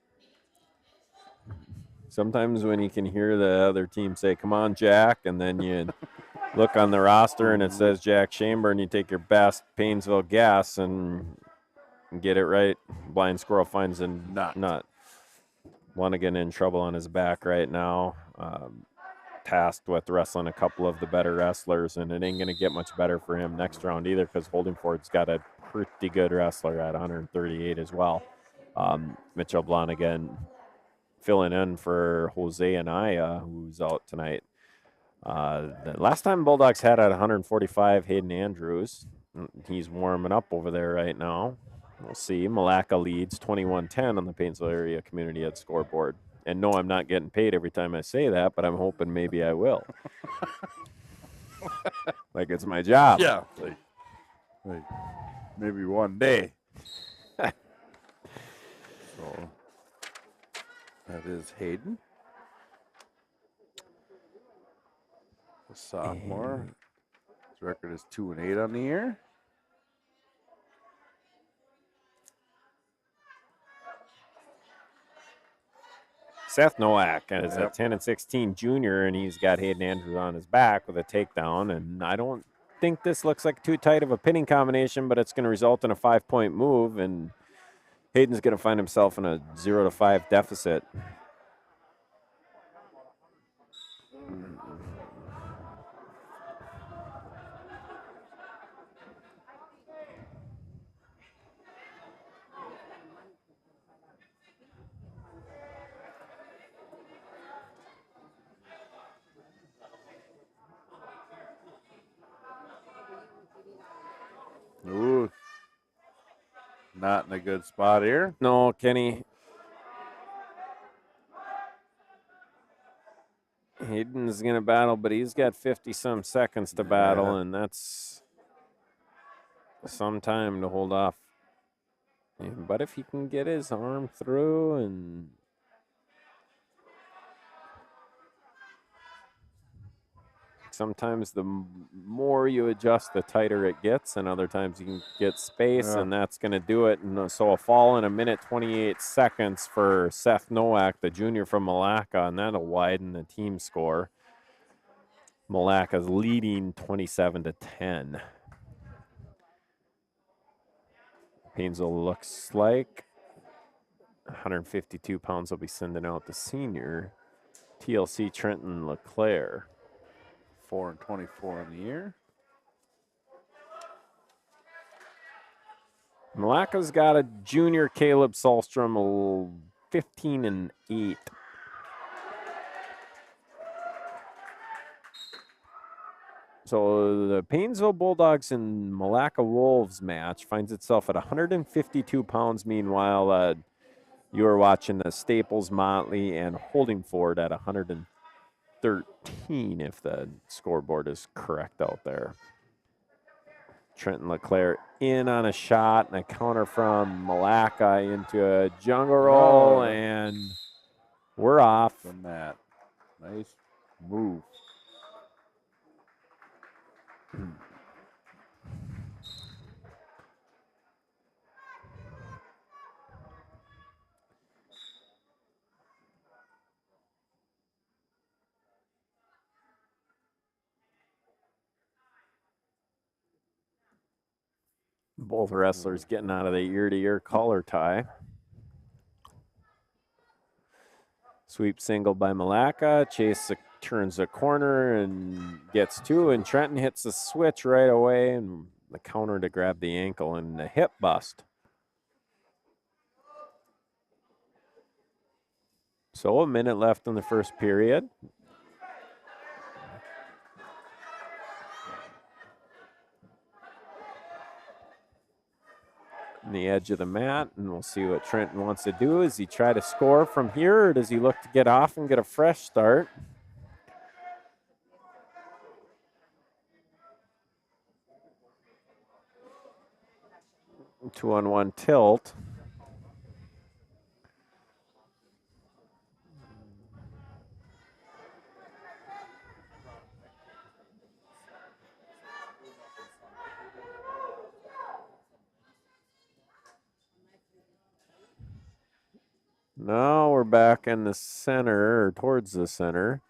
Sometimes when you can hear the other team say, "Come on, Jack," and then you look on the roster and it says Jack Shaneborn, you take your best Paynesville guess and get it right. Blind squirrel finds a nut. Lonigan in trouble on his back right now. Tasked with wrestling a couple of the better wrestlers, and it ain't going to get much better for him next round either because Holdingford's got a pretty good wrestler at 138 as well. Mitchell Blonigan filling in for Jose Anaya, who's out tonight. The last time Bulldogs had at 145, Hayden Andrews. He's warming up over there right now. We'll see. Milaca leads 21-10 on the Paynesville Area Community Ed scoreboard. And no, I'm not getting paid every time I say that, but I'm hoping maybe I will. Like it's my job. Yeah. Like maybe one day. So that is Hayden. The sophomore. His record is 2-8 on the year. Seth Nowak is a 10-16 junior, and he's got Hayden Andrews on his back with a takedown. And I don't think this looks like too tight of a pinning combination, but it's going to result in a 5-point move, and Hayden's going to find himself in a 0-5 deficit. Ooh. Not in a good spot here. No, Kenny. Hayden's going to battle, but he's got 50-some seconds to battle, and that's some time to hold off. But if he can get his arm through and sometimes the more you adjust, the tighter it gets, and other times you can get space, and that's going to do it. And so a fall in 1:28 for Seth Nowak, the junior from Milaca, and that'll widen the team score. Milaca's leading 27-10. Paynesville looks like 152 pounds will be sending out the senior, TLC Trenton LeClaire. 4-24 in the year. Milaca's got a junior Caleb Sahlstrom, 15-8. So the Paynesville Bulldogs and Milaca Wolves match finds itself at 152 pounds. Meanwhile, you are watching the Staples, Motley, and Holdingford at 113, if the scoreboard is correct out there. Trenton LeClaire in on a shot and a counter from Milaca into a jungle roll, and we're off. From that. Nice move. Both wrestlers getting out of the ear-to-ear collar tie. Sweep single by Milaca. Chase turns the corner and gets two, and Trenton hits the switch right away, and the counter to grab the ankle and the hip bust. So a minute left in the first period. On the edge of the mat, and we'll see what Trenton wants to do. Is he try to score from here, or does he look to get off and get a fresh start? Two-on-one tilt. Now we're back in the center, or towards the center.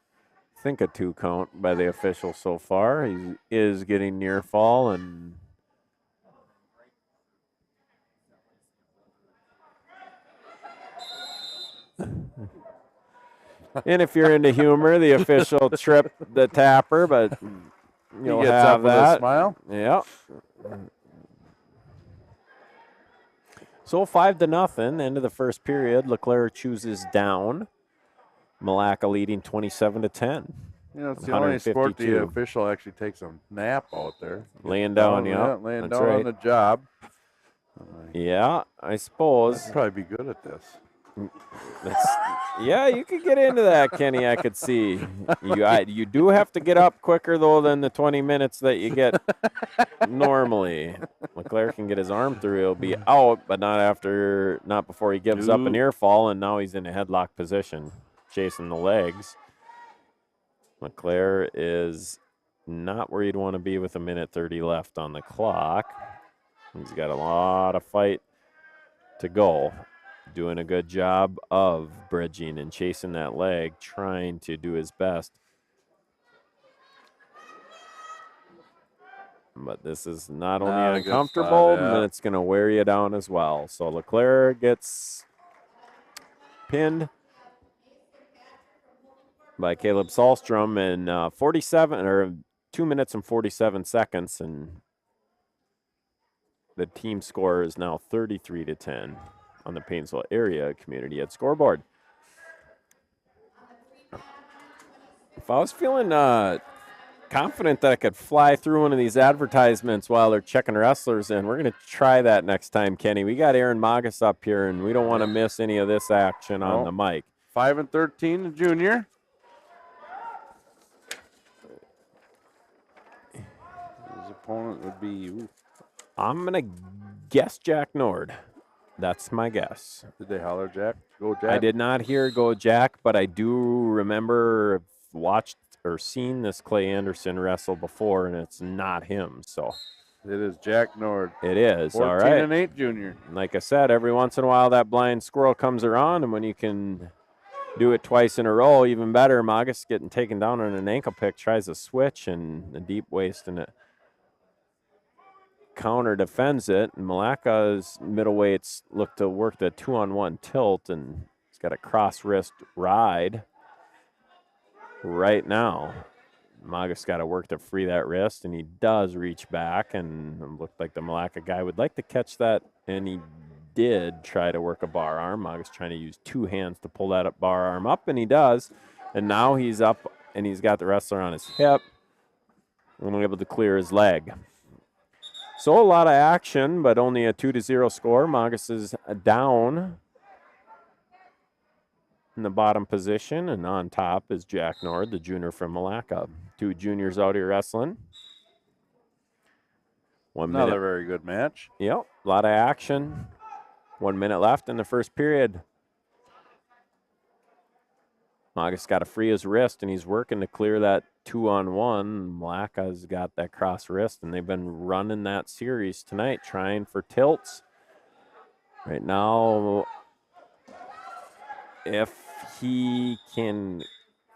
I think a 2 count by the official so far. He is getting near fall, and and if you're into humor, the official tripped the tapper, but you'll He gets have up with a that. smile. Yeah. So 5-0, end of the first period. LeClaire chooses down. Milaca leading 27-10. You know, it's the only sport the 152. official actually takes a nap out there. Laying down, yeah. Laying That's down right. on the job. Yeah, I suppose. I'd probably be good at this. Yeah, you could get into that, Kenny. I could see. You do have to get up quicker, though, than the 20 minutes that you get normally. LeClaire can get his arm through. He'll be out, but not before he gives up an ear fall, and now he's in a headlock position, chasing the legs. LeClaire is not where you'd want to be with 1:30 left on the clock. He's got a lot of fight to go. Doing a good job of bridging and chasing that leg, trying to do his best. But this is not only uncomfortable, but it's going to wear you down as well. So LeClaire gets pinned by Caleb Sahlstrom in 2 minutes and 47 seconds, and the team score is now 33-10 on the Paynesville area community ed scoreboard. If I was feeling confident that I could fly through one of these advertisements while they're checking wrestlers in, we're going to try that next time, Kenny. We got Aaron Magas up here, and we don't want to miss any of this action on the mic. 5-13, the junior. His opponent would be... I'm going to guess Jack Nord. That's my guess. Did they holler Jack? Go Jack? I did not hear go Jack, but I do remember watched or seen this Clay Anderson wrestle before, and it's not him. So it is Jack Nord. It is. All right. 14-8 junior. Like I said, every once in a while that blind squirrel comes around, and when you can do it twice in a row, even better. Magus getting taken down on an ankle pick, tries a switch and a deep waist, and it counter defends it, and Milaca's middleweights look to work the 2-on-1 tilt, and he's got a cross wrist ride right now. Magus got to work to free that wrist, and he does reach back, and it looked like the Milaca guy would like to catch that, and he did try to work a bar arm. Magus trying to use 2 hands to pull that bar arm up, and he does. And now he's up, and he's got the wrestler on his hip, and able to clear his leg. So a lot of action, but only a 2-0 score. Magus is down in the bottom position, and on top is Jack Nord, the junior from Milaca. 2 juniors out here wrestling. Another very good match. Yep, a lot of action. 1 minute left in the first period. Magus got to free his wrist, and he's working to clear that 2-on-1. Milaca's got that cross wrist, and they've been running that series tonight, trying for tilts. Right now, if he can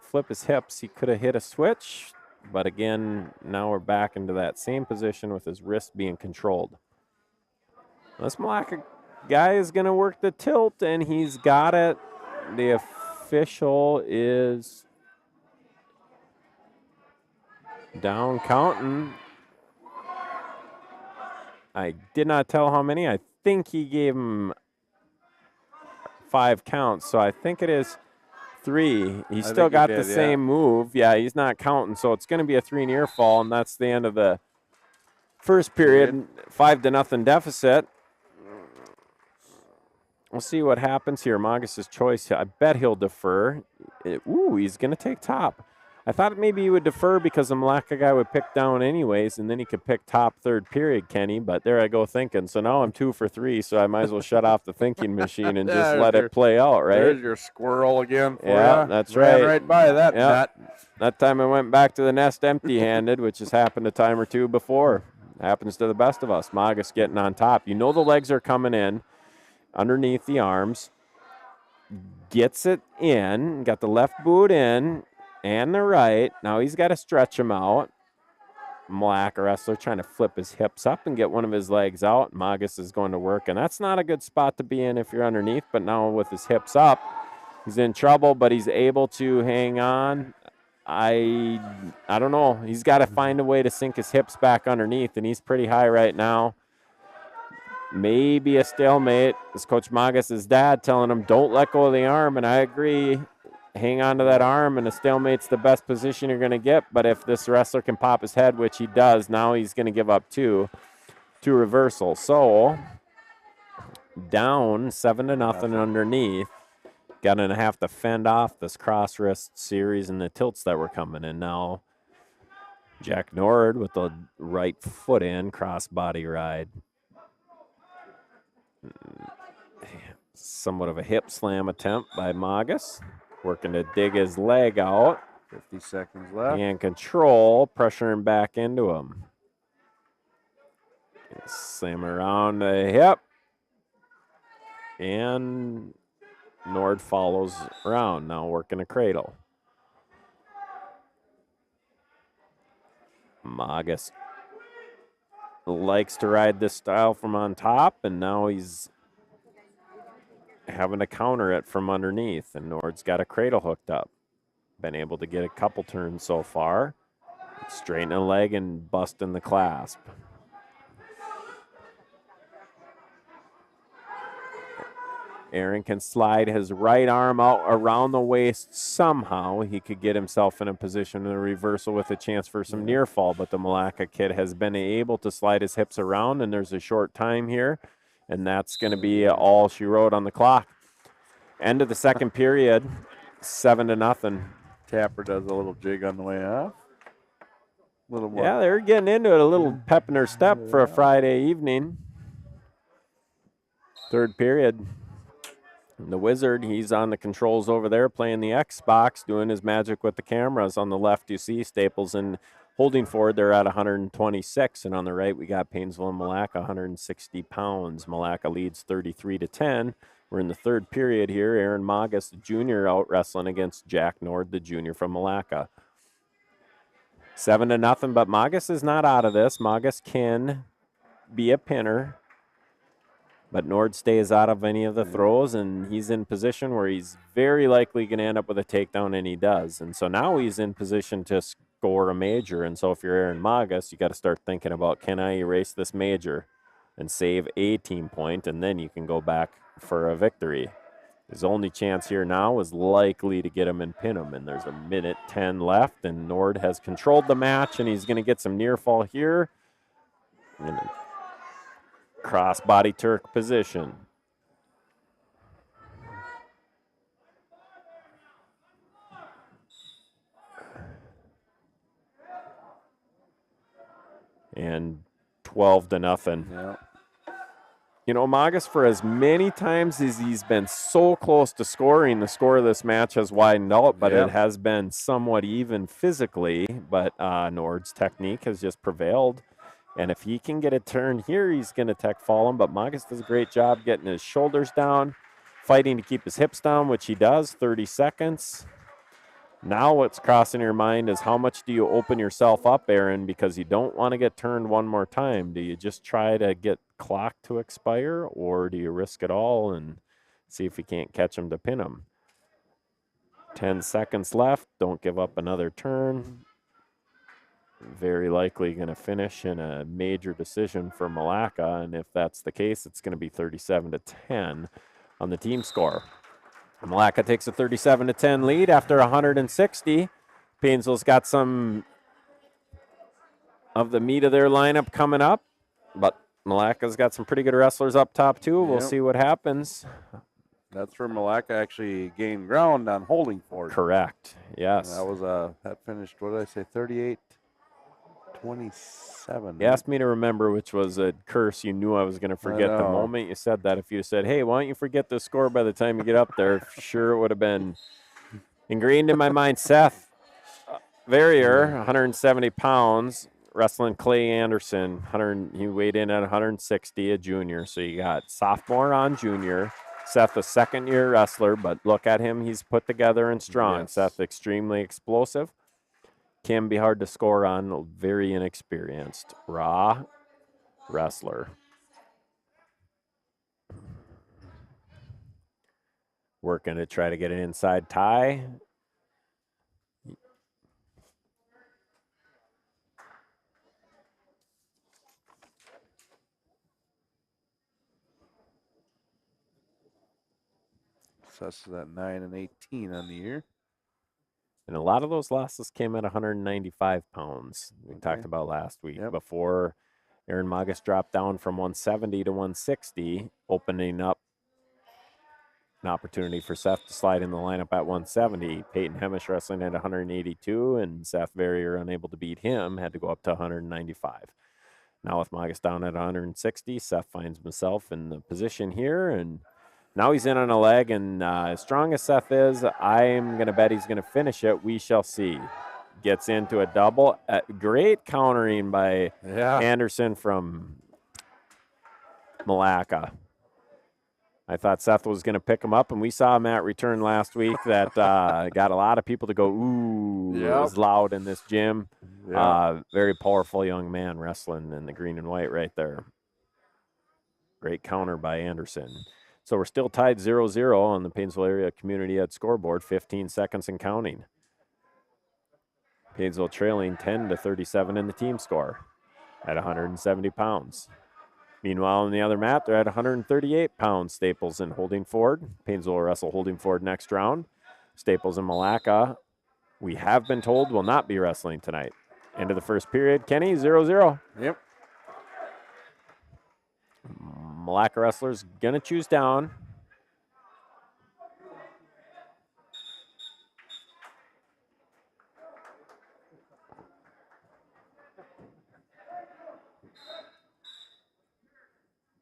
flip his hips, he could have hit a switch. But again, now we're back into that same position with his wrist being controlled. This Milaca guy is going to work the tilt, and he's got it. The official is down counting. I did not tell how many. I think he gave him 5 counts, so I think it is 3. He's still got the same move. Yeah, he's not counting, so it's going to be a 3 near fall, and that's the end of the first period. 5-0 deficit. We'll see what happens here. Magus' choice. I bet he'll defer. He's going to take top. I thought maybe he would defer because the Milaca guy would pick down anyways, and then he could pick top third period, Kenny. But there I go thinking. So now I'm 2 for 3, so I might as well shut off the thinking machine and just let it play out, right? There's your squirrel again. Yeah, that's right. Right by that nut. That time I went back to the nest empty-handed, which has happened a time or two before. Happens to the best of us. Magus getting on top. You know the legs are coming in underneath the arms. Gets it in. Got the left boot in. And the right. Now he's got to stretch him out. Milaca wrestler trying to flip his hips up and get one of his legs out. Magus is going to work, and that's not a good spot to be in if you're underneath, but now with his hips up, he's in trouble, but he's able to hang on. I don't know. He's got to find a way to sink his hips back underneath, and he's pretty high right now. Maybe a stalemate. It's Coach Magus' dad telling him, don't let go of the arm, and I agree. Hang on to that arm, and a stalemate's the best position you're going to get. But if this wrestler can pop his head, which he does, now he's going to give up 2 reversals. So down 7-0 underneath. Going to have to fend off this cross wrist series and the tilts that were coming in. Now Jack Nord with the right foot in, cross body ride. Somewhat of a hip slam attempt by Magus. Working to dig his leg out. 50 seconds left. And control, pressuring back into him. Slam around the hip. And Nord follows around, now working a cradle. Magus likes to ride this style from on top, and now he's having to counter it from underneath, and Nord's got a cradle hooked up. Been able to get a couple turns so far. Straightening a leg and busting the clasp. Aaron can slide his right arm out around the waist somehow. He could get himself in a position in a reversal with a chance for some near fall, but the Milaca kid has been able to slide his hips around, and there's a short time here, and that's going to be all she wrote on the clock. End of the second period, 7-0. Tapper does a little jig on the way off. Little more. Yeah, they're getting into it, a little pep in her step for a Friday evening. Third period. And the Wizard, he's on the controls over there playing the Xbox, doing his magic with the cameras. On the left, you see Staples and Holdingford, they're at 126. And on the right, we got Paynesville and Milaca, 160 pounds. Milaca leads 33-10. We're in the third period here. Aaron Magus, the junior, out wrestling against Jack Nord, the junior from Milaca. 7-0, but Magus is not out of this. Magus can be a pinner. But Nord stays out of any of the throws, and he's in position where he's very likely going to end up with a takedown, and he does. And so now he's in position to score a major. And so if you're Aaron Magas, you got to start thinking about, can I erase this major and save a team point, and then you can go back for a victory. His only chance here now is likely to get him and pin him, and there's a minute 10 left, and Nord has controlled the match, and he's going to get some near fall here. Cross-body Turk position. And 12-0. Yeah. You know, Magas, for as many times as he's been so close to scoring, the score of this match has widened out, but it has been somewhat even physically. But Nord's technique has just prevailed. And if he can get a turn here, he's going to tech fall him. But Magas does a great job getting his shoulders down, fighting to keep his hips down, which he does, 30 seconds. Now what's crossing your mind is how much do you open yourself up, Aaron, because you don't want to get turned one more time. Do you just try to get clock to expire, or do you risk it all and see if you can't catch him to pin him? 10 seconds left. Don't give up another turn. Very likely going to finish in a major decision for Milaca, and if that's the case, it's going to be 37-10 on the team score. Milaca takes a 37-10 lead after 160. Paynesville's got some of the meat of their lineup coming up, but Milaca's got some pretty good wrestlers up top too. We'll see what happens. That's where Milaca actually gained ground on Holdingford. Correct. Yes. And that was that finished. What did I say? 38-27. You asked me to remember, which was a curse you knew I was going to forget the moment you said that. If you said, hey, why don't you forget the score by the time you get up there, sure it would have been ingrained in my mind. Seth Verrier, 170 pounds, wrestling Clay Anderson. He weighed in at 160, a junior. So you got sophomore on junior. Seth, a second-year wrestler, but look at him. He's put together and strong. Yes. Seth, extremely explosive. Can be hard to score on, very inexperienced. Raw wrestler. Working to try to get an inside tie. That's at 9-18 on the year. And a lot of those losses came at 195 pounds. We talked about last week before Aaron Magas dropped down from 170 to 160, opening up an opportunity for Seth to slide in the lineup at 170. Peyton Hemish wrestling at 182, and Seth Verrier unable to beat him, had to go up to 195. Now with Magas down at 160, Seth finds himself in the position here, and now he's in on a leg, and as strong as Seth is, I'm going to bet he's going to finish it. We shall see. Gets into a double. Great countering by Anderson from Milaca. I thought Seth was going to pick him up, and we saw him at return last week that got a lot of people to go, ooh, it was loud in this gym. Very powerful young man wrestling in the green and white right there. Great counter by Anderson. So we're still tied 0-0 on the Paynesville Area Community Ed scoreboard, 15 seconds and counting. Paynesville trailing 10-37 in the team score at 170 pounds. Meanwhile, on the other mat, they're at 138 pounds, Staples and Holdingford. Paynesville will wrestle Holdingford next round. Staples and Milaca, we have been told, will not be wrestling tonight. End of the first period. Kenny, 0-0. Yep. Milaca wrestlers going to choose down.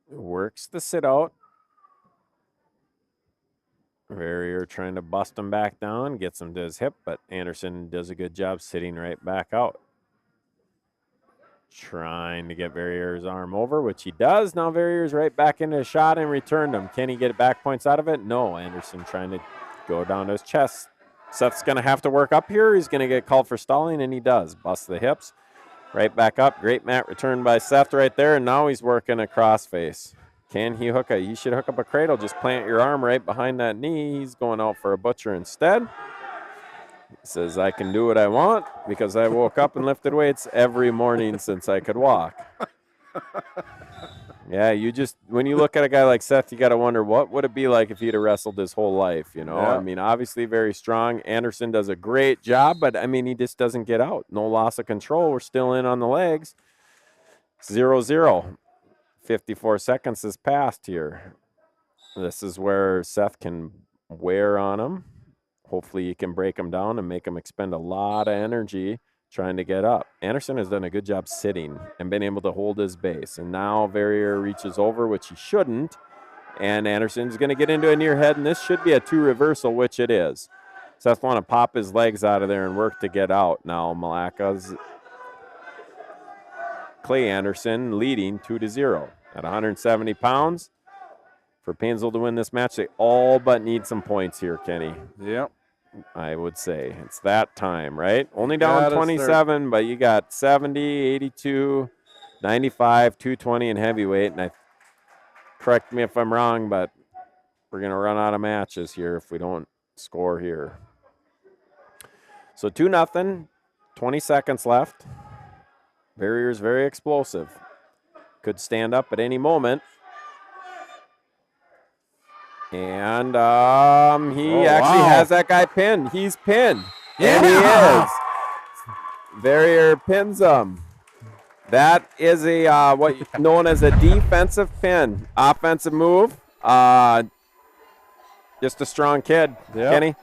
Works the sit out. Verrier trying to bust him back down, gets him to his hip, but Anderson does a good job sitting right back out. Trying to get Verrier's arm over, which he does. Now Verrier's right back into a shot and returned him. Can he get back points out of it? No. Anderson trying to go down to his chest. Seth's going to have to work up here. He's going to get called for stalling, and he does. Bust the hips. Right back up. Great mat return by Seth right there, and now he's working a crossface. Can he hook you should hook up a cradle. Just plant your arm right behind that knee. He's going out for a butcher instead. He says, I can do what I want because I woke up and lifted weights every morning since I could walk. Yeah, when you look at a guy like Seth, you got to wonder what would it be like if he'd have wrestled his whole life, you know? Yeah. I mean, obviously very strong. Anderson does a great job, but, I mean, he just doesn't get out. No loss of control. We're still in on the legs. 0-0. 54 seconds has passed here. This is where Seth can wear on him. Hopefully he can break him down and make him expend a lot of energy trying to get up. Anderson has done a good job sitting and been able to hold his base. And now Verrier reaches over, which he shouldn't. And Anderson's going to get into a near head, and this should be a 2 reversal, which it is. Seth want to pop his legs out of there and work to get out. Now Milaca's Clay Anderson leading 2-0 at 170 pounds. For Paynesville to win this match, they all but need some points here, Kenny. Yep. I would say it's that time, right? Only down 27, but you got 70, 82, 95, 220 in heavyweight. And correct me if I'm wrong, but we're going to run out of matches here if we don't score here. So 2-0, 20 seconds left. Verrier's very explosive. Could stand up at any moment. And he actually has that guy pinned. He's pinned. Yeah. And he is. Verrier pins him. That is a what known as a defensive pin. Offensive move. Just a strong kid, Kenny.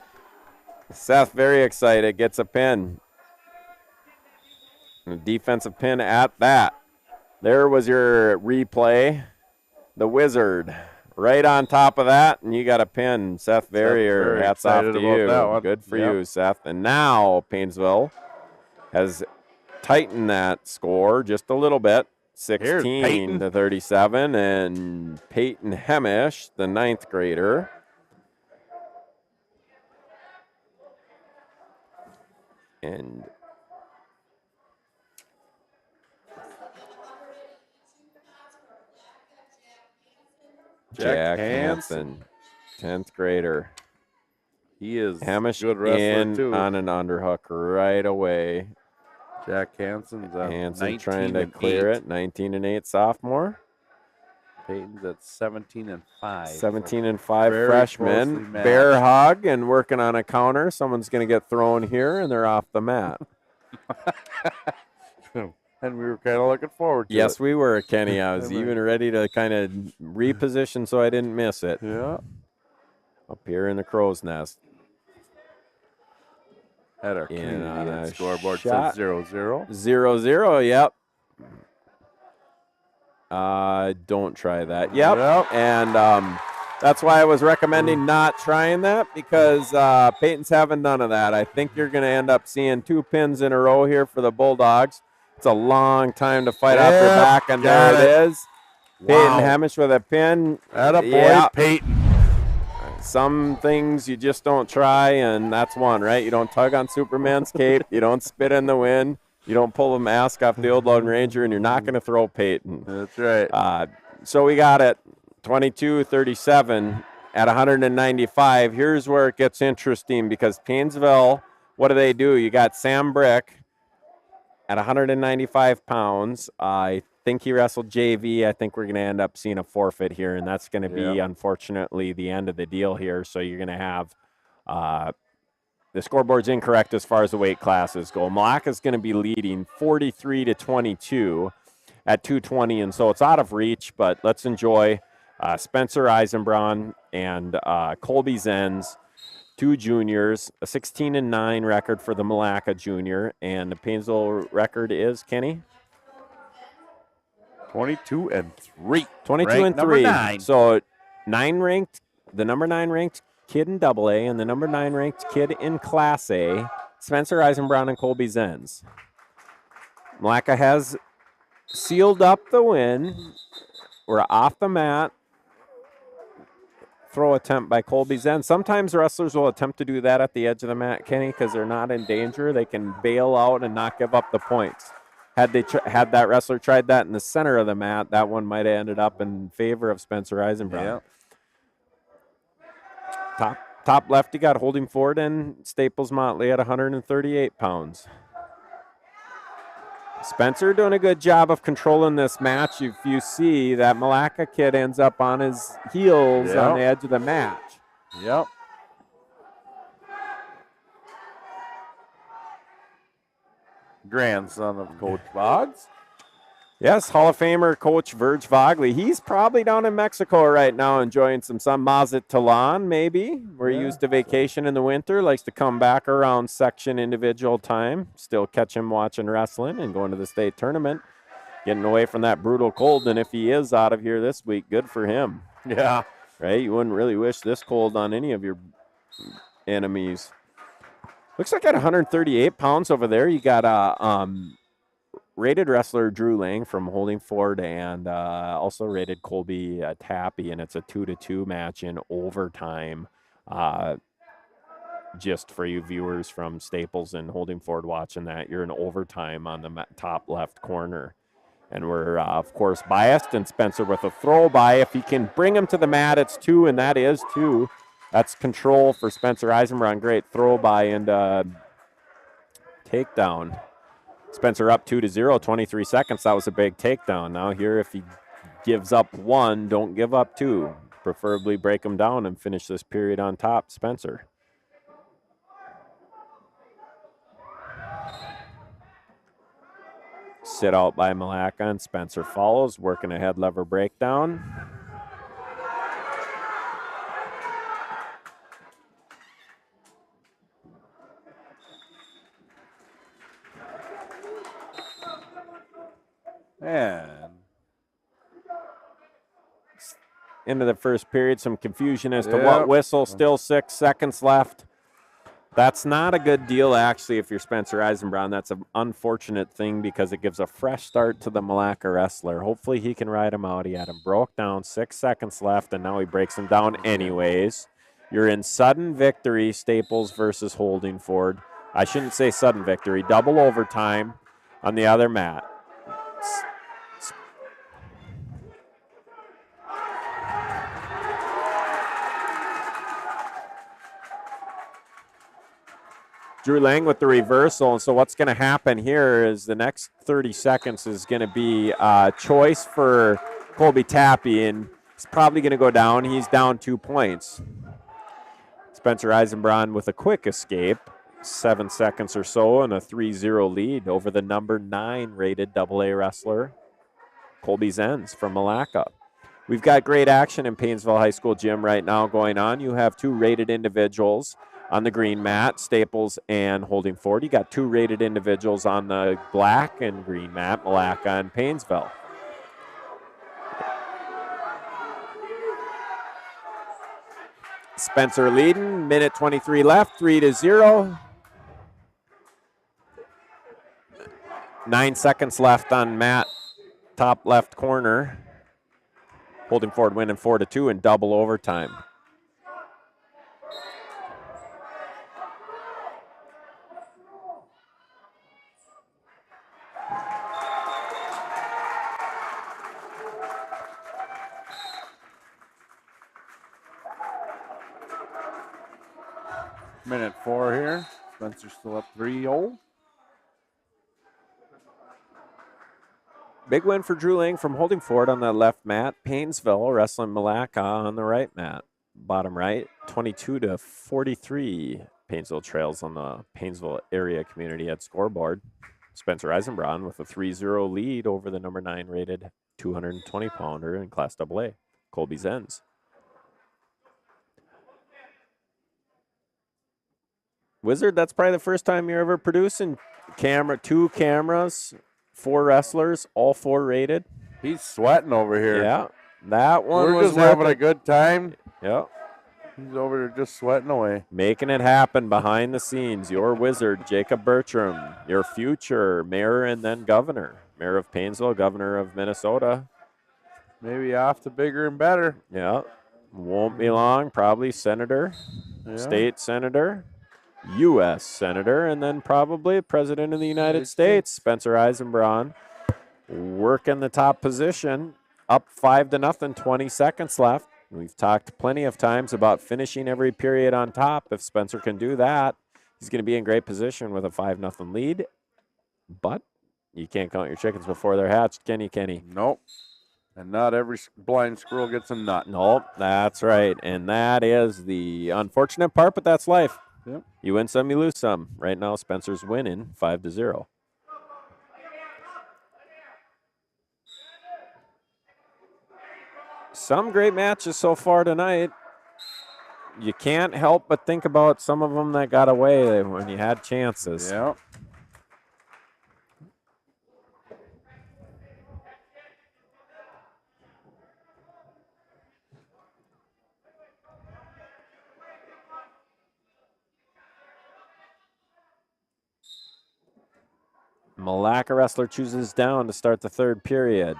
Seth very excited. Gets a pin. And a defensive pin at that. There was your replay. The Wizard. Right on top of that, and you got a pin. Seth Verrier, hats off to you. Good for you, Seth. And now Paynesville has tightened that score just a little bit, 16-37. And Peyton Hemish, the 9th grader, and Jack Hansen, 10th grader. He is Hamish good wrestler in too. on an underhook right away. Jack Hansen's at Hansen trying to clear it. 19-8 sophomore. Peyton's at 17-5. 17-5 freshman. Bear hug and working on a counter. Someone's going to get thrown here, and they're off the mat. And we were kind of looking forward to it. Yes, we were, Kenny. I was even ready to kind of reposition so I didn't miss it. Yeah. Up here in the crow's nest. At our scoreboard shot. says 0-0. 0-0, yep. Don't try that. Yep. And that's why I was recommending not trying that, because Peyton's having none of that. I think you're going to end up seeing 2 pins in a row here for the Bulldogs. It's a long time to fight off your back, and there it is. Wow. Peyton Hemish with a pin. Attaboy, Peyton. Some things you just don't try, and that's one, right? You don't tug on Superman's cape. You don't spit in the wind. You don't pull a mask off the old Lone Ranger, and you're not going to throw Peyton. That's right. So we got it 22-37 at 195. Here's where it gets interesting, because Paynesville, what do? You got Sam Brick at 195 pounds. I think he wrestled JV. I think we're going to end up seeing a forfeit here, and that's going to be, unfortunately, the end of the deal here. So you're going to have the scoreboard's incorrect as far as the weight classes go. Milaca is going to be leading 43-22 at 220, and so it's out of reach, but let's enjoy Spencer Eisenbraun and Colby Zenz, 2 juniors, a 16-9 record for the Milaca junior, and the Paynesville record is, Kenny? 22-3. 22-3. So the number 9 ranked kid in AA and the number 9 ranked kid in Class A, Spencer Eisenbraun and Colby Zenz. Milaca has sealed up the win. We're off the mat. Throw attempt by Colby Zenz. Sometimes wrestlers will attempt to do that at the edge of the mat, Kenny, because they're not in danger. They can bail out and not give up the points. Had that wrestler tried that in the center of the mat, that one might have ended up in favor of Spencer Eisenbraun. Top left, you got Holdingford and Staples Motley at 138 pounds. Spencer doing a good job of controlling this match. If you see that Milaca kid ends up on his heels on the edge of the match. Yep. Grandson of Coach Boggs. Yes, Hall of Famer Coach Verge Vogley. He's probably down in Mexico right now enjoying some sun. Mazatlan, maybe, where he used to vacation in the winter. Likes to come back around section individual time. Still catch him watching wrestling and going to the state tournament. Getting away from that brutal cold. And if he is out of here this week, good for him. Yeah. Right? You wouldn't really wish this cold on any of your enemies. Looks like at 138 pounds over there, you got rated wrestler Drew Lang from Holdingford and also rated Colby Tappy, and it's a 2-2 match in overtime. Just for you viewers from Staples and Holdingford watching that, you're in overtime on the top left corner. And we're, of course, biased, and Spencer with a throw by. If he can bring him to the mat, it's 2, and that is 2. That's control for Spencer Eisenbrun. Great throw by and takedown. Spencer up 2-0, 23 seconds. That was a big takedown. Now here, if he gives up 1, don't give up 2. Preferably break him down and finish this period on top, Spencer. Sit out by Milaca, and Spencer follows, working a head lever breakdown. And into the first period, some confusion as to what whistle. Still 6 seconds left. That's not a good deal, actually, if you're Spencer Eisenbrun. That's an unfortunate thing because it gives a fresh start to the Milaca wrestler. Hopefully he can ride him out. He had him broke down, 6 seconds left, and now he breaks him down anyways. You're in sudden victory, Staples versus Holdingford. I shouldn't say sudden victory, double overtime on the other mat. Drew Lang with the reversal. And so what's going to happen here is the next 30 seconds is going to be a choice for Colby Tappy, and he's probably going to go down. He's down 2 points. Spencer Eisenbrun with a quick escape, 7 seconds or so, and a 3-0 lead over the number 9 rated AA wrestler, Colby Zenz from Milaca. We've got great action in Paynesville High School gym right now going on. You have 2 rated individuals on the green mat, Staples and Holdingford. You got 2 rated individuals on the black and green mat, Milaca and Paynesville. Spencer leading, minute 23 left, 3-0. 9 seconds left on mat, top left corner. Holdingford winning 4-2 in double overtime. minute 4 here. Spencer's still up 3-0. Big win for Drew Lang from Holdingford on the left mat. Paynesville wrestling Milaca on the right mat. Bottom right, 22-43. Paynesville trails on the Paynesville area community at scoreboard. Spencer Eisenbrun with a 3-0 lead over the number 9 rated 220-pounder in Class AA, Colby Zenz. Wizard, that's probably the first time you're ever producing 2 cameras, 4 wrestlers, all 4 rated. He's sweating over here. Yeah, that one We're was just having a good time. Yeah. He's over there just sweating away. Making it happen behind the scenes. Your wizard, Jacob Bertram. Your future mayor and then governor. Mayor of Paynesville, governor of Minnesota. Maybe off to bigger and better. Yeah. Won't be long. Probably senator, state senator, U.S. senator, and then probably president of the United States. Spencer Eisenbrun working the top position. Up 5-0, 20 seconds left. We've talked plenty of times about finishing every period on top. If Spencer can do that, he's going to be in great position with a 5-0 lead. But you can't count your chickens before they're hatched, can you, Kenny? Nope. And not every blind squirrel gets a nut. Nope, that's right. And that is the unfortunate part, but that's life. Yep. You win some, you lose some. Right now, Spencer's winning 5-0. Some great matches so far tonight. You can't help but think about some of them that got away when you had chances. Yeah. Milaca wrestler chooses down to start the third period.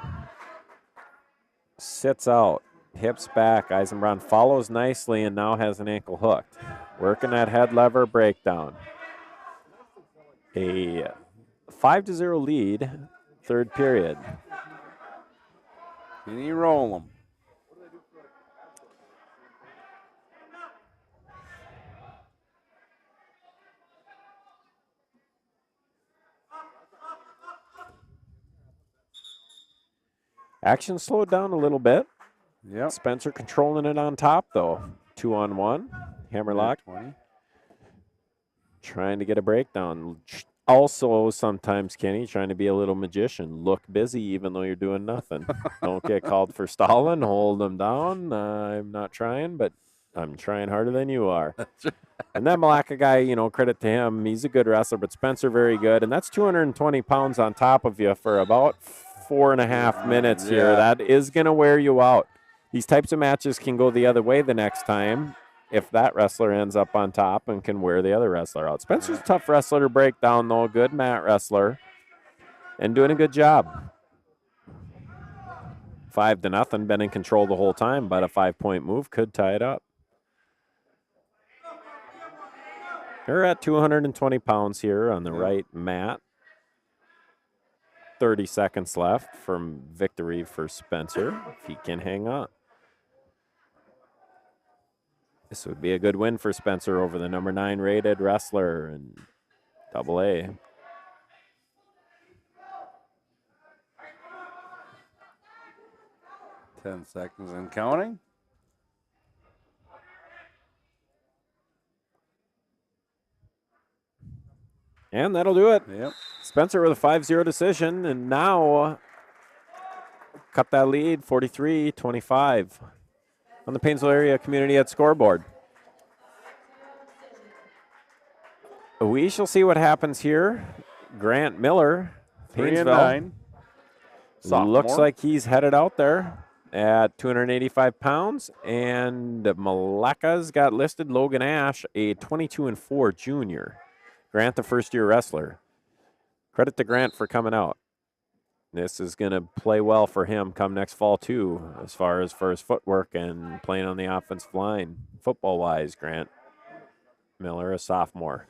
Sits out, hips back. Eisenbrand follows nicely and now has an ankle hooked. Working that head lever breakdown. A 5-0 lead, third period. Can he roll them? Action slowed down a little bit. Yep. Spencer controlling it on top, though. 2-on-1. Hammerlock. 20. Trying to get a breakdown. Also, sometimes, Kenny, trying to be a little magician. Look busy even though you're doing nothing. Don't get called for stalling. Hold them down. I'm not trying, but I'm trying harder than you are. And that Milaca guy, you know, credit to him. He's a good wrestler, but Spencer very good. And that's 220 pounds on top of you for about 4.5 minutes here. That is going to wear you out. These types of matches can go the other way the next time if that wrestler ends up on top and can wear the other wrestler out. Spencer's a tough wrestler to break down, though. Good mat wrestler and doing a good job. 5-0, been in control the whole time, but a 5-point move could tie it up. They're at 220 pounds here on the right mat. 30 seconds left from victory for Spencer, if he can hang on. This would be a good win for Spencer over the number 9 rated wrestler in AA. Ten seconds and counting. And that'll do it. Yep. Spencer with a 5-0 decision, and now cut that lead, 43-25 on the Paynesville Area Community Ed scoreboard. We shall see what happens here. Grant Miller, Paynesville, 3-9. looks like he's headed out there at 285 pounds, and Milaca's got listed Logan Ash, a 22-4 junior. Grant, the first-year wrestler. Credit to Grant for coming out. This is going to play well for him come next fall, too, as far as for his footwork and playing on the offensive line. Football-wise, Grant Miller, a sophomore.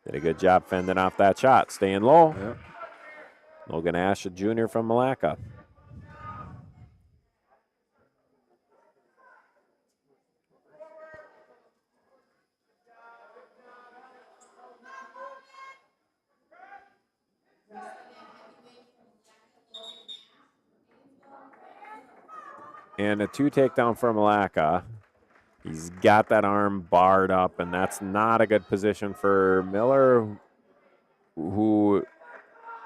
Did a good job fending off that shot, staying low. Yep. Logan Ash, a junior from Milaca. And a 2 takedown for Milaca. He's got that arm barred up, and that's not a good position for Miller, who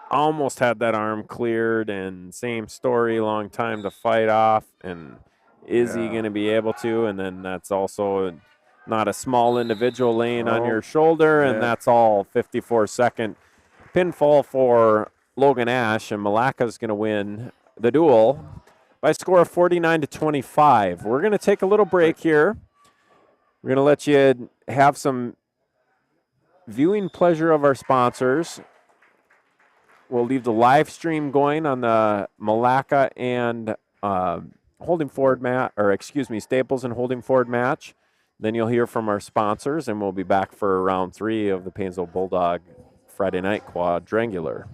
almost had that arm cleared, and same story, long time to fight off. And is he going to be able to? And then that's also not a small individual laying on your shoulder, and that's all 54-second pinfall for Logan Ash, and Milaca's going to win the duel by a score of 49-25. We're going to take a little break here. We're going to let you have some viewing pleasure of our sponsors. We'll leave the live stream going on the Milaca and Staples and Holdingford match. Then you'll hear from our sponsors, and we'll be back for round 3 of the Paynesville Bulldog Friday night quadrangular.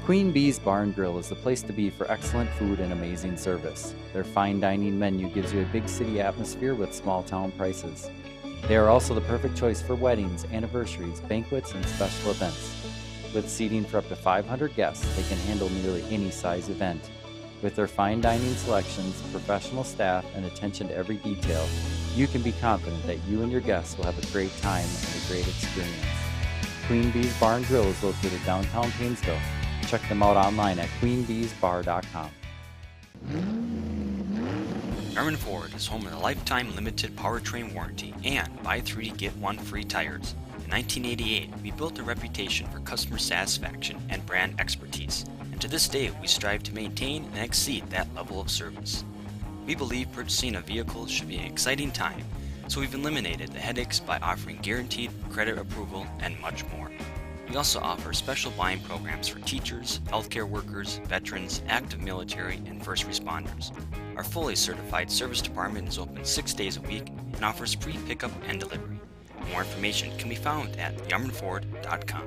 Queen Bee's Bar and Grill is the place to be for excellent food and amazing service. Their fine dining menu gives you a big city atmosphere with small town prices. They are also the perfect choice for weddings, anniversaries, banquets, and special events. With seating for up to 500 guests, they can handle nearly any size event. With their fine dining selections, professional staff, and attention to every detail, you can be confident that you and your guests will have a great time and a great experience. Queen Bee's Bar and Grill is located downtown Paynesville. Check them out online at queenbeesbar.com. Yarmouth Ford is home of the lifetime limited powertrain warranty and buy 3 to get 1 free tires. In 1988, we built a reputation for customer satisfaction and brand expertise, and to this day we strive to maintain and exceed that level of service. We believe purchasing a vehicle should be an exciting time, so we've eliminated the headaches by offering guaranteed credit approval and much more. We also offer special buying programs for teachers, healthcare workers, veterans, active military, and first responders. Our fully certified service department is open 6 days a week and offers free pickup and delivery. More information can be found at yarmouthford.com.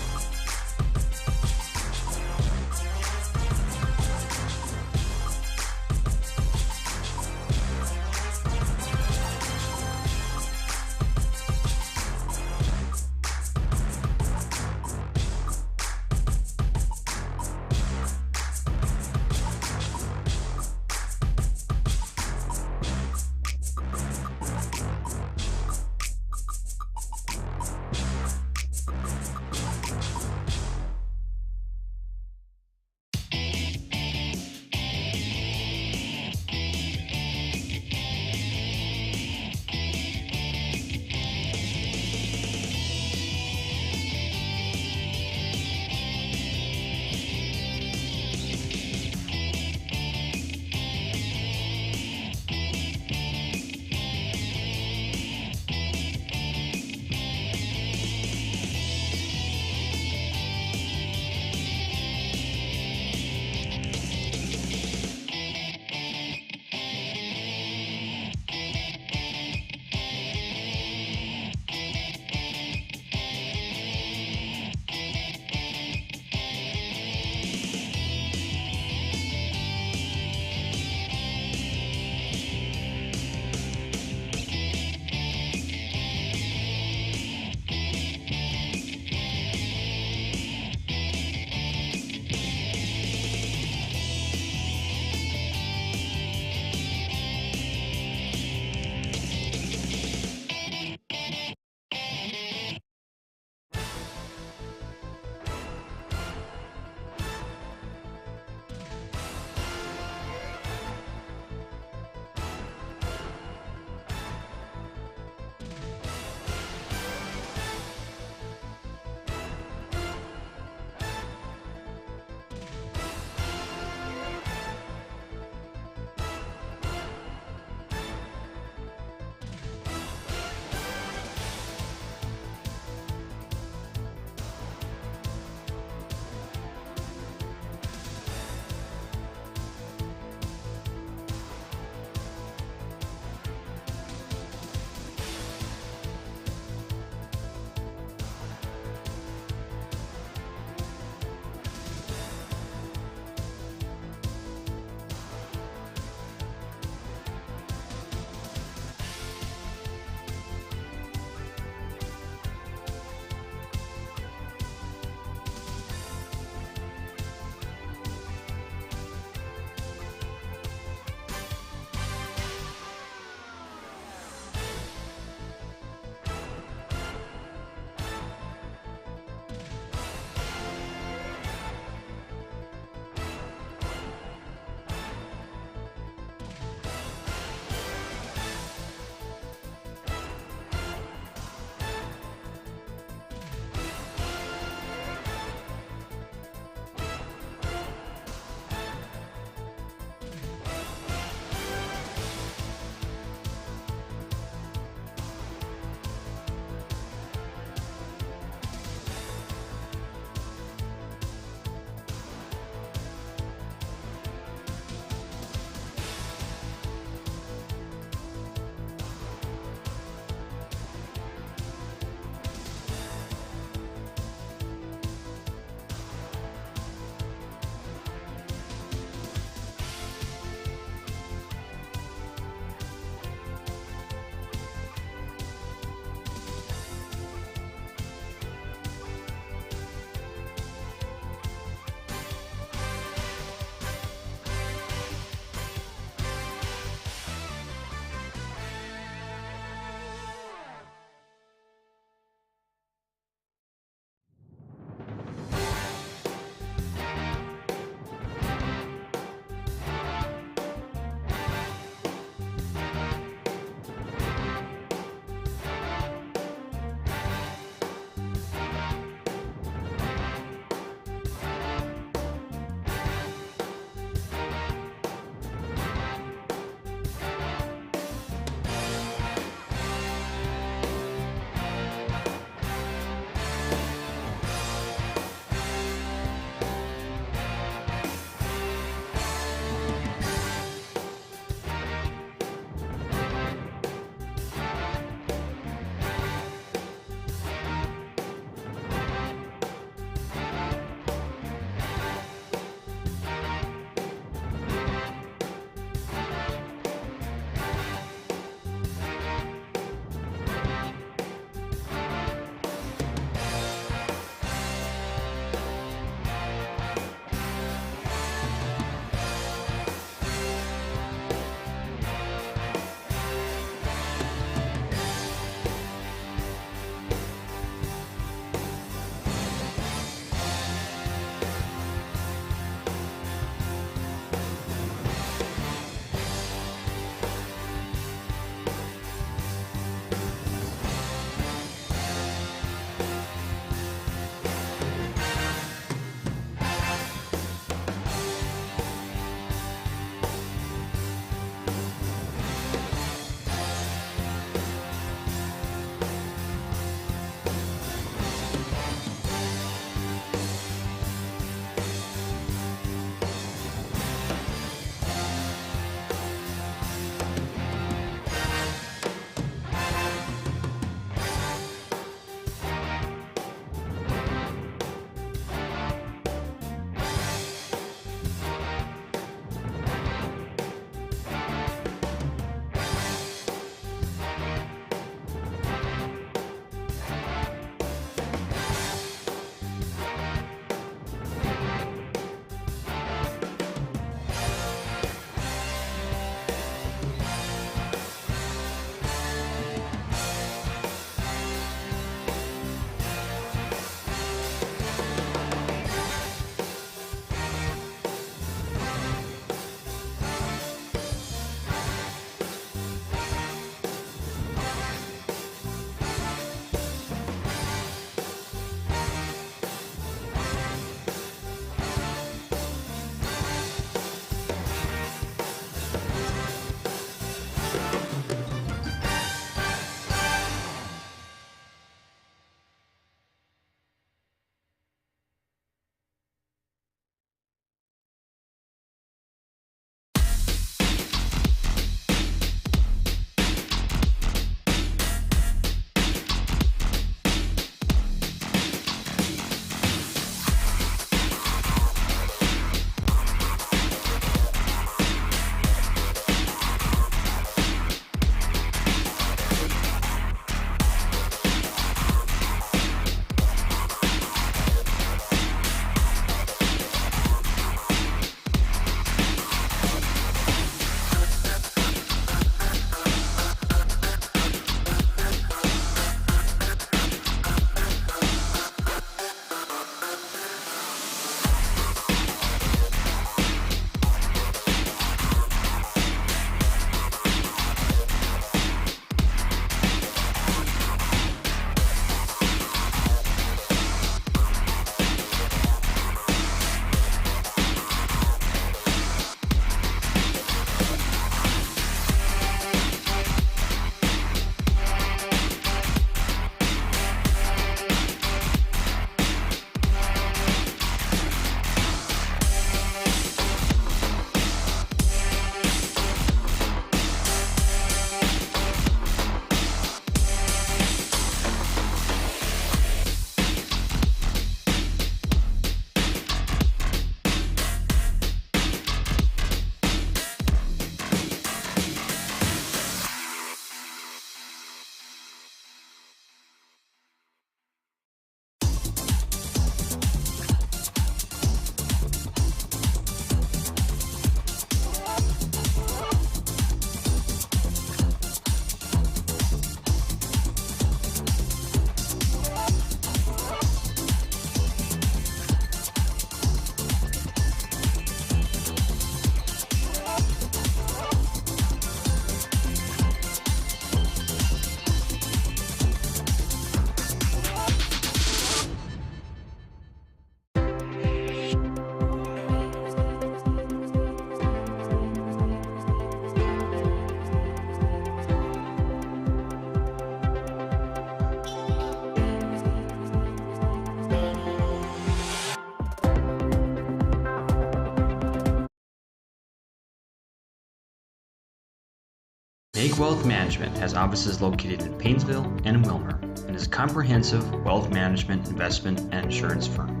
Make Wealth Management has offices located in Paynesville and in Wilmer and is a comprehensive wealth management, investment, and insurance firm.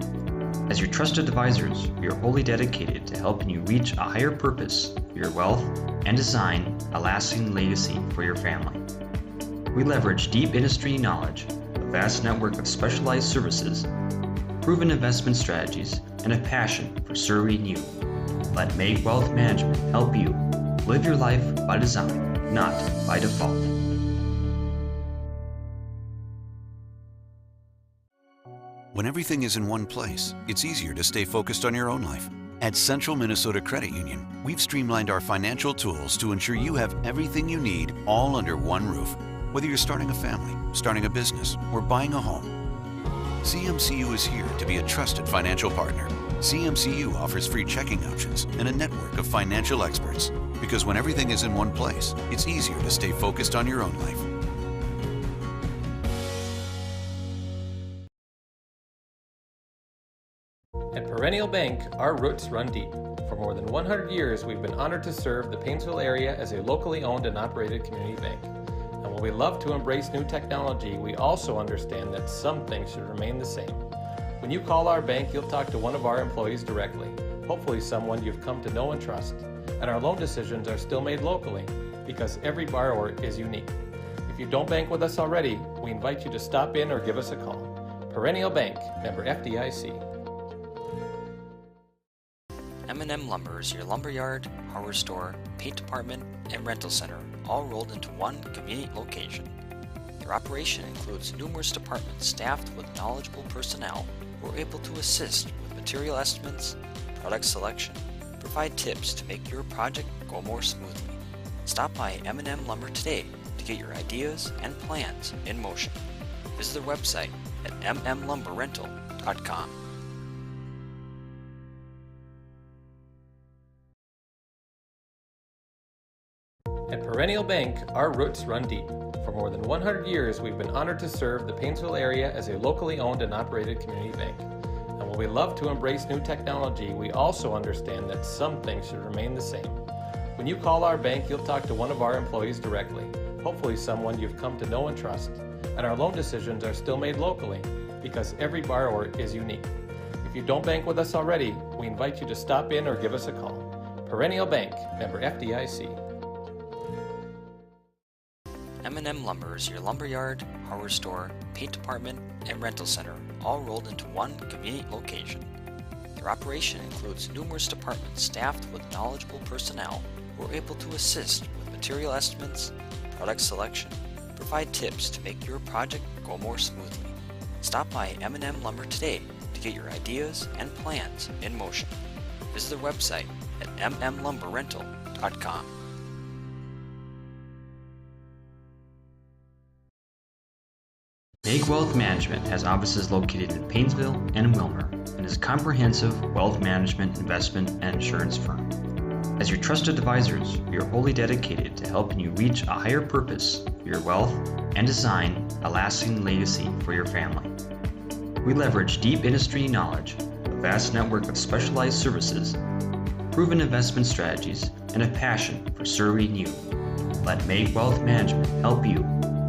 As your trusted advisors, we are wholly dedicated to helping you reach a higher purpose for your wealth and design a lasting legacy for your family. We leverage deep industry knowledge, a vast network of specialized services, proven investment strategies, and a passion for serving you. Let Make Wealth Management help you live your life by design, not by default. When everything is in one place, it's easier to stay focused on your own life. At Central Minnesota Credit Union, we've streamlined our financial tools to ensure you have everything you need all under one roof. Whether you're starting a family, starting a business, or buying a home, CMCU is here to be a trusted financial partner. CMCU offers free checking options and a network of financial experts. Because when everything is in one place, it's easier to stay focused on your own life. At Perennial Bank, our roots run deep. For more than 100 years, we've been honored to serve the Paynesville area as a locally owned and operated community bank. And while we love to embrace new technology, we also understand that some things should remain the same. When you call our bank, you'll talk to one of our employees directly, hopefully someone you've come to know and trust. And our loan decisions are still made locally because every borrower is unique. If you don't bank with us already, we invite you to stop in or give us a call. Perennial Bank, member FDIC. M&M Lumber is your lumberyard, hardware store, paint department, and rental center, all rolled into one convenient location. Their operation includes numerous departments staffed with knowledgeable personnel who are able to assist with material estimates, product selection, provide tips to make your project go more smoothly. Stop by M&M Lumber today to get your ideas and plans in motion. Visit their website at mmlumberrental.com. At Perennial Bank, our roots run deep. For more than 100 years, we've been honored to serve the Paynesville area as a locally owned and operated community bank. And while we love to embrace new technology, we also understand that some things should remain the same. When you call our bank, you'll talk to one of our employees directly, hopefully someone you've come to know and trust. And our loan decisions are still made locally because every borrower is unique. If you don't bank with us already, we invite you to stop in or give us a call. Perennial Bank, member FDIC. M&M Lumber is your lumberyard, hardware store, paint department, and rental center, all rolled into one convenient location. Their operation includes numerous departments staffed with knowledgeable personnel who are able to assist with material estimates, product selection, provide tips to make your project go more smoothly. Stop by M&M Lumber today to get your ideas and plans in motion. Visit their website at mmlumberrental.com. Make Wealth Management has offices located in Paynesville and in Wilmer and is a comprehensive wealth management, investment, and insurance firm. As your trusted advisors, we are wholly dedicated to helping you reach a higher purpose for your wealth and design a lasting legacy for your family. We leverage deep industry knowledge, a vast network of specialized services, proven investment strategies, and a passion for serving you. Let Make Wealth Management help you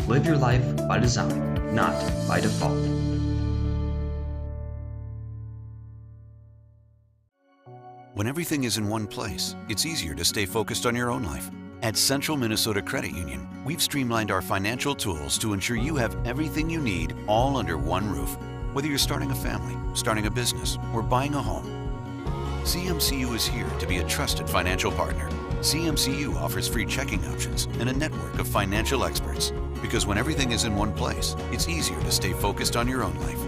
live your life by design, not by default. When everything is in one place, it's easier to stay focused on your own life. At Central Minnesota Credit Union, we've streamlined our financial tools to ensure you have everything you need all under one roof. Whether you're starting a family, starting a business, or buying a home, CMCU is here to be a trusted financial partner. CMCU offers free checking options and a network of financial experts. Because when everything is in one place, it's easier to stay focused on your own life.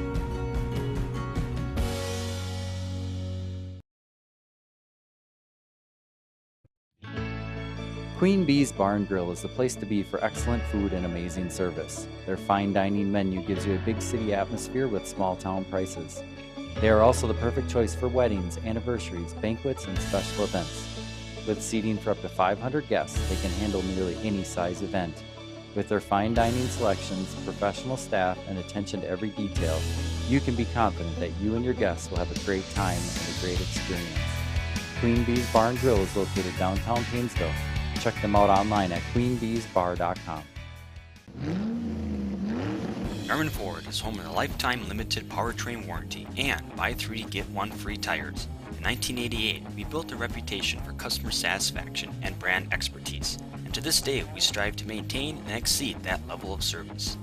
Queen Bee's Bar and Grill is the place to be for excellent food and amazing service. Their fine dining menu gives you a big city atmosphere with small town prices. They are also the perfect choice for weddings, anniversaries, banquets, and special events. With seating for up to 500 guests, they can handle nearly any size event. With their fine dining selections, professional staff, and attention to every detail, you can be confident that you and your guests will have a great time and a great experience. Queen Bee's Bar and Grill is located downtown Paynesville, check them out online at queenbeesbar.com. Yarmouth Ford is home of the lifetime limited powertrain warranty and buy 3 to get 1 free tires. In 1988, we built a reputation for customer satisfaction and brand expertise, and to this day we strive to maintain and exceed that level of service.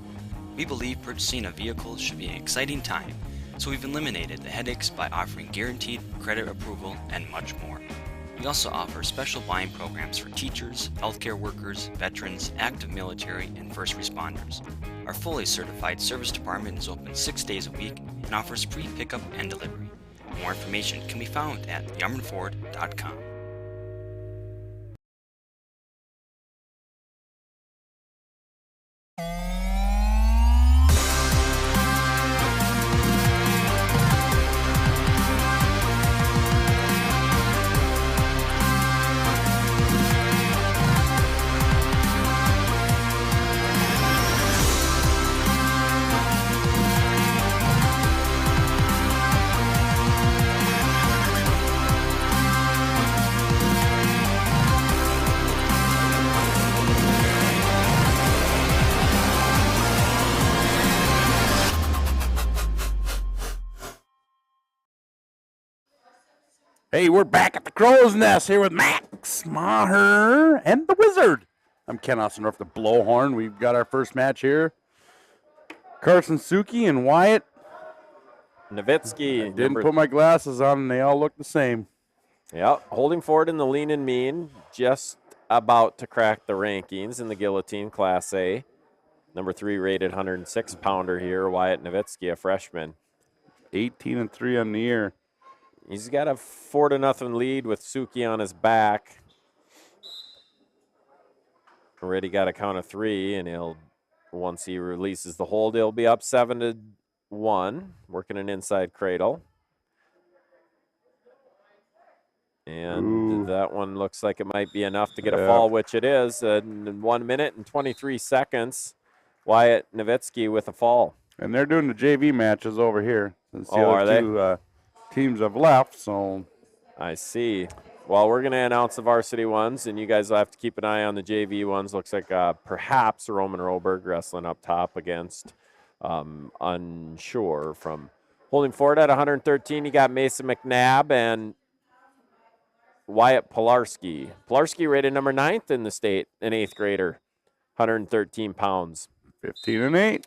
We believe purchasing a vehicle should be an exciting time, so we've eliminated the headaches by offering guaranteed credit approval and much more. We also offer special buying programs for teachers, healthcare workers, veterans, active military, and first responders. Our fully certified service department is open 6 days a week and offers free pickup and delivery. More information can be found at yarmouthford.com. Hey, we're back at the Crow's Nest here with Max Maher and the Wizard. I'm Ken Ossendorf, the Blowhorn. We've got our first match here. Carson Suki and Wyatt. Nowitzki. Didn't put my glasses on, and they all look the same. Yeah, Holdingford in the lean and mean, just about to crack the rankings in the Guillotine Class A. Number 3 rated 106-pounder here, Wyatt Nowitzki, a freshman. 18-3 on the year. He's got a 4-0 lead with Suki on his back. Already got a count of 3, and he'll, once he releases the hold, he'll be up 7-1, working an inside cradle. And that one looks like it might be enough to get a fall, which it is. In 1 minute and 23 seconds, Wyatt Nowitzki with a fall. And they're doing the JV matches over here. Since the are other two teams have left, so. I see. Well, we're going to announce the varsity ones, and you guys will have to keep an eye on the JV ones. Looks like perhaps Roman Roberg wrestling up top against Unsure from Holdingford at 113. You got Mason McNabb and Wyatt Pilarski. Pilarski rated number 9th in the state, an 8th grader, 113 pounds. 15-8.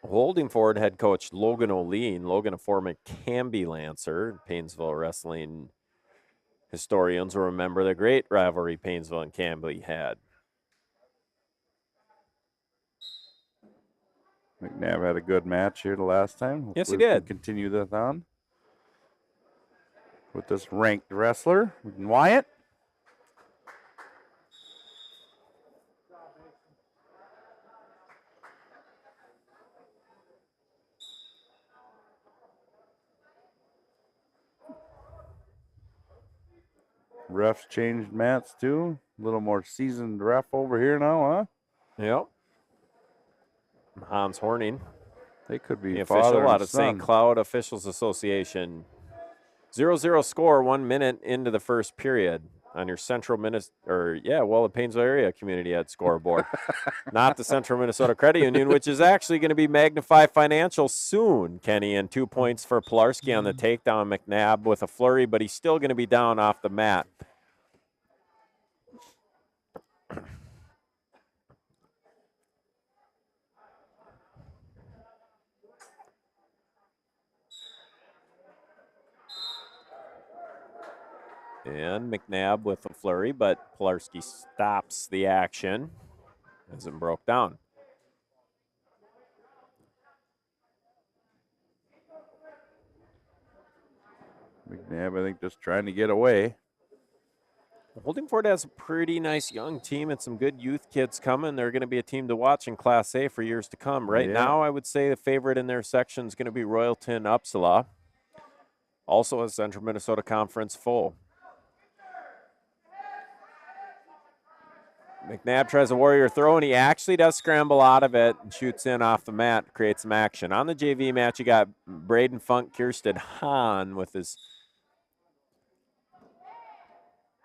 Holdingford head coach Logan O'Lean. Logan, a former Canby Lancer, Paynesville wrestling historians will remember the great rivalry Paynesville and Canby had. McNabb had a good match here the last time. Hopefully Yes, he did. Continue that on with this ranked wrestler, Wyatt. Refs changed mats too. A little more seasoned ref over here now, huh? Yep. Hans Horning. They could be the father official out and of St. son. Cloud Officials Association. 0-0 score, 1 minute into the first period on your Central Minnesota, the Paynesville area community ed scoreboard. Not the Central Minnesota Credit Union, which is actually going to be Magnify Financial soon, Kenny, and 2 points for Pilarski on the takedown. McNabb with a flurry, but he's still going to be down off the mat. And McNabb with a flurry, but Pilarski stops the action as it broke down. McNabb, I think, just trying to get away. Holdingford has a pretty nice young team and some good youth kids coming. They're going to be a team to watch in Class A for years to come. Right now, I would say the favorite in their section is going to be Royalton Uppsala. Also a Central Minnesota Conference full. McNabb tries a warrior throw, and he actually does scramble out of it and shoots in off the mat, creates some action. On the JV match, you got Braden Funk, Kirsten Hahn with his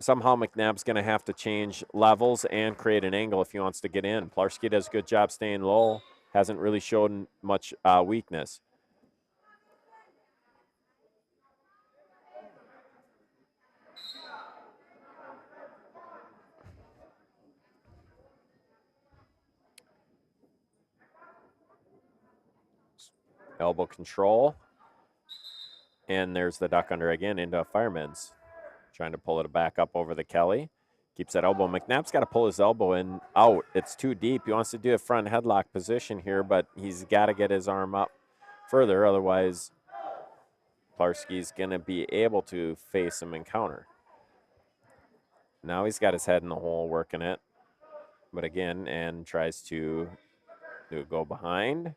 somehow McNabb's going to have to change levels and create an angle if he wants to get in. Plarski does a good job staying low. Hasn't really shown much weakness. Elbow control. And there's the duck under again into a fireman's. Trying to pull it back up over the Kelly. Keeps that elbow. McNabb's got to pull his elbow in out. It's too deep. He wants to do a front headlock position here, but he's got to get his arm up further. Otherwise, Plarski's going to be able to face him and counter. Now he's got his head in the hole working it. But again, and tries to go behind.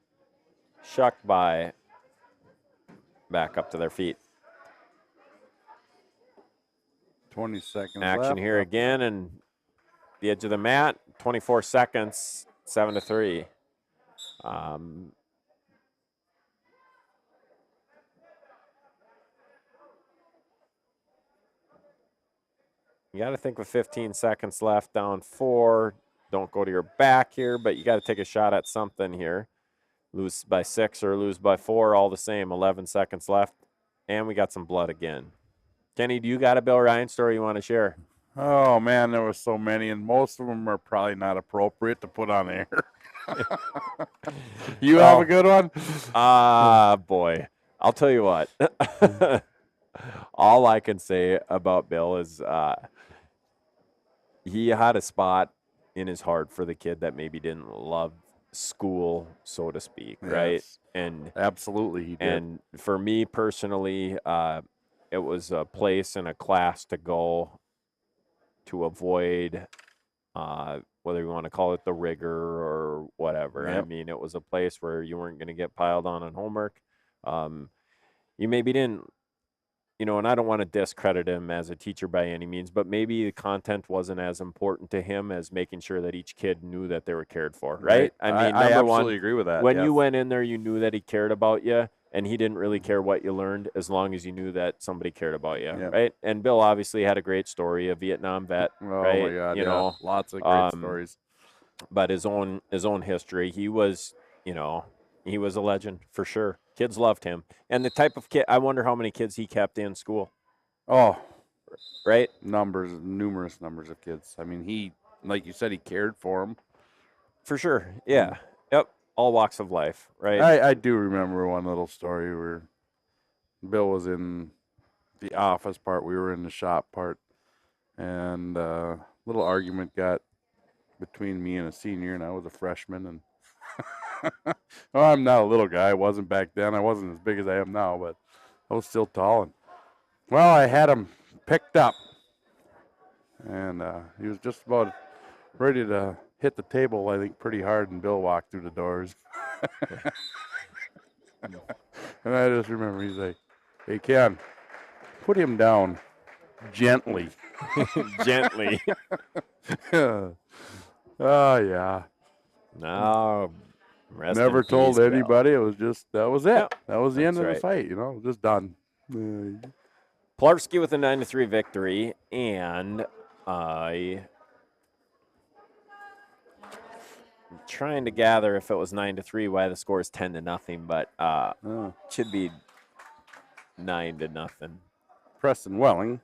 Shucked by. Back up to their feet. 20 seconds Action left. here again, and the edge of the mat, 24 seconds, 7-3. You got to think with 15 seconds left, down 4. Don't go to your back here, but you got to take a shot at something here. Lose by 6 or lose by 4, all the same. 11 seconds left, and we got some blood again. Kenny, do you got a Bill Ryan story you want to share? Oh, man, there were so many, and most of them are probably not appropriate to put on air. You have a good one? Boy. I'll tell you what. All I can say about Bill is he had a spot in his heart for the kid that maybe didn't love school, so to speak, right? Yes. And absolutely he did. And for me personally, it was a place and a class to go to avoid whether you want to call it the rigor or whatever. Yep. I mean, it was a place where you weren't going to get piled on homework. You maybe didn't, and I don't want to discredit him as a teacher by any means, but maybe the content wasn't as important to him as making sure that each kid knew that they were cared for, right? I mean, I number absolutely one, agree with that. when yes. you went in there, you knew that he cared about you, and he didn't really care what you learned as long as you knew that somebody cared about you, Yep. right? And Bill obviously had a great story, a Vietnam vet, Oh right? my God, you know, lots of great stories. But his own history, he was, he was a legend for sure. Kids loved him, and the type of kid. I wonder how many kids he kept in school. Oh, right. Numerous numbers of kids. I mean, he, like you said, he cared for them. For sure. Yeah. Yep. All walks of life, right? I do remember one little story where Bill was in the office part, we were in the shop part, and a little argument got between me and a senior, and I was a freshman, and well, I'm not a little guy. I wasn't back then. I wasn't as big as I am now, but I was still tall. And well, I had him picked up, and he was just about ready to hit the table, I think, pretty hard, and Bill walked through the doors. And I just remember he's like, "Hey, Ken, put him down gently." Gently. Oh, yeah. No. Never told anybody. Bill. It was just, that was it. Yep. That was the end of the fight, just done. Plarski with a 9-3 victory, and I'm trying to gather if it was 9-3 why the score is 10-0, but it should be 9-0. Preston Welling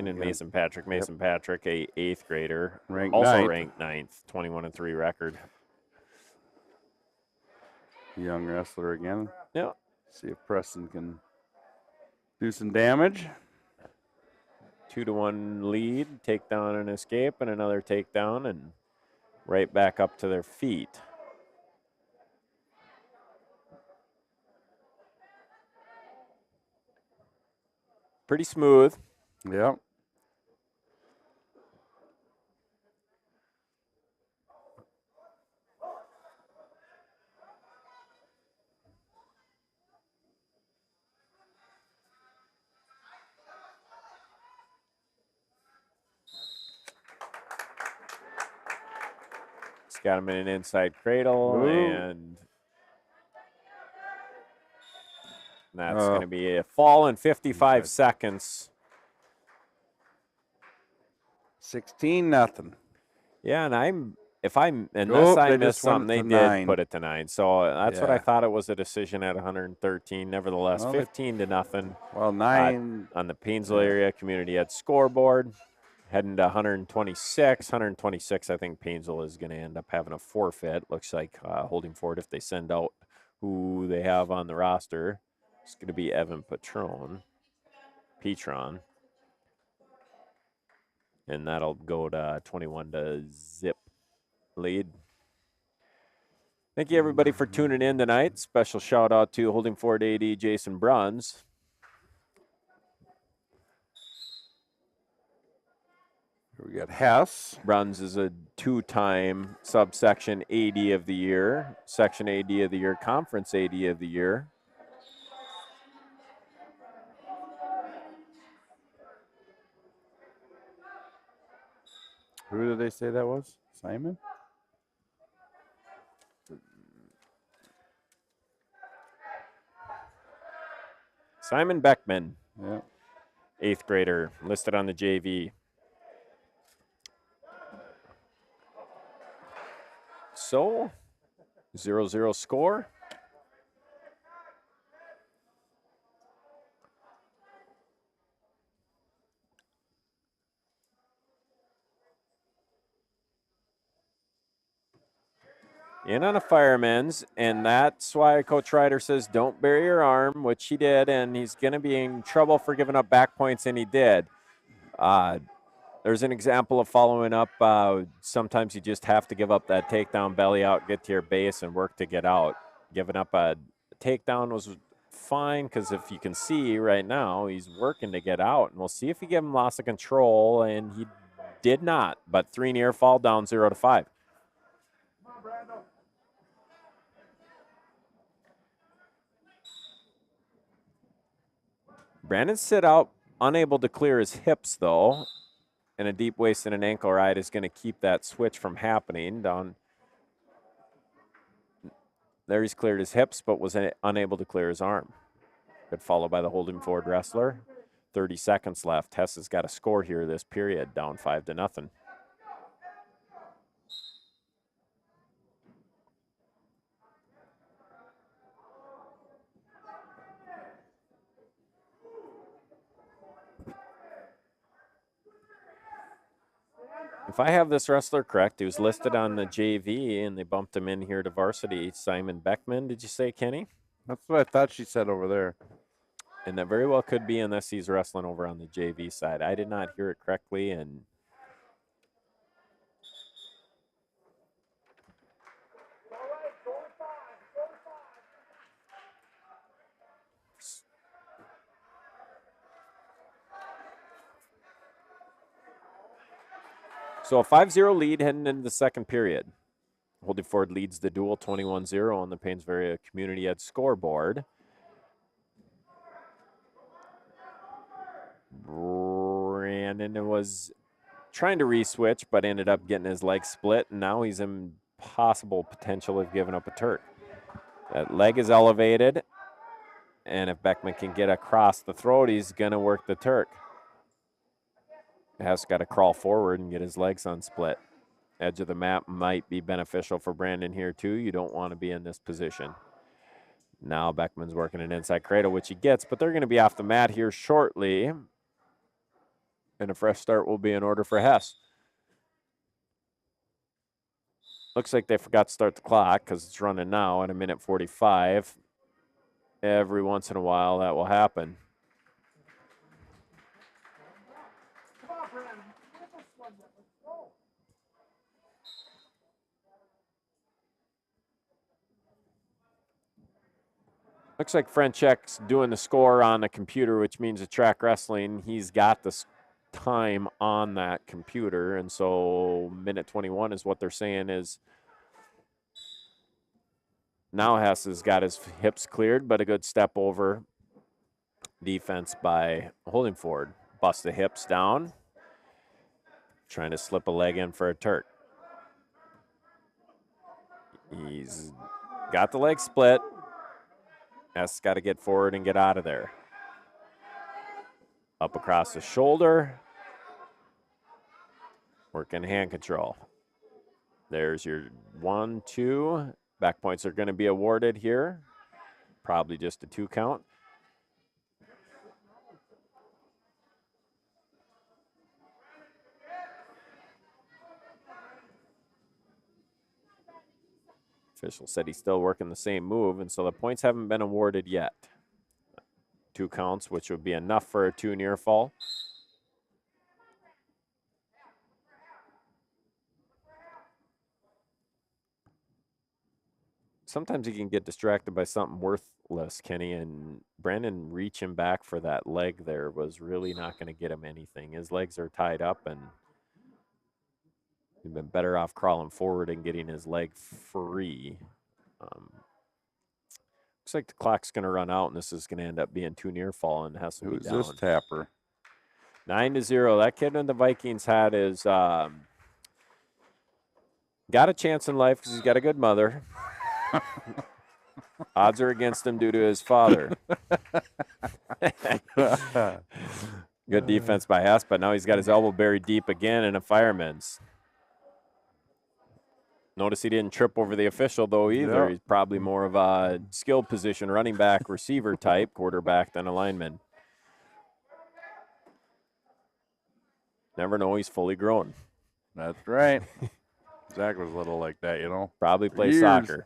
and Mason Patrick. Mason Patrick, a 8th grader, ranked ranked 9th, 21-3 record. Young wrestler again. Yeah. See if Preston can do some damage. 2-1 lead, takedown and escape, and another takedown, and right back up to their feet. Pretty smooth. Yep. He's got him in an inside cradle. Ooh. And that's going to be a fall in 55 seconds. 16-0. Yeah, and unless I they missed just went something, they to did 9. put it to 9. So that's what I Yeah. thought it was, a decision at 113. Nevertheless, Well, 15-0 Well, 9. on the Paynesville area community ed scoreboard. Heading to 126. 126, I think Paynesville is going to end up having a forfeit. Looks like Holdingford, if they send out who they have on the roster, it's going to be Evan Petron. And that'll go to 21-0 lead. Thank you, everybody, for tuning in tonight. Special shout-out to Holdingford AD Jason Bruns. Here we got Hess. Bruns is a 2-time subsection AD of the year, section AD of the year, conference AD of the year. Who did they say that was? Simon? Simon Beckman, Yeah. 8th grader, listed on the JV. So, 0-0 score. In on a fireman's, and that's why Coach Ryder says don't bury your arm, which he did, and he's going to be in trouble for giving up back points, and he did. There's an example of following up. Sometimes you just have to give up that takedown, belly out, get to your base, and work to get out. Giving up a takedown was fine because if you can see right now, he's working to get out, and we'll see if he gave him loss of control, and he did not. But 3 near fall, down 0-5. Brandon sit out, unable to clear his hips, though, and a deep waist and an ankle ride is going to keep that switch from happening. Down there, he's cleared his hips, but was unable to clear his arm. Good follow by the Holdingford wrestler. 30 seconds left. Hess has got a score here this period, down 5-0. If I have this wrestler correct, he was listed on the JV, and they bumped him in here to varsity. Simon Beckman, did you say, Kenny? That's what I thought she said over there. And that very well could be, unless he's wrestling over on the JV side. I did not hear it correctly, and so a 5-0 lead heading into the second period. Holdingford leads the duel 21-0 on the Paynesville Community Ed scoreboard. Brandon was trying to re-switch, but ended up getting his leg split, and now he's in possible potential of giving up a Turk. That leg is elevated, and if Beckman can get across the throat, he's going to work the Turk. Has got to crawl forward and get his legs unsplit. Edge of the map might be beneficial for Brandon here, too. You don't want to be in this position. Now Beckman's working an inside cradle, which he gets, but they're going to be off the mat here shortly. And a fresh start will be in order for Hess. Looks like they forgot to start the clock because it's running now at 1:45. Every once in a while that will happen. Looks like Frenchek's doing the score on the computer, which means the track wrestling, he's got the time on that computer. And so minute 21 is what they're saying is now Hess has got his hips cleared, but a good step over defense by Holdingford. Bust the hips down. Trying to slip a leg in for a Turk. He's got the leg split. Hess got to get forward and get out of there. Up across the shoulder. Working hand control. There's your 1-2. Back points are going to be awarded here. Probably just a 2 count. Official said he's still working the same move, and so the points haven't been awarded yet. 2 counts, which would be enough for a 2 near fall. Sometimes you can get distracted by something worthless, Kenny, and Brandon reaching back for that leg there was really not going to get him anything. His legs are tied up, and he'd been better off crawling forward and getting his leg free. Looks like the clock's going to run out, and this is going to end up being 2 near fall, and has to be down. Who's this tapper? 9-0. That kid in the Vikings hat is got a chance in life because he's got a good mother. Odds are against him due to his father. Good defense by Hess, but now he's got his elbow buried deep again in a fireman's. Notice he didn't trip over the official, though, either. Yep. He's probably more of a skilled position, running back, receiver type, quarterback than a lineman. Never know, he's fully grown. That's right. Zach was a little like that, you know. Probably plays Years. soccer.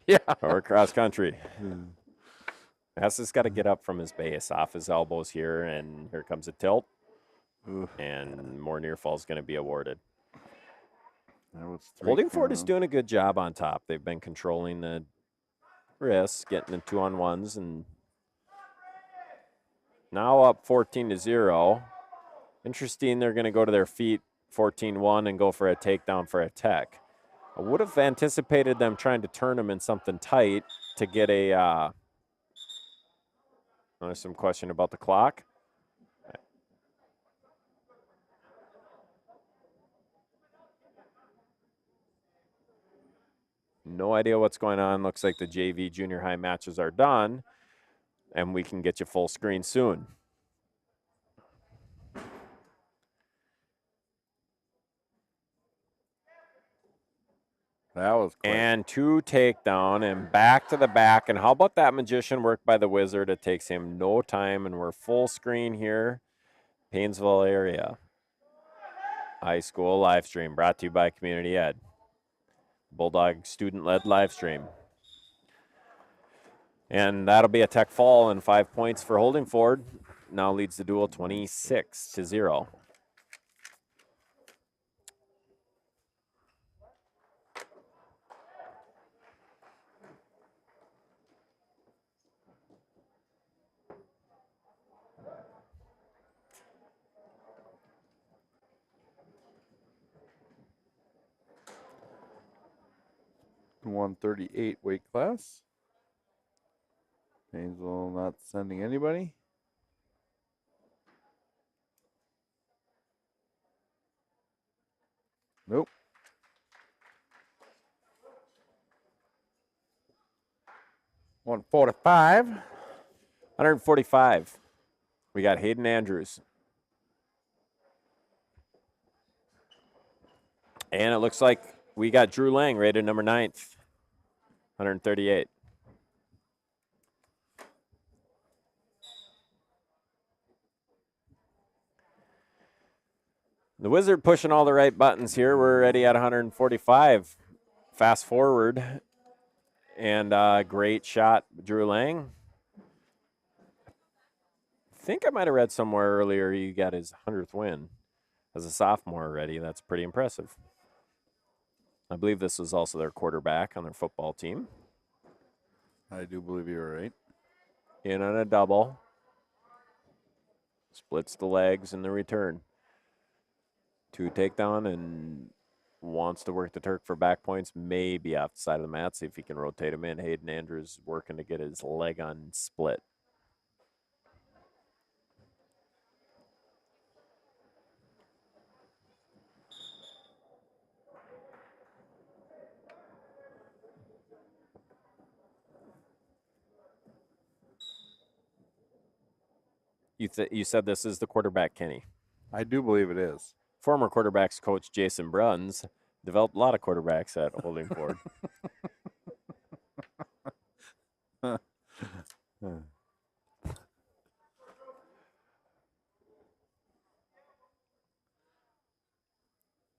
Yeah. Or cross country. Hess has got to get up from his base, off his elbows here, and here comes a tilt. Oof. And more near fall is going to be awarded. That was Holdingford is doing a good job on top. They've been controlling the risks, getting the 2-on-1s, and now up 14-0. Interesting, they're going to go to their feet 14-1 and go for a takedown for a tech. I would have anticipated them trying to turn them in something tight to get a there's some question about the clock. No idea what's going on. Looks like the JV junior high matches are done, and we can get you full screen soon. That was quick. And 2 takedown and back to the back. And how about that magician work by the Wizard? It takes him no time, and we're full screen here. Paynesville area. High school live stream brought to you by Community Ed. Bulldog student-led live stream. And that'll be a tech fall and 5 points for Holdingford. Now leads the duel 26-0. .138 weight class. Paynesville not sending anybody. Nope. .145. 145. We got Hayden Andrews. And it looks like we got Drew Lang rated number 9th. 138. The Wizard pushing all the right buttons here. We're already at 145. Fast forward. And great shot, Drew Lang. I think I might have read somewhere earlier he got his 100th win as a sophomore already. That's pretty impressive. I believe this was also their quarterback on their football team. I do believe you're right. In on a double. Splits the legs in the return. 2 takedown and wants to work the Turk for back points. Maybe off the side of the mat. See if he can rotate him in. Hayden Andrews working to get his leg on split. You said this is the quarterback, Kenny. I do believe it is. former quarterbacks coach Jason Bruns developed a lot of quarterbacks at Holdingford.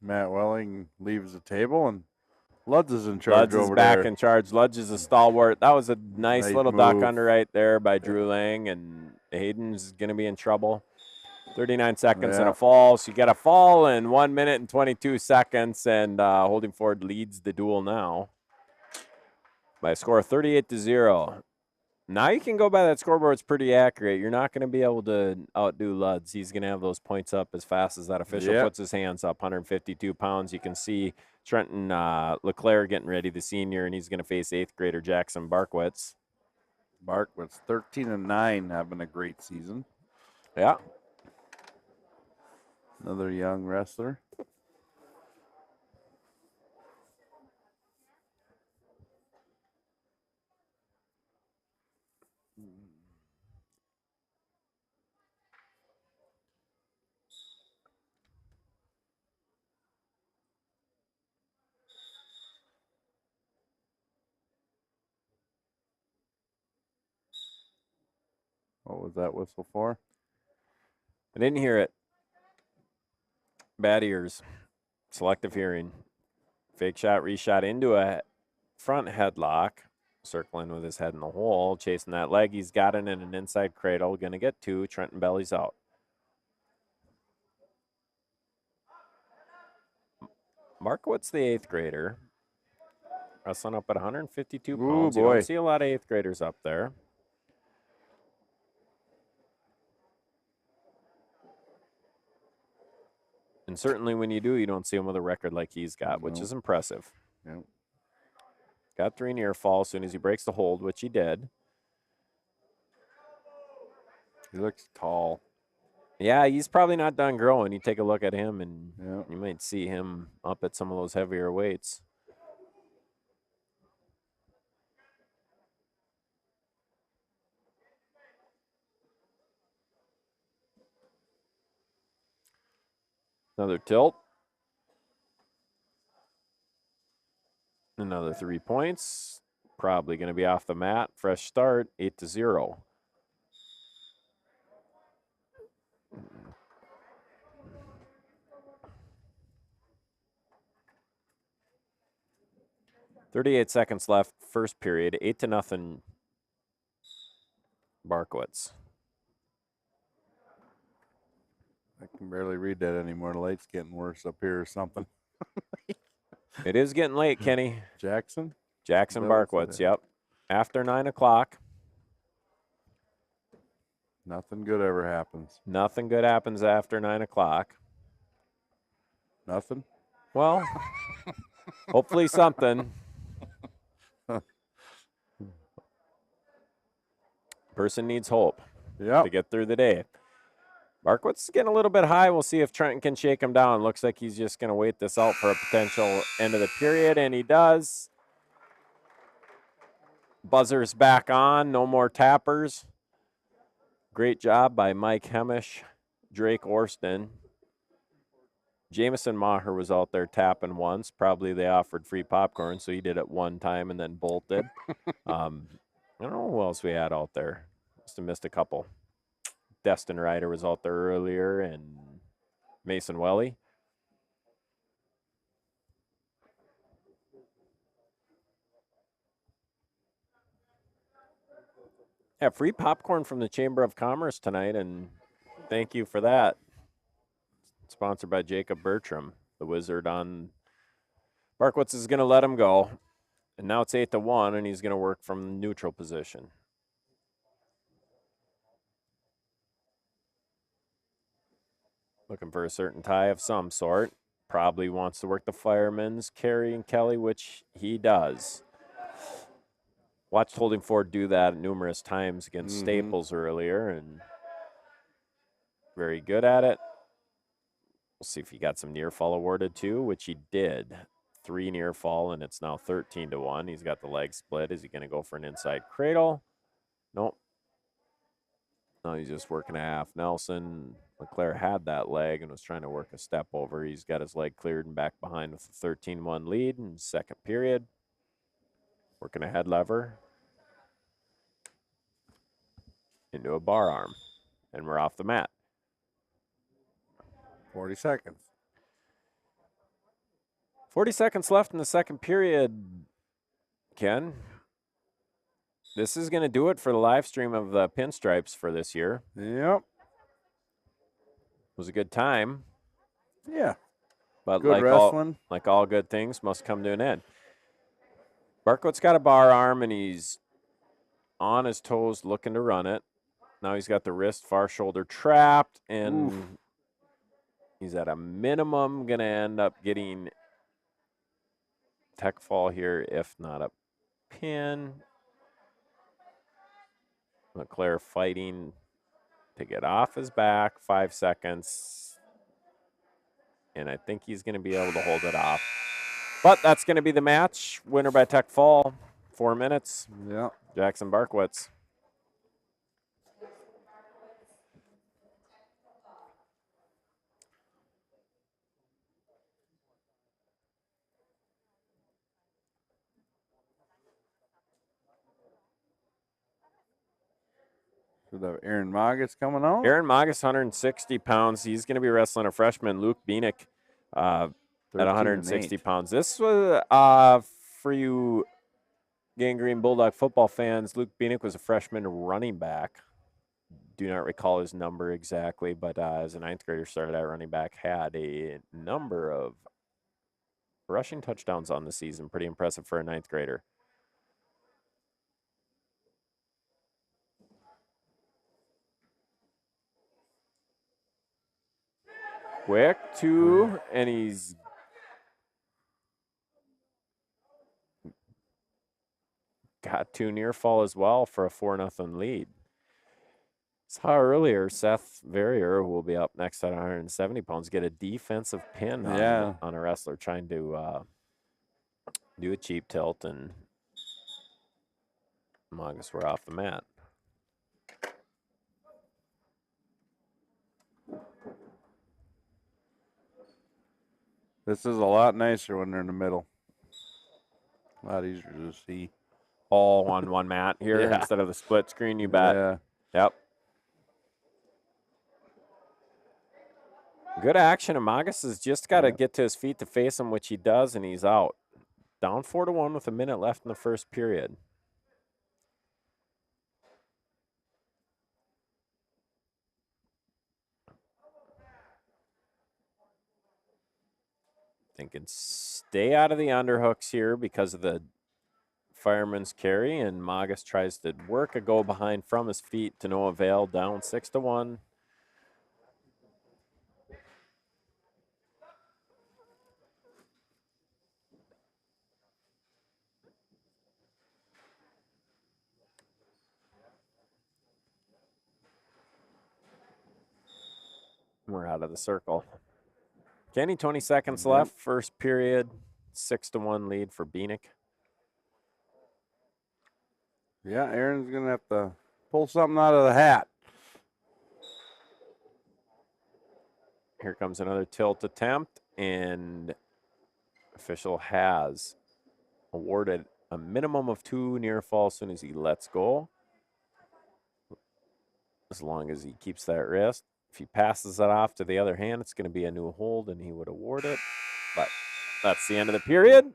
Matt Welling leaves the table, and Ludz is in charge Ludz is over back there. in charge. Ludz is a stalwart. That was a nice little move. duck under right there by Drew Lang, and Hayden's going to be in trouble. 39 seconds and a fall. So you got a fall in 1 minute and 22 seconds, and Holdingford leads the duel now by a score of 38-0. Now you can go by that scoreboard. It's pretty accurate. You're not going to be able to outdo Ludz. He's going to have those points up as fast as that official puts his hands up, 152 pounds. You can see Trenton LeClaire getting ready, the senior, and he's going to face 8th grader Jackson Barkwitz. Barkwitz, 13-9, having a great season. Yeah. Another young wrestler. What was that whistle for? I didn't hear it. Bad ears. Selective hearing. Fake shot, reshot into a front headlock. Circling with his head in the hole. Chasing that leg. He's got it in an inside cradle. Going to get 2. Trenton bellies out. Markowitz, the 8th grader. Wrestling up at 152 pounds. You don't see a lot of 8th graders up there. And certainly when you do, you don't see him with a record like he's got, which is impressive. Yep. Got 3 near fall as soon as he breaks the hold, which he did. He looks tall. Yeah, he's probably not done growing. You take a look at him, and you might see him up at some of those heavier weights. Another tilt. Another 3 points. Probably going to be off the mat. Fresh start, 8-0. .38 seconds left, first period, 8-0. Barkowitz. I can barely read that anymore. The light's getting worse up here or something. It is getting late, Kenny. Jackson Barkowitz, yep. After 9 o'clock. Nothing good ever happens. Nothing good happens after 9 o'clock. Nothing? Well, hopefully something. Person needs hope to get through the day. Barkowitz is getting a little bit high. We'll see if Trenton can shake him down. Looks like he's just going to wait this out for a potential end of the period, and he does. Buzzer's back on. No more tappers. Great job by Mike Hemish, Drake Orston. Jamison Maher was out there tapping once. Probably they offered free popcorn, so he did it one time and then bolted. I don't know who else we had out there. Must have missed a couple. Destin Ryder was out there earlier, and Mason Welly. Yeah, free popcorn from the Chamber of Commerce tonight, and thank you for that. Sponsored by Jacob Bertram, the wizard on. Barkowitz is going to let him go, and now it's 8-1, and he's going to work from the neutral position. Looking for a certain tie of some sort. Probably wants to work the firemen's Carey and Kelly, which he does. Watched Holdingford do that numerous times against Staples earlier, and very good at it. We'll see if he got some near fall awarded too, which he did. 3 near fall, and it's now 13-1. He's got the leg split. Is he going to go for an inside cradle? Nope. No, he's just working a half Nelson. LeClaire had that leg and was trying to work a step over. He's got his leg cleared and back behind with a 13-1 lead in second period. Working a head lever into a bar arm, and we're off the mat. 40 seconds. 40 seconds left in the second period, Ken. This is going to do it for the live stream of the Pinstripes for this year. Yep. It was a good time. Yeah. But Good wrestling. like all good things must come to an end. Barcott's got a bar arm, and he's on his toes looking to run it. Now he's got the wrist, far shoulder trapped, and he's at a minimum going to end up getting tech fall here, if not a pin. LeClaire fighting to get off his back, 5 seconds. And I think he's going to be able to hold it off. But that's going to be the match. Winner by tech fall, 4 minutes. Yeah. Jackson Barkowitz. Should have Aaron Magus coming on. Aaron Magus, 160 pounds. He's going to be wrestling a freshman, Luke Bienick, at 160 pounds. This was, for you Gangrene Bulldog football fans, Luke Bienick was a freshman running back. Do not recall his number exactly, but as a ninth grader, started at running back, had a number of rushing touchdowns on the season. Pretty impressive for a ninth grader. Quick two, and he's got 2 near fall as well for a 4-0 lead. Saw earlier Seth Verrier, who will be up next at 170 pounds, get a defensive pin on a wrestler trying to do a cheap tilt, and Magus were off the mat. This is a lot nicer when they're in the middle. A lot easier to see. All on one mat here instead of the split screen, you bet. Yeah. Yep. Good action. Magus has just got to get to his feet to face him, which he does, and he's out. Down 4-1 with a minute left in the first period. Thinking stay out of the underhooks here because of the fireman's carry, and Magus tries to work a go behind from his feet to no avail. Down 6-1. We're out of the circle. Kenny, 20 seconds left. First period, 6-1 lead for Bienick. Yeah, Aaron's going to have to pull something out of the hat. Here comes another tilt attempt, and official has awarded a minimum of 2 near falls as soon as he lets go, as long as he keeps that wrist. If he passes it off to the other hand, it's going to be a new hold, and he would award it. But that's the end of the period,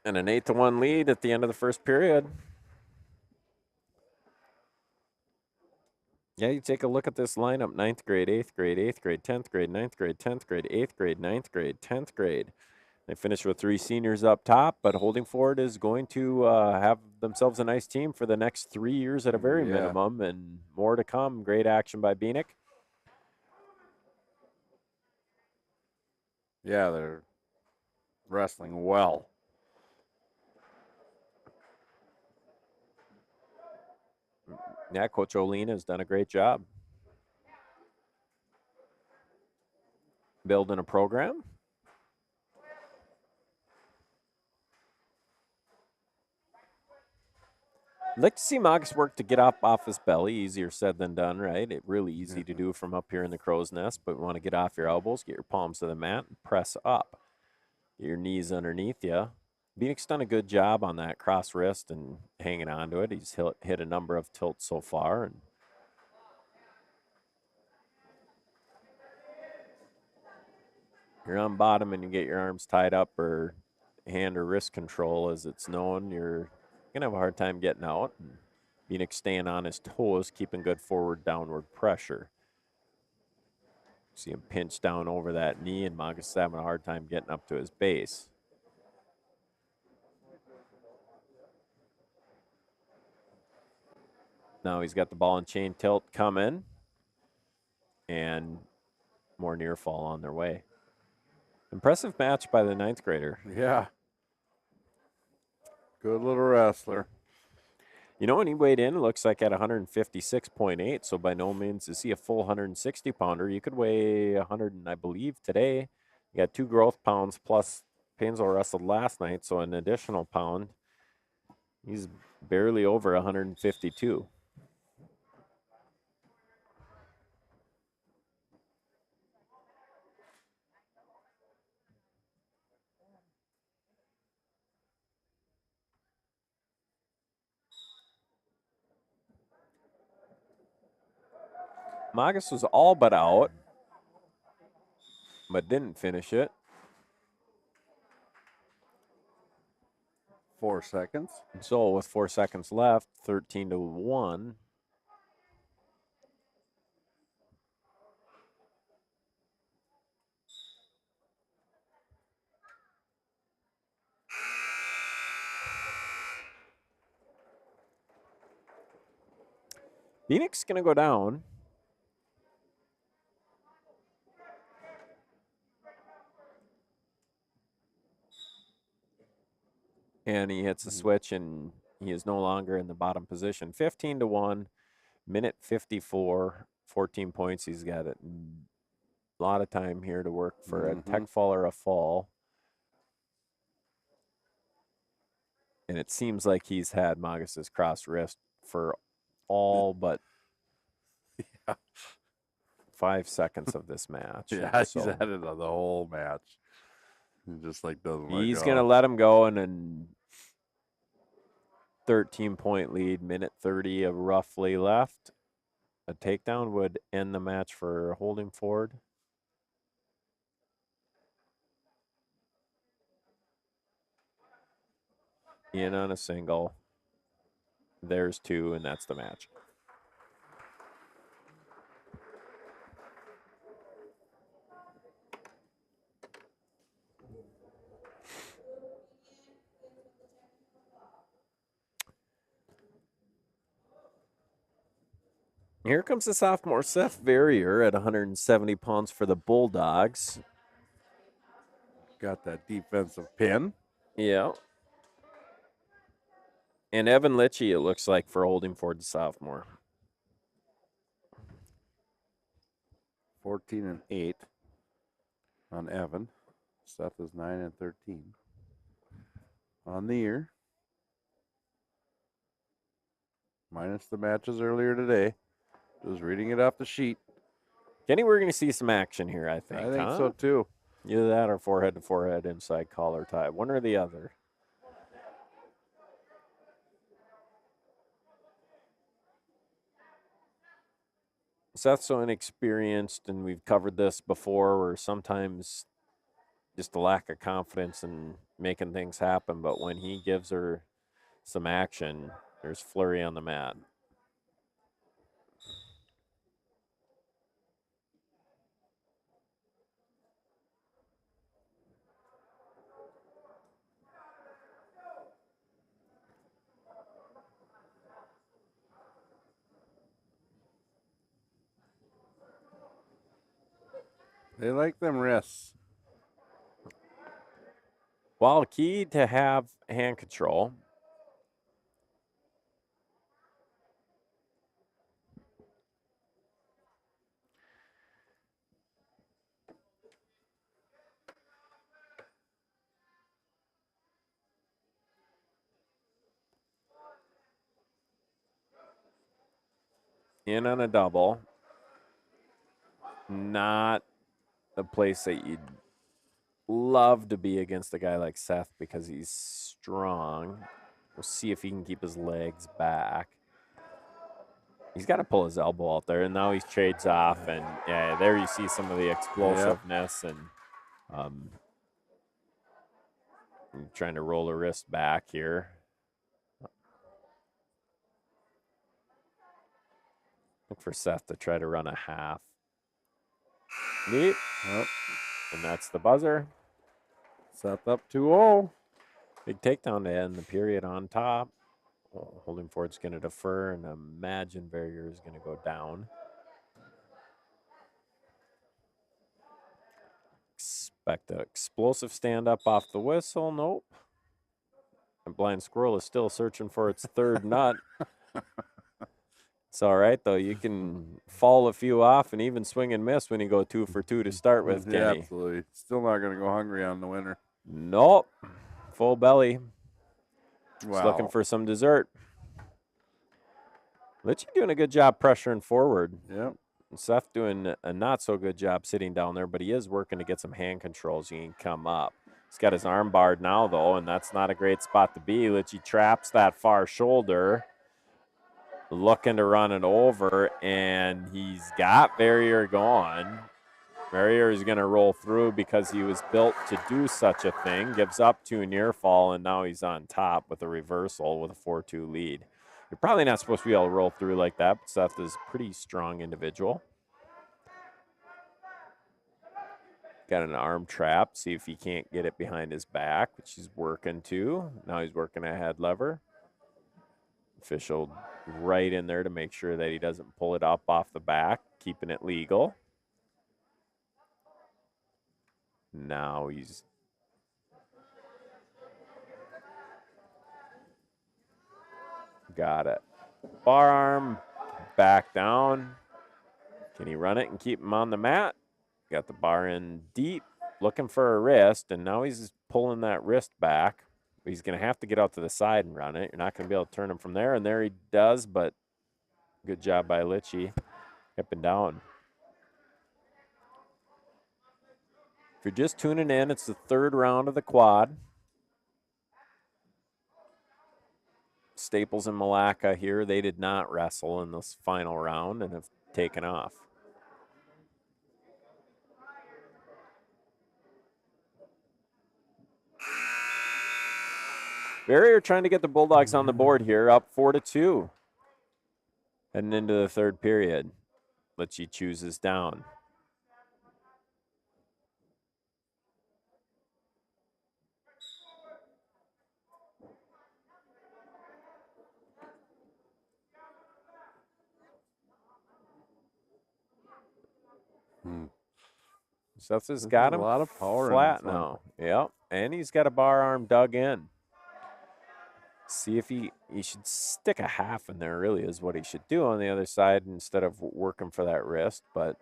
and an 8-1 lead at the end of the first period. Yeah, you take a look at this lineup: 9th grade, 8th grade, 8th grade, 10th grade, 9th grade, 10th grade, 8th grade, 9th grade, 10th grade. They finish with 3 seniors up top, but Holdingford is going to have themselves a nice team for the next 3 years at a very minimum, and more to come. Great action by Bienick. Yeah, they're wrestling well. Yeah, Coach Olin has done a great job building a program. I'd like to see Magus work to get up off his belly. Easier said than done, right? It really easy to do from up here in the crow's nest, but we want to get off your elbows, get your palms to the mat, and press up. Get your knees underneath you. Phoenix done a good job on that cross wrist and hanging on to it. He's hit a number of tilts so far. And you're on bottom and you get your arms tied up, or hand or wrist control as it's known, you're going to have a hard time getting out. And Phoenix staying on his toes, keeping good forward downward pressure. See him pinch down over that knee, and Magus is having a hard time getting up to his base. Now he's got the ball and chain tilt coming, and more near fall on their way. Impressive match by the 9th grader. Yeah. Good little wrestler. You know, when he weighed in, it looks like at 156.8, so by no means is he a full 160-pounder. You could weigh 100, and I believe today. You got 2 growth pounds, plus Paynesville wrestled last night, so an additional pound. He's barely over 152. Magus was all but out, but didn't finish it. 4 seconds. So with 4 seconds left, 13-1. Phoenix going to go down. And he hits the switch, and he is no longer in the bottom position. 15-1, minute 54, 14 points. He's got a lot of time here to work for a tech fall or a fall. And it seems like he's had Magus's cross wrist for all but 5 seconds of this match. Yeah, so he's had it on the whole match. He just like doesn't. He's going to let him go, and then 13-point lead, minute 30 of roughly left. A takedown would end the match for Holdingford. In on a single. There's 2, and that's the match. Here comes the sophomore Seth Verrier at 170 pounds for the Bulldogs. Got that defensive pin. Yeah. And Evan Litchie, it looks like, for Holdingford, the sophomore. 14-8 on Evan. Seth is 9-13 on the year. Minus the matches earlier today. Just reading it off the sheet. Kenny, we're going to see some action here, I think. I think so, too. Either that or forehead-to-forehead inside collar tie. One or the other. Seth's so inexperienced, and we've covered this before, where sometimes just a lack of confidence in making things happen. But when he gives her some action, there's flurry on the mat. They like them wrists. Well, key to have hand control. in on a double. Not the place that you'd love to be against a guy like Seth because he's strong. We'll see if he can keep his legs back. He's got to pull his elbow out there, and now he trades off, and yeah, there you see some of the explosiveness and trying to roll the wrist back here. Look for Seth to try to run a half. Neat. Yep. And that's the buzzer. Seth up 2-0. Big takedown to end the period on top. Holdingford's going to defer, and imagine Barrier is going to go down. Expect an explosive stand-up off the whistle. Nope. And Blind Squirrel is still searching for its third nut. It's all right, though. You can fall a few off and even swing and miss when you go 2 for 2 to start with, Kenny. Yeah, absolutely. Still not going to go hungry on the winner. Nope. Full belly. Wow. Just looking for some dessert. Litchi doing a good job pressuring forward. Yep. Seth doing a not so good job sitting down there, but he is working to get some hand controls. He can come up. He's got his arm barred now, though, and that's not a great spot to be. Litchi traps that far shoulder, looking to run it over, and he's got Barrier going. Barrier is going to roll through because he was built to do such a thing. Gives up to a near fall, and now he's on top with a reversal with a 4-2 lead. You're probably not supposed to be able to roll through like that, but Seth is a pretty strong individual. Got an arm trap. See if he can't get it behind his back, which he's working to. Now he's working a head lever. Official right in there to make sure that he doesn't pull it up off the back, keeping it legal. Now he's got it. Bar arm, back down. Can he run it and keep him on the mat? Got the bar in deep, looking for a wrist, and now he's pulling that wrist back. He's going to have to get out to the side and run it. You're not going to be able to turn him from there, and there he does, but good job by Litchi. Up and down. If you're just tuning in, it's the third round of the quad. Staples and Milaca here, they did not wrestle in this final round and have taken off. Barrier trying to get the Bulldogs on the board here, up 4-2. Heading into the third period. Litchi chooses down. Seth has got him a lot of power flat in this now. Yep, and he's got a bar arm dug in. See if he should stick a half in there, really, is what he should do on the other side instead of working for that wrist. But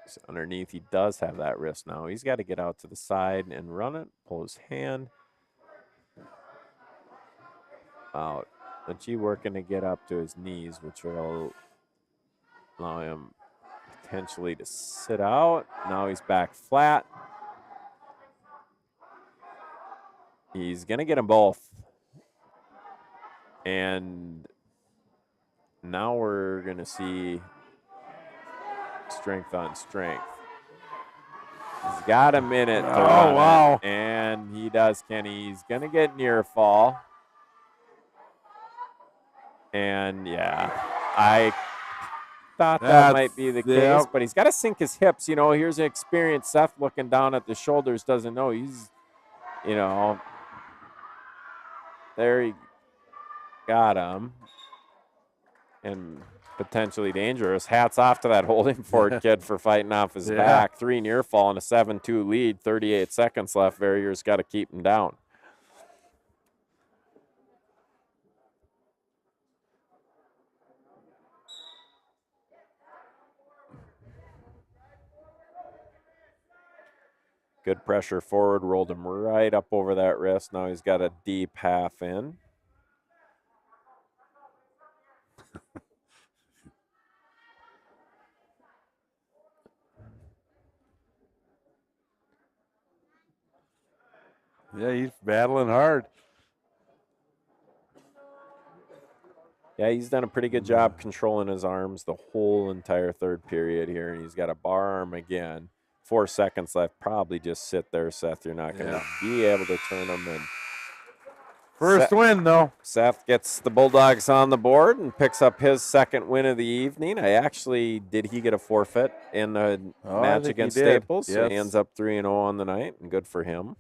so underneath, he does have that wrist now. He's got to get out to the side and run it, pull his hand out. Litchi working to get up to his knees, which will allow him potentially to sit out. Now he's back flat. He's going to get them both. And now we're going to see strength on strength. He's got a minute to run wow. it, and he does, Kenny. He's going to get near fall. And, yeah, I thought that might be the case, but he's got to sink his hips. You know, here's an experienced Seth looking down at the shoulders, doesn't know. He's, you know, there he got him. And potentially dangerous. Hats off to that Holdingford kid for fighting off his back. 3 near fall and a 7-2 lead. 38 seconds left. Barrier's got to keep him down. Good pressure forward, rolled him right up over that wrist. Now he's got a deep half in. Yeah, he's battling hard. Yeah, he's done a pretty good job controlling his arms the whole entire third period here, and he's got a bar arm again. 4 seconds left. Probably just sit there, Seth. You're not going to be able to turn them in. First win, though. Seth gets the Bulldogs on the board and picks up his second win of the evening. Did he get a forfeit in the match against Staples? Yes. So he ends up 3-0 on the night, and good for him.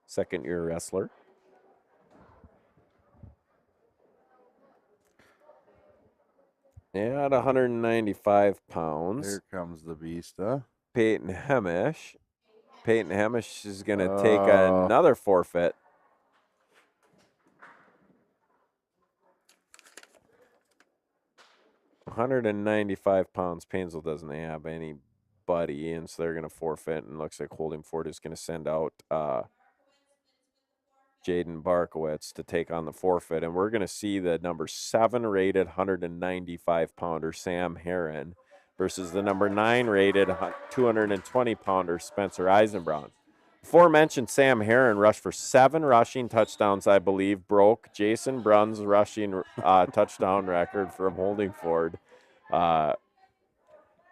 Second-year wrestler. Yeah, at 195 pounds. Here comes the beast, huh? Peyton Hemish. Peyton Hemish is going to take another forfeit. £195. Paynesville doesn't have anybody, and so they're going to forfeit, and looks like Holdingford is going to send out Jaden Barkowitz to take on the forfeit, and we're going to see the number 7 rated 195-pounder Sam Herron versus the number 9 rated 220-pounder Spencer Eisenbraun. Before mentioned, Sam Herron rushed for 7 rushing touchdowns, I believe, broke Jason Brunn's rushing touchdown record from Holdingford.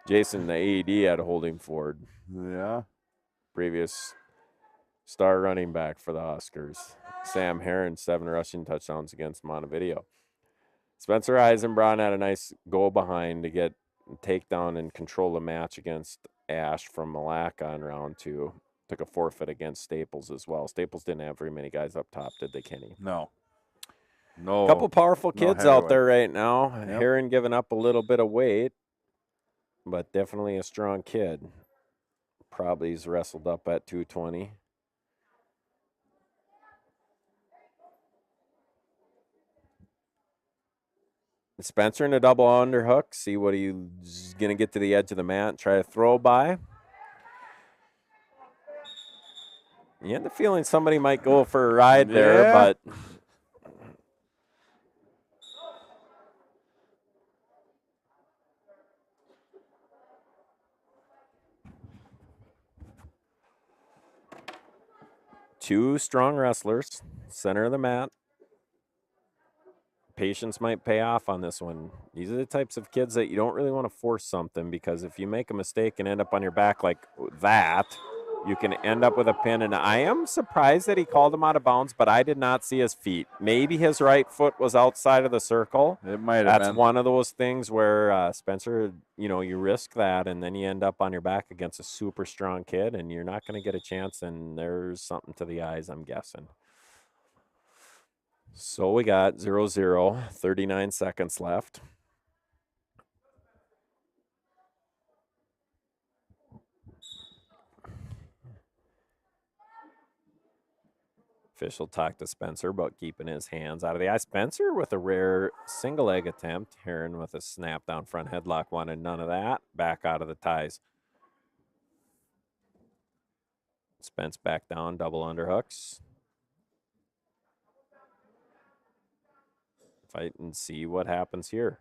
Jason, the AED at Holdingford. Yeah. Previous star running back for the Huskers. Sam Herron, 7 rushing touchdowns against Montevideo. Spencer Eisenbraun had a nice go behind to get takedown and control the match against Ash from Milaca in round 2. Took a forfeit against Staples as well. Staples didn't have very many guys up top, did they, Kenny? No. A couple powerful kids out there right now. Yep. Herron giving up a little bit of weight, but definitely a strong kid. Probably he's wrestled up at 220. Spencer in a double underhook. See what he's going to get to the edge of the mat and try to throw by. You had the feeling somebody might go for a ride there, but two strong wrestlers, center of the mat. Patience might pay off on this one. These are the types of kids that you don't really want to force something, because if you make a mistake and end up on your back like that, you can end up with a pin. And I am surprised that he called him out of bounds, but I did not see his feet. Maybe his right foot was outside of the circle. It might have been. That's one of those things where, Spencer, you risk that, and then you end up on your back against a super strong kid, and you're not going to get a chance, and there's something to the eyes, I'm guessing. So we got 0-0, 39 seconds left. Official talked to Spencer about keeping his hands out of the eye. Spencer with a rare single leg attempt. Herron with a snap down front headlock, wanted none of that. Back out of the ties. Spence back down, double underhooks. Fight and see what happens here.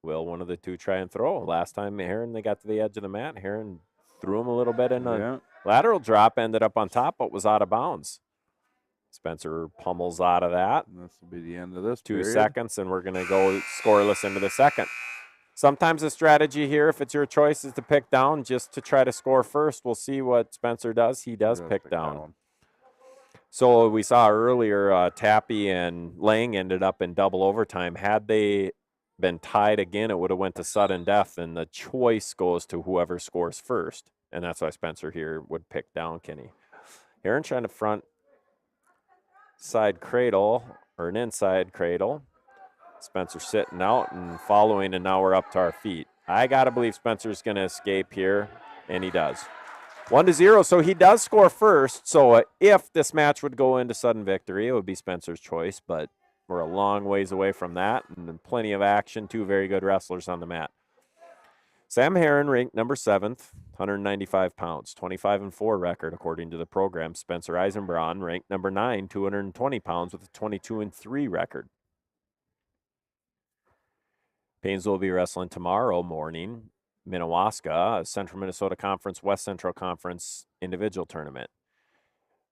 Will one of the two try and throw? Last time Herron, they got to the edge of the mat. Herron threw him a little bit in a lateral drop, ended up on top, but was out of bounds. Spencer pummels out of that. This will be the end of this 2 seconds, and we're going to go scoreless into the second. Sometimes the strategy here, if it's your choice, is to pick down just to try to score first. We'll see what Spencer does. He does pick down. So we saw earlier, Tappy and Lang ended up in double overtime. Had they been tied again, it would have went to sudden death, and the choice goes to whoever scores first. And that's why Spencer here would pick down Kenny. Herron trying to front side cradle, or an inside cradle. Spencer sitting out and following, and now we're up to our feet. I got to believe Spencer's going to escape here, and he does. 1-0, so he does score first. So if this match would go into sudden victory, it would be Spencer's choice, but we're a long ways away from that, and plenty of action. 2 very good wrestlers on the mat. Sam Herron ranked number 7th, 195 pounds, 25-4 record according to the program. Spencer Eisenbraun ranked number 9, 220 pounds with a 22-3 record. Paynesville will be wrestling tomorrow morning. Minnewaska, Central Minnesota Conference, West Central Conference individual tournament.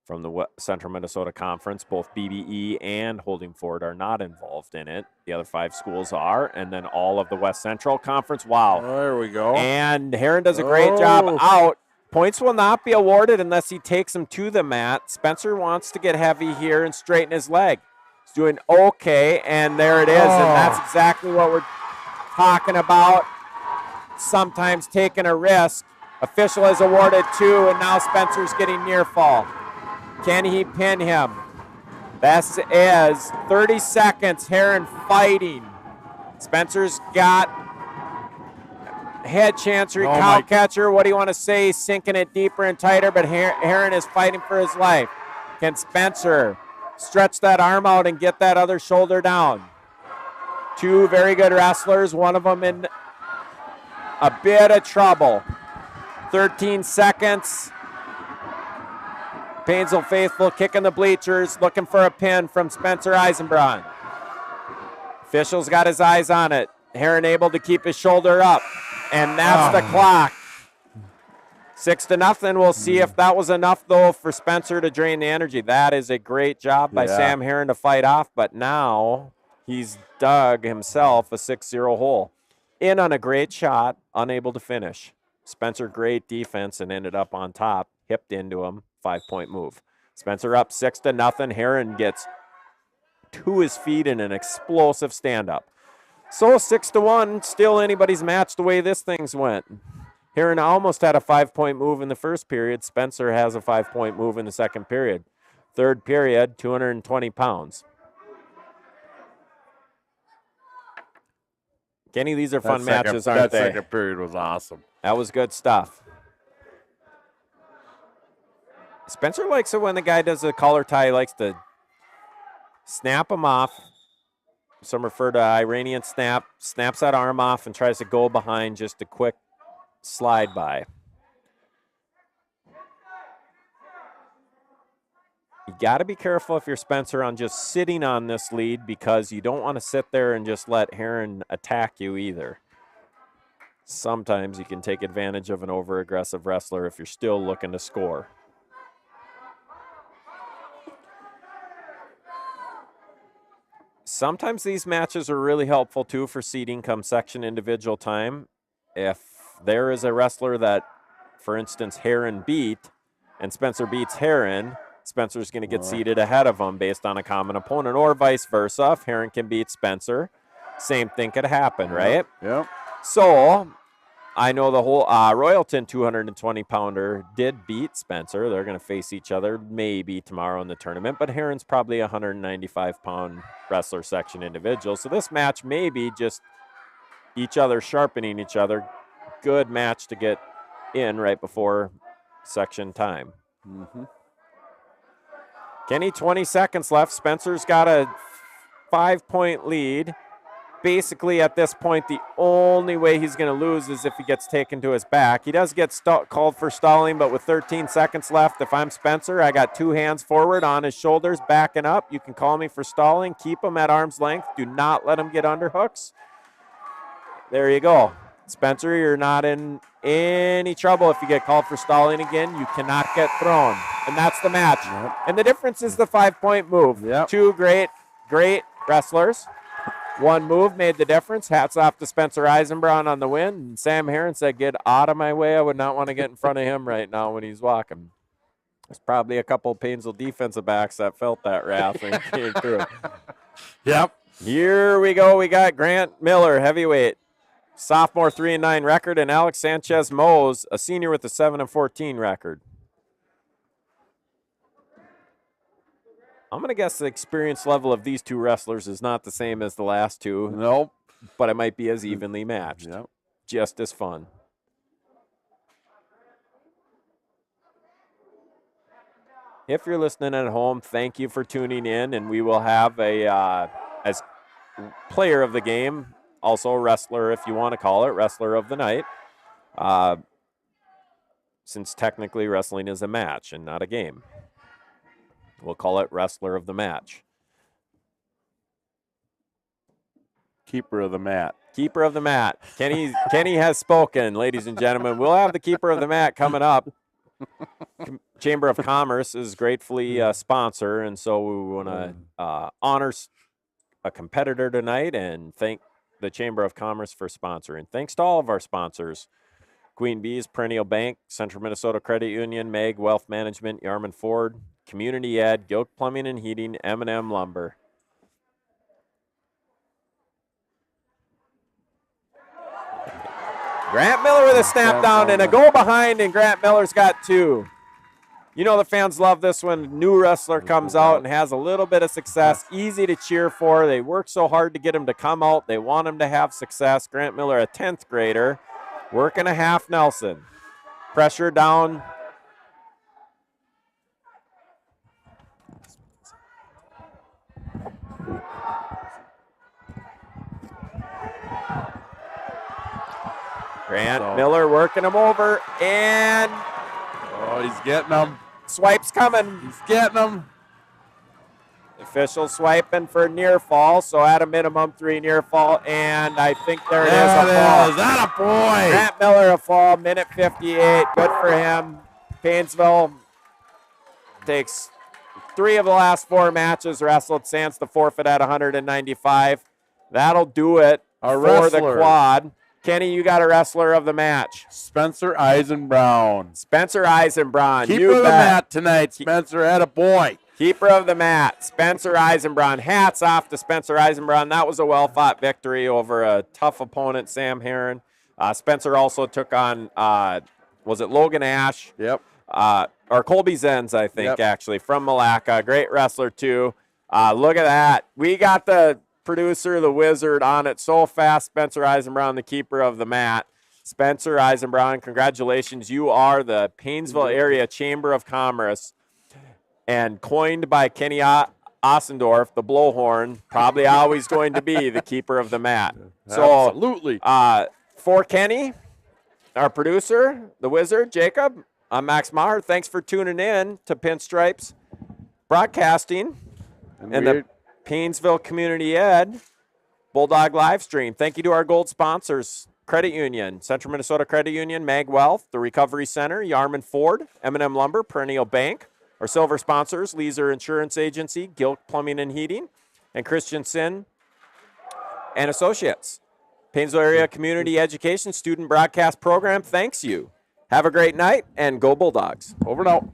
from the Central Minnesota Conference. Both BBE and Holdingford are not involved in it. The other 5 schools are, and then all of the West Central Conference. Wow. There we go. And Heron does a great job out. Points will not be awarded unless he takes him to the mat. Spencer wants to get heavy here and straighten his leg. He's doing okay, and there it is, and that's exactly what we're talking about. Sometimes taking a risk. Official has awarded 2, and now Spencer's getting near fall. Can he pin him? This is 30 seconds. Heron fighting. Spencer's got head chancery, cow catcher. What do you want to say? Sinking it deeper and tighter, but Heron is fighting for his life. Can Spencer stretch that arm out and get that other shoulder down? 2 very good wrestlers, one of them in a bit of trouble. 13 seconds. Paynesville faithful kicking the bleachers, looking for a pin from Spencer Eisenbraun. Official's got his eyes on it. Heron able to keep his shoulder up, and that's the clock. 6-0. We'll see if that was enough, though, for Spencer to drain the energy. That is a great job by Sam Heron to fight off, but now he's dug himself a 6-0 hole. In on a great shot, unable to finish. Spencer, great defense, and ended up on top, hipped into him, 5-point move. Spencer up 6-0. Heron gets to his feet in an explosive stand-up. So 6-1, still anybody's match the way this thing's went. Heron almost had a 5-point move in the first period. Spencer has a 5-point move in the second period. Third period, 220 pounds. Kenny, these are fun matches, aren't they? That second period was awesome. That was good stuff. Spencer likes it when the guy does a collar tie. He likes to snap him off. Some refer to Iranian snap. Snaps that arm off and tries to go behind, just a quick slide by. You got to be careful if you're Spencer on just sitting on this lead, because you don't want to sit there and just let Heron attack you either. Sometimes you can take advantage of an over-aggressive wrestler if you're still looking to score. Sometimes these matches are really helpful, too, for seeding come section individual time. If there is a wrestler that, for instance, Heron beat, and Spencer beats Heron, Spencer's going to get seated ahead of him based on a common opponent, or vice versa. If Heron can beat Spencer, same thing could happen, right? Yep. So I know the whole Royalton 220-pounder did beat Spencer. They're going to face each other maybe tomorrow in the tournament, but Heron's probably a 195-pound wrestler section individual. So this match may be just each other sharpening each other. Good match to get in right before section time. Mm-hmm. Kenny, 20 seconds left. Spencer's got a 5-point lead. Basically, at this point, the only way he's going to lose is if he gets taken to his back. He does get called for stalling, but with 13 seconds left, if I'm Spencer, I got 2 hands forward on his shoulders, backing up. You can call me for stalling. Keep him at arm's length. Do not let him get underhooks. There you go. Spencer, you're not in any trouble if you get called for stalling again. You cannot get thrown. And that's the match. Yep. And the difference is the 5-point move. Yep. 2 great wrestlers. 1 move made the difference. Hats off to Spencer Eisenbraun on the win. And Sam Heron said, get out of my way. I would not want to get in front of him right now when he's walking. There's probably a couple of Paynesville defensive backs that felt that wrath and came through. Yep. Here we go. We got Grant Miller, heavyweight. Sophomore 3-9 record, and Alex Sanchez Mose, a senior with a 7-14 record. I'm going to guess the experience level of these 2 wrestlers is not the same as the last 2. Nope. But it might be as evenly matched. Yep. Just as fun. If you're listening at home, thank you for tuning in, and we will have a, as player of the game, also wrestler, if you want to call it, wrestler of the night. Since technically wrestling is a match and not a game. We'll call it wrestler of the match. Keeper of the mat. Keeper of the mat. Kenny has spoken, ladies and gentlemen. We'll have the keeper of the mat coming up. Chamber of Commerce is gratefully a sponsor, and so we want to honor a competitor tonight and thank the Chamber of Commerce for sponsoring. Thanks to all of our sponsors: Queen Bee's, Perennial Bank, Central Minnesota Credit Union, Mag Wealth Management, Yarman Ford, Community Ed, Gilk Plumbing and Heating, M&M Lumber. Grant Miller with a snap down and a go behind, and Grant Miller's got 2. You know the fans love this when new wrestler comes out and has a little bit of success. Easy to cheer for. They work so hard to get him to come out. They want him to have success. Grant Miller, a 10th grader, working a half Nelson. Pressure down. Grant Miller working him over, and he's getting them. Swipe's coming. He's getting them. Official swiping for near fall, so at a minimum 3 near fall, and I think there it is, a fall. That a boy. Grant Miller a fall, minute 58. Good for him. Paynesville takes 3 of the last 4 matches wrestled. Sans the forfeit at 195. That'll do it for the quad. Kenny, you got a wrestler of the match. Spencer Eisenbrown. Spencer Eisenbrown. Keeper of the mat tonight, Spencer. Had a boy. Keeper of the mat, Spencer Eisenbrown. Hats off to Spencer Eisenbrown. That was a well-fought victory over a tough opponent, Sam Herron. Spencer also took on, was it Logan Ash? Yep. Or Colby Zenz, I think, actually, from Milaca. Great wrestler, too. Look at that. We got the producer, the wizard, on it so fast. Spencer Eisenbrown, the keeper of the mat. Spencer Eisenbrown, congratulations. You are the Paynesville Area Chamber of Commerce, and coined by Kenny Ossendorf, the blowhorn, probably always going to be the keeper of the mat. So, absolutely. For Kenny, our producer, the wizard, Jacob, I'm Max Maher. Thanks for tuning in to Pinstripes Broadcasting and the Paynesville Community Ed Bulldog live stream. Thank you to our gold sponsors: Credit Union, Central Minnesota Credit Union, Mag Wealth, the Recovery Center, Yarman Ford, M&M Lumber, Perennial Bank. Our silver sponsors: Leeser Insurance Agency, Gilk Plumbing and Heating, and Christensen and Associates. Paynesville Area Community Education Student Broadcast Program thanks you. Have a great night, and go Bulldogs. Over and out.